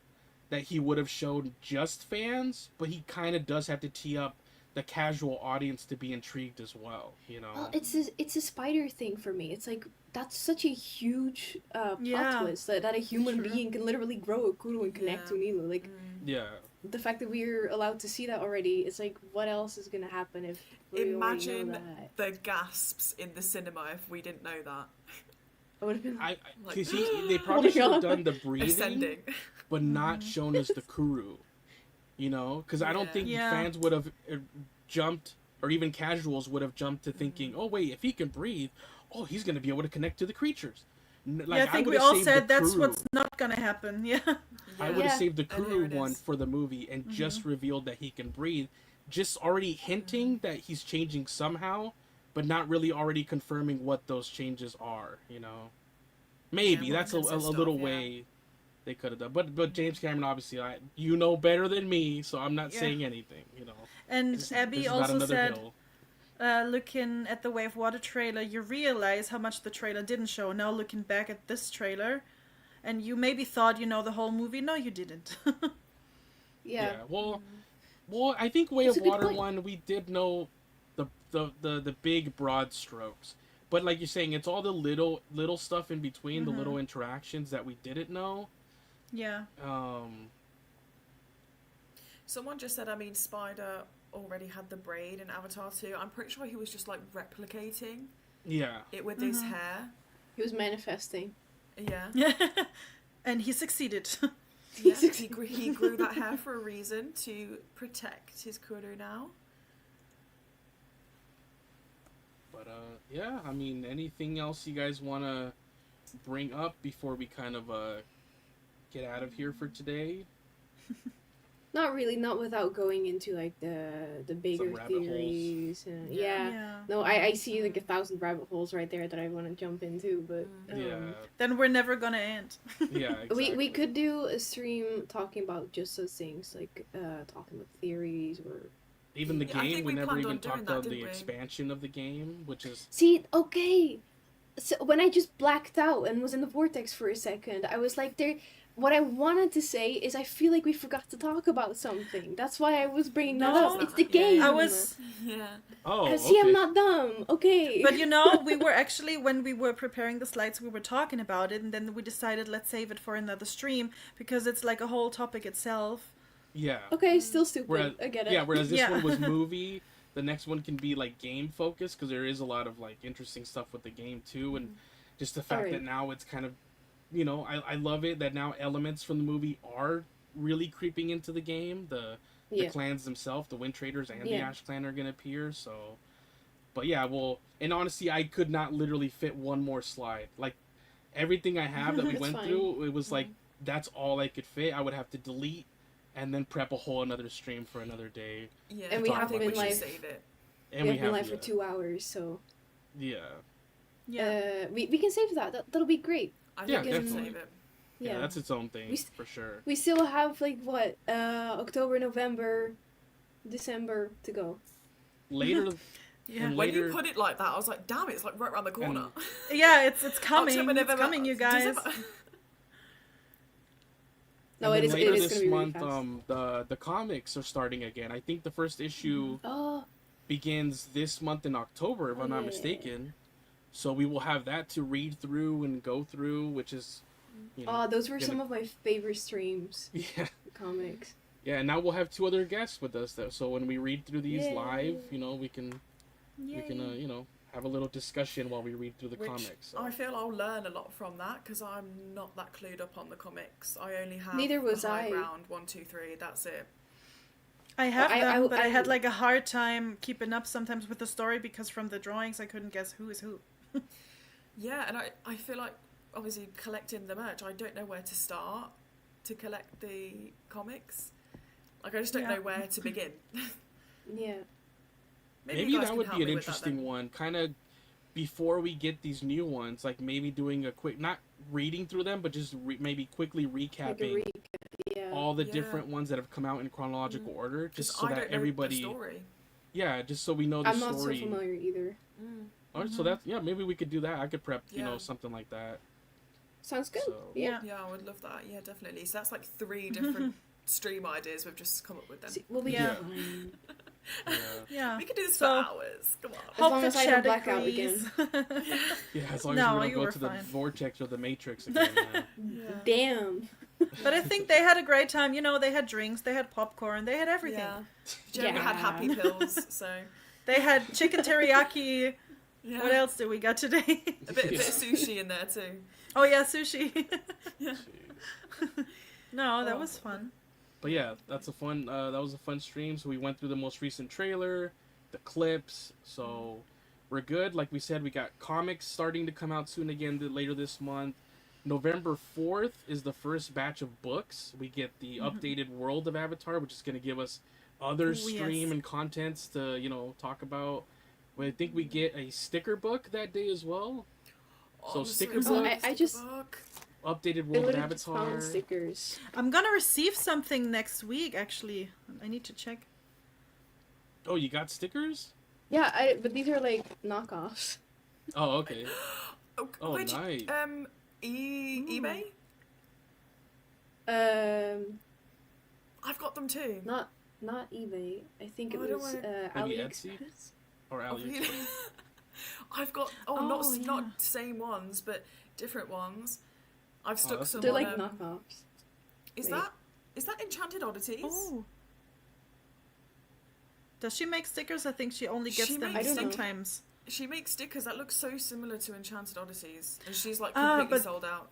he would have shown just fans, but he kind of does have to tee up the casual audience to be intrigued as well, Well, it's a spider thing for me. It's like, that's such a huge plot twist that a human being can literally grow a kudu and connect to Nilu. Like, the fact that we're allowed to see that already, it's like, what else is going to happen if we imagine know that? the gasps in the cinema if we didn't know that. I would have been they probably should have done the breathing, ascending, but not shown us the kuru. Because I don't think fans would have jumped, or even casuals would have jumped to thinking, oh wait, if he can breathe, oh, he's going to be able to connect to the creatures. I think we all said that's what's not gonna happen. Yeah. I would have saved the And crew here it one is. for the movie and just revealed that he can breathe, just already hinting that he's changing somehow, but not really already confirming what those changes are. You know, maybe Yeah, that's a Worthington stuff, little yeah. way they could have done. But James Cameron, obviously, you know better than me, so I'm not Yeah. saying anything. You know, And this Abby is not also another said, hill. looking at the Way of Water trailer, you realize how much the trailer didn't show. Now looking back at this trailer, and you maybe thought you know the whole movie. No, you didn't. Yeah. Well, I think Way That's of a good Water point. one we did know the big broad strokes, but like you're saying, it's all the little stuff in between, the little interactions that we didn't know. Yeah. Someone just said, I mean, Spider already had the braid in Avatar 2. I'm pretty sure he was just like replicating Yeah. it with his hair. He was manifesting. Yeah. And he succeeded. Yeah, he grew that hair for a reason, to protect his kuru now. But yeah, I mean, anything else you guys want to bring up before we kind of get out of here for today? Not really, not without going into like the bigger Some rabbit theories. Yeah. Yeah. No, I see like 1,000 rabbit holes right there that I want to jump into, but Yeah. Then we're never gonna end. Yeah. Exactly. we could do a stream talking about just those things, like talking about theories or Even the Yeah, I game, think we we never planned on even doing talked that, about didn't the we? expansion of the game, which is see. Okay, so when I just blacked out and was in the vortex for a second, I was like, there. What I wanted to say is, I feel like we forgot to talk about something. That's why I was bringing that No. up. It's the Yeah, game. yeah. I was, Yeah. See, I'm okay. not dumb. Okay. but you know, we were actually, when we were preparing the slides, we were talking about it, and then we decided let's save it for another stream because it's like a whole topic itself. Yeah. Okay, still stupid. Whereas, I get it. yeah, whereas this Yeah. one was movie, the next one can be like game focused because there is a lot of like interesting stuff with the game too, and just the fact Alright. that now it's kind of, you know, I love it that now elements from the movie are really creeping into the game. The clans themselves, the Wind Traders and the Yeah. Ashclan are gonna appear. So, but yeah, well, and honestly, I could not literally fit one more slide. Like everything I have that we It's went fine. through, it was like that's all I could fit. I would have to delete and then prep a whole another stream for another day. Yeah. And we have I think been we should live- save it. And we have been live yeah, for 2 hours, so Yeah. we can save that. That'll be great. I Yeah, think we should definitely. save it. yeah, Yeah, that's its own thing We s- for sure. we still have like what October, November, December to go. Later, Yeah. and When later, you put it like that, I was like, damn, it's like right around the corner. Yeah, it's coming. October, It's November, coming, you guys. December. No, and it then is. later It is this gonna be really month, fast. the comics are starting again. I think the first issue Oh, begins this month in October, if I'm not yeah. mistaken. So we will have that to read through and go through, which is, you know, those were gonna- some of my favorite streams. yeah, The comics. yeah. And now we'll have 2 other guests with us, though. So when we read through these Yay. live, you know, we can you know, have a little discussion while we read through the Which comics. So. I feel I'll learn a lot from that because I'm not that clued up on the comics. I only have Neither was the high I. ground 1, 2, 3. That's it. I have I- them, I- but I I- had like a hard time keeping up sometimes with the story because from the drawings I couldn't guess who is who. Yeah, and I feel like obviously collecting the merch, I don't know where to start to collect the comics. Like I just don't Yeah. know where to begin. Yeah. Maybe you guys that can would help be an me with that interesting then. one. Kind of before we get these new ones, like maybe doing a quick, not reading through them, but just maybe quickly Like a recapping yeah. all the Yeah. different ones that have come out in chronological order, just Just so I that don't know everybody, the story. yeah, just so we know the I'm not so story. familiar either. Alright, so that's maybe we could do that. I could prep, you know, Yeah. something like that. Sounds good. So- Yeah. Yeah, I would love that. Yeah, definitely. So that's like 3 different stream ideas we've just come up with then. See, we'll be Yeah. fine. Yeah, Yeah. We could do this So- for hours. Come on. Hope long the as I don't chat black out agrees. yeah. As long No, as we you don't were go to the fine. vortex or the matrix again. Yeah. Yeah. Damn. But I think they had a great time. You know, they had drinks, they had popcorn, they had everything. Yeah. Jeremy Yeah. had happy pills, so They had chicken teriyaki. yeah. What else did we got today? A bit of sushi in there too. Oh yeah, sushi. Yeah. No, that was fun. But yeah, that's a fun. That was a fun stream. So we went through the most recent trailer, the clips. So we're good. Like we said, we got comics starting to come out soon again later this month. November 4th is the first batch of books. We get the updated world of Avatar, which is going to give us other stream and contents to, talk about. I think we get a sticker book that day as well. So sticker book. I just updated world of Avatar. Found stickers. I'm gonna receive something next week. Actually, I need to check. Oh, you got stickers? Yeah, but these are like knockoffs. Oh, okay. Oh, Which, nice. eBay? I've got them too. Not eBay. I think it was AliExpress. Or AliExpress. I've got not same ones, but different ones. I've stuck some. They're like knockoffs. Is that Enchanted Oddities? Oh. Does she make stickers? I think she only gets them sometimes. She makes stickers that look so similar to Enchanted Oddities, and she's like completely sold out.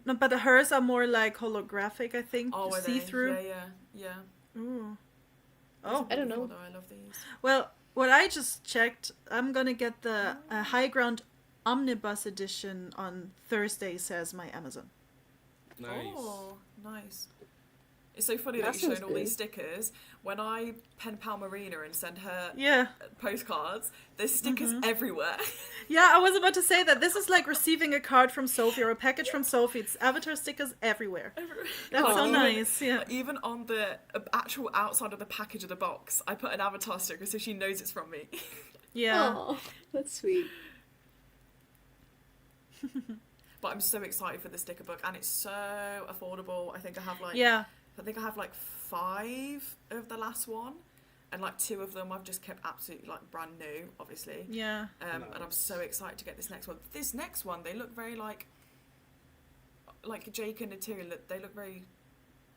No, but hers are more like holographic, I think. Oh, see-through. Yeah. Ooh. Oh, I don't know. Though. I love these. Well, what I just checked, I'm gonna get the High Ground Omnibus edition on Thursday, says my Amazon. Nice. Oh, nice. It's so funny that you're showing all these stickers. When I pen pal Marina and send her postcards, there's stickers everywhere. Yeah, I was about to say that. This is like receiving a card from Sophie or a package from Sophie. It's Avatar stickers everywhere. That's so nice, yeah. Even on the actual outside of the package of the box, I put an Avatar sticker so she knows it's from me. Yeah. Oh, that's sweet. But I'm so excited for the sticker book, and it's so affordable. I think I have like 5 of the last one, and like 2 of them I've just kept absolutely like brand new, obviously. Yeah. And I'm so excited to get this next one. This next one, they look very like Jake and Neytiri. They look very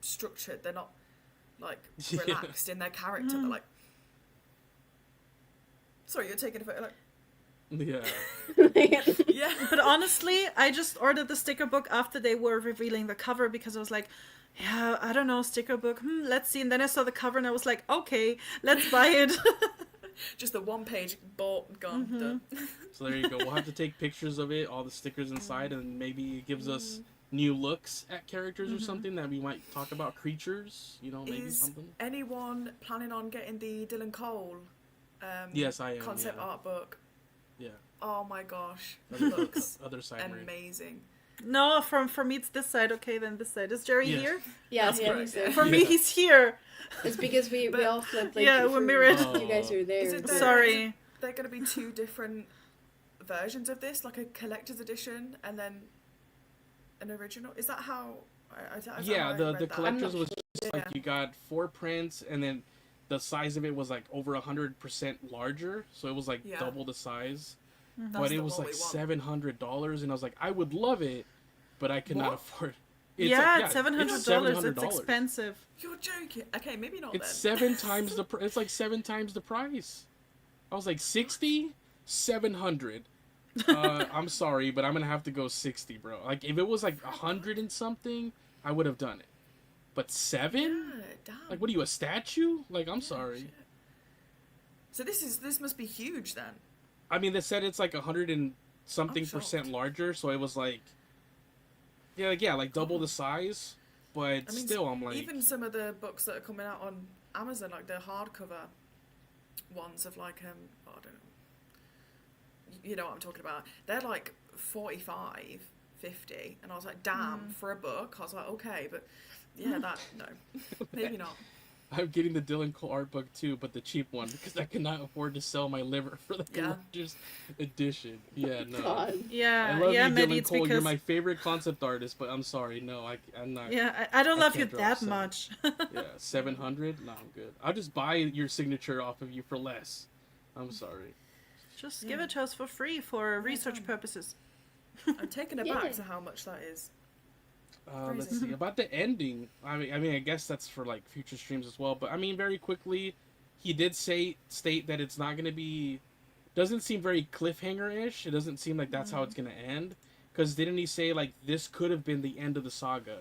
structured. They're not like relaxed in their character. They're like, sorry, you're taking a photo. Like, yeah. But honestly, I just ordered the sticker book after they were revealing the cover because I was like, yeah, I don't know, sticker book, let's see. And then I saw the cover and I was like, okay, let's buy it. Just the 1 page, bought, gone, done. So there you go. We'll have to take pictures of it, all the stickers inside, and maybe it gives us new looks at characters or something that we might talk about. Creatures, maybe something. Is anyone planning on getting the Dylan Cole yes, I am, concept art book? Yeah. Oh my gosh. It looks other side amazing. No, for me it's this side. Okay, then this side. Is Jerry here? Yeah, he's there. For me, he's here. It's because we all flipped. Like, we're mirrored. You guys are there. Sorry. They're going to be 2 different versions of this, like a collector's edition and then an original. Is that how? The collector's was just like you got 4 prints, and then the size of it was like over 100% larger, so it was like double the size. But it was like $700, and I was like, I would love it, but I could not afford. It's $700. It's expensive. You're joking. Okay, maybe not. It's 7 times the. It's like 7 times the price. I was like 60, 700. I'm sorry, but I'm gonna have to go 60, bro. Like if it was like 100 and something, I would have done it. But 7? Yeah, damn. Like what are you, a statue? Like I'm sorry. Shit. So this must be huge then. I mean, they said it's like 100 and something percent larger, so it was like, like double the size. But still, I'm like, even some of the books that are coming out on Amazon, like the hardcover ones of like I don't know, you know what I'm talking about. They're like 45, 50, and I was like, damn, for a book. I was like, okay, but maybe not. I'm getting the Dylan Cole art book too, but the cheap one because I cannot afford to sell my liver for the collector's edition. Yeah, no. God. Yeah, I love you, maybe Dylan it's Cole. because You're my favorite concept artist, but I'm sorry, no, I'm not. Yeah, I don't love you that much. Yeah, 700. No, I'm good. I'll just buy your signature off of you for less. I'm sorry. Just give it to us for free for research purposes. I'm taken aback to how much that is. Let's see about the ending. I mean, I guess that's for like future streams as well. But I mean, very quickly, he did state that it's not going to be. Doesn't seem very cliffhanger-ish. It doesn't seem like that's how it's going to end. Because didn't he say like this could have been the end of the saga,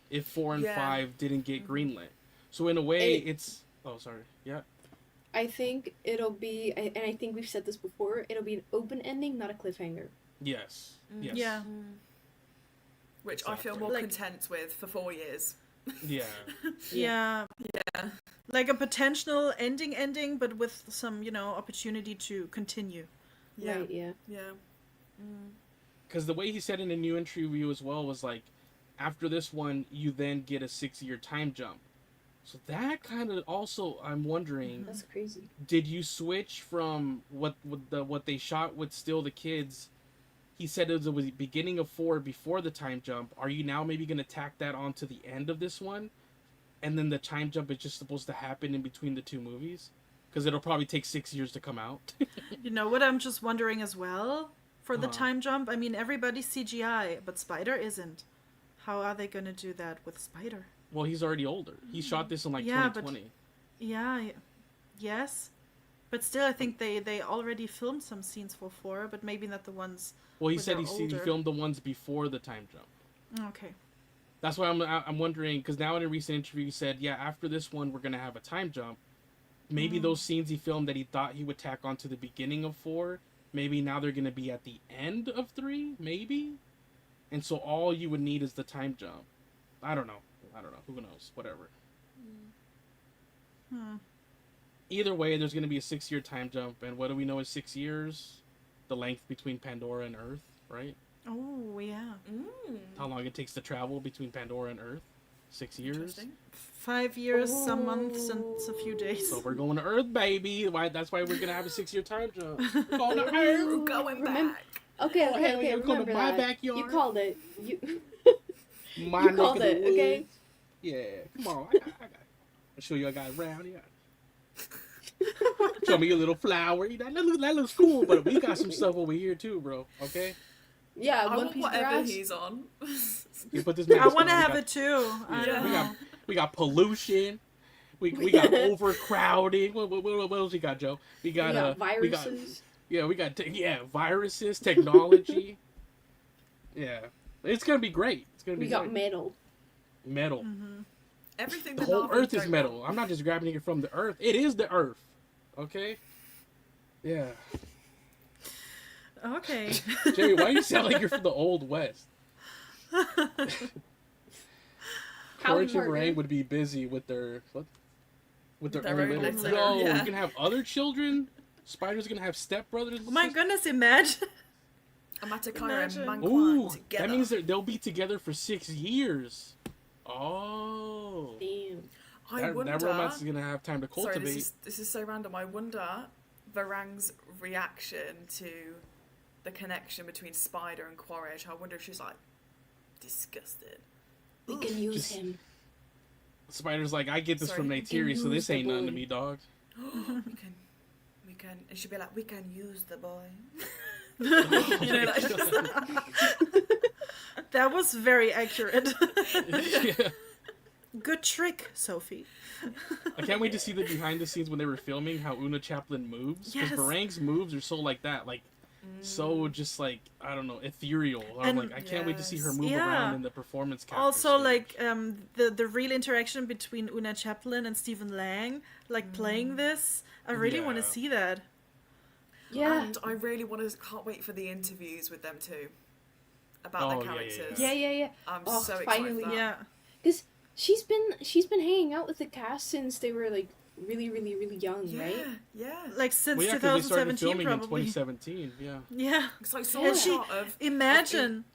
if 4 and 5 didn't get greenlit? So in a way, it's. Oh, sorry. Yeah. I think it'll be, and I think we've said this before, it'll be an open ending, not a cliffhanger. Yes. Yes. Yeah. Which I feel Exactly. more Like- content with for 4 years. Yeah. Yeah. Yeah. Like a potential ending, but with some, opportunity to continue. Yeah. Right, yeah. Yeah. Because the way he said in a new interview as well was like, after this one, you then get a 6-year time jump. So that kind of also, I'm wondering, That's crazy. did you switch from what they shot with still the kids? He said it was the beginning of 4 before the time jump. Are you now maybe going to tack that on to the end of this one? And then the time jump is just supposed to happen in between the 2 movies? Because it'll probably take 6 years to come out. You know what I'm just wondering as well? For the Uh-huh. time jump, I mean, everybody's CGI, but Spider isn't. How are they going to do that with Spider? Well, he's already older. He shot this in like Yeah, but- 2020. Yeah, yes. But still, I think they already filmed some scenes for 4, but maybe not the ones... Well, he when said they're he older. filmed the ones before the time jump. Okay. That's why I'm wondering, because now in a recent interview he said, yeah, after this one we're going to have a time jump. Maybe those scenes he filmed that he thought he would tack on to the beginning of 4, maybe now they're going to be at the end of 3, maybe? And so all you would need is the time jump. I don't know. Who knows? Whatever. Either way, there's going to be a 6-year time jump, and what do we know is 6 years? The length between Pandora and Earth, right? Oh, yeah. How long it takes to travel between Pandora and Earth? 6 years. Interesting. 5 years, some months, and a few days. So we're going to Earth, baby. That's why we're going to have a 6-year time jump. We're going to Earth. We're going Remember- back. Okay, Oh, hell yeah, we're going to remember my that. backyard. You called it. You My you neck called of the it, okay? woods. Yeah, come on. I got. I'll show you I got it around here. Show me your little flower. That looks cool, but we got some stuff over here too, bro. Okay? Yeah, I one want piece whatever grass. he's on. You put this I mask want to on. have it too. I Yeah. don't We know. got pollution. We got overcrowding. What else we got, Joe? We got viruses. We got viruses, technology. Yeah, it's gonna be great. It's gonna be We got great. metal. Metal. Everything The the whole Na'vi Earth is don't metal. want. I'm not just grabbing it from the Earth. It is the Earth. Okay. Yeah. Okay. Jamie, why do you sound like you're from the Old West? Howdy, Quaritch and partner. Varang would be busy with their Their own own little. litter, No, yeah. you can have other children. Spider's gonna have stepbrothers. Oh my goodness, imagine. A Metkayina Imagine. and Ooh, Manquan together. that means they'll be together for 6 years. Oh, Damn. I that wonder. romance is gonna have time to Sorry, cultivate. this is so random. I wonder Varang's reaction to the connection between Spider and Quaritch. I wonder if she's like disgusted. We can use Just- him. Spider's like, I get this Sorry, from we Neytiri, can so use this the ain't nothing to boy. me, dog. we can, and she'd be like, we can use the boy. You know, like, That was very accurate. Yeah. Good trick, Sophie. I can't wait to see the behind the scenes when they were filming how Una Chaplin moves. Because Yes. Varang's moves are so like that, like so just like I don't know, ethereal. I'm And- like I can't wait to see her Yes. move Yeah. around in the performance capture Also, stage. like the real interaction between Una Chaplin and Stephen Lang, like playing this. I really want to Yeah. see that. Yeah. And I really can't wait for the interviews with them too. About Oh, their yeah, yeah, characters. Yeah. I'm Oh, so excited finally. for that. Yeah. Because she's been hanging out with the cast since they were like really young, Yeah, right? yeah. Like since well, yeah, because they started 2017, filming in probably. 2017. Yeah. Yeah. Because I saw And a she- shot of Imagine.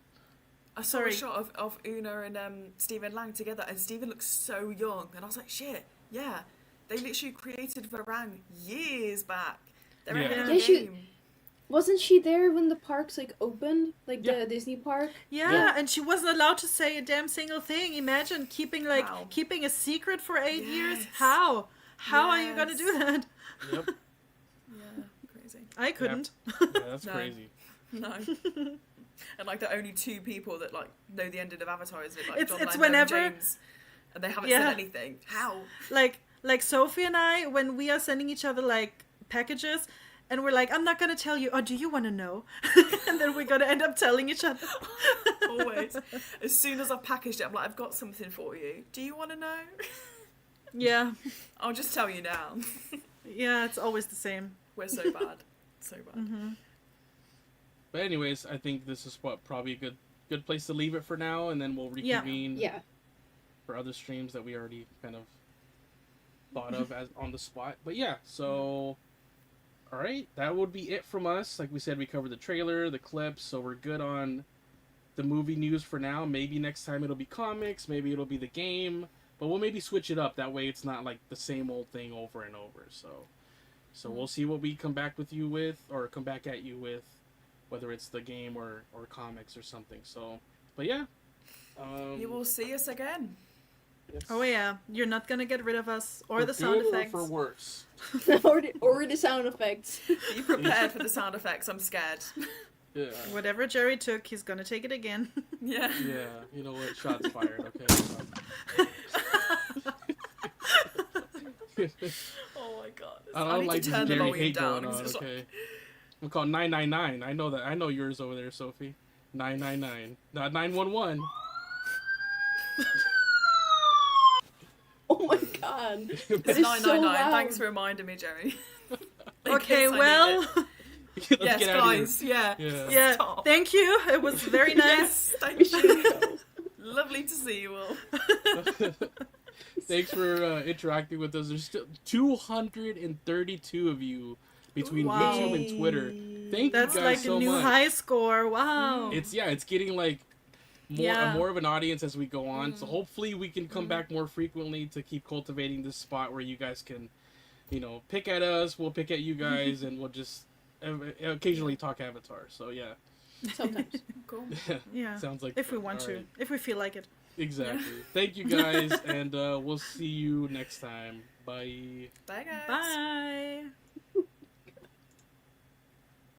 I saw Sorry. a shot of Una and Stephen Lang together, and Stephen looks so young, and I was like, shit, yeah, they literally created Varang years back. They're ahead of Yeah, the she- game. Wasn't she there when the parks like opened, like Yeah. the Disney park? Yeah, Yeah. and she wasn't allowed to say a damn single thing. Imagine keeping Wow. keeping a secret for 8 years. Yes. How? How are you gonna Yes. do that? Yep. Yeah, crazy. I couldn't. Yeah, that's No. crazy. No. And like the only two people that like know the ending of Avatar is like It's- Jon it's Landau whenever- and James, and they haven't Yeah. said anything. How? Like Sophie and I, when we are sending each other like packages, and we're like, I'm not gonna tell you. Oh, do you want to know? And then we're gonna end up telling each other. Always. As soon as I've packaged it, I'm like, I've got something for you. Do you want to know? Yeah. I'll just tell you now. Yeah, it's always the same. We're so bad. So bad. Mm-hmm. But anyways, I think this is probably a good place to leave it for now, and then we'll reconvene Yeah. for other streams that we already kind of thought of as on the spot. But yeah, so all right, that would be it from us. Like we said, we covered the trailer, the clips, so we're good on the movie news for now. Maybe next time it'll be comics, maybe it'll be the game, but we'll maybe switch it up. That way it's not like the same old thing over and over. So we'll see what we come back at you with, whether it's the game or comics or something. So, but yeah. You will see us again. Yes. Oh yeah, you're not gonna get rid of us or For the sound good or effects. for worse. or the sound effects. Be prepared for the sound effects. I'm scared. Yeah. Whatever Jerry took, he's gonna take it again. Yeah. Yeah. You know what? Shots fired. Okay. Oh my god. I I don't need like to this turn the Jerry volume hate down. going on. It's just Okay. like, I'm called 999. I know that. I know yours over there, Sophie. 999. Not 911. Oh my god. it's That is 999. so loud. Thanks for reminding me, Jerry. In Okay, case I need well, it. Let's Yes, get out of here. guys. Yeah. Yeah. yeah. Stop. Thank you. It was very nice. Yes, thank you. Lovely to see you all. Thanks for interacting with us. There's still 232 of you between Wow. YouTube and Twitter. Thank That's you guys like so a new much. high score. Wow. It's getting like Yeah. more of an audience as we go on. So hopefully we can come back more frequently to keep cultivating this spot where you guys can, pick at us. We'll pick at you guys, and we'll just occasionally talk Avatar. So yeah, Sometimes. Cool. Yeah. sounds like If we fun. want All to, right. if we feel like it. Exactly. Thank you guys, and we'll see you next time. Bye. Bye, guys. Bye.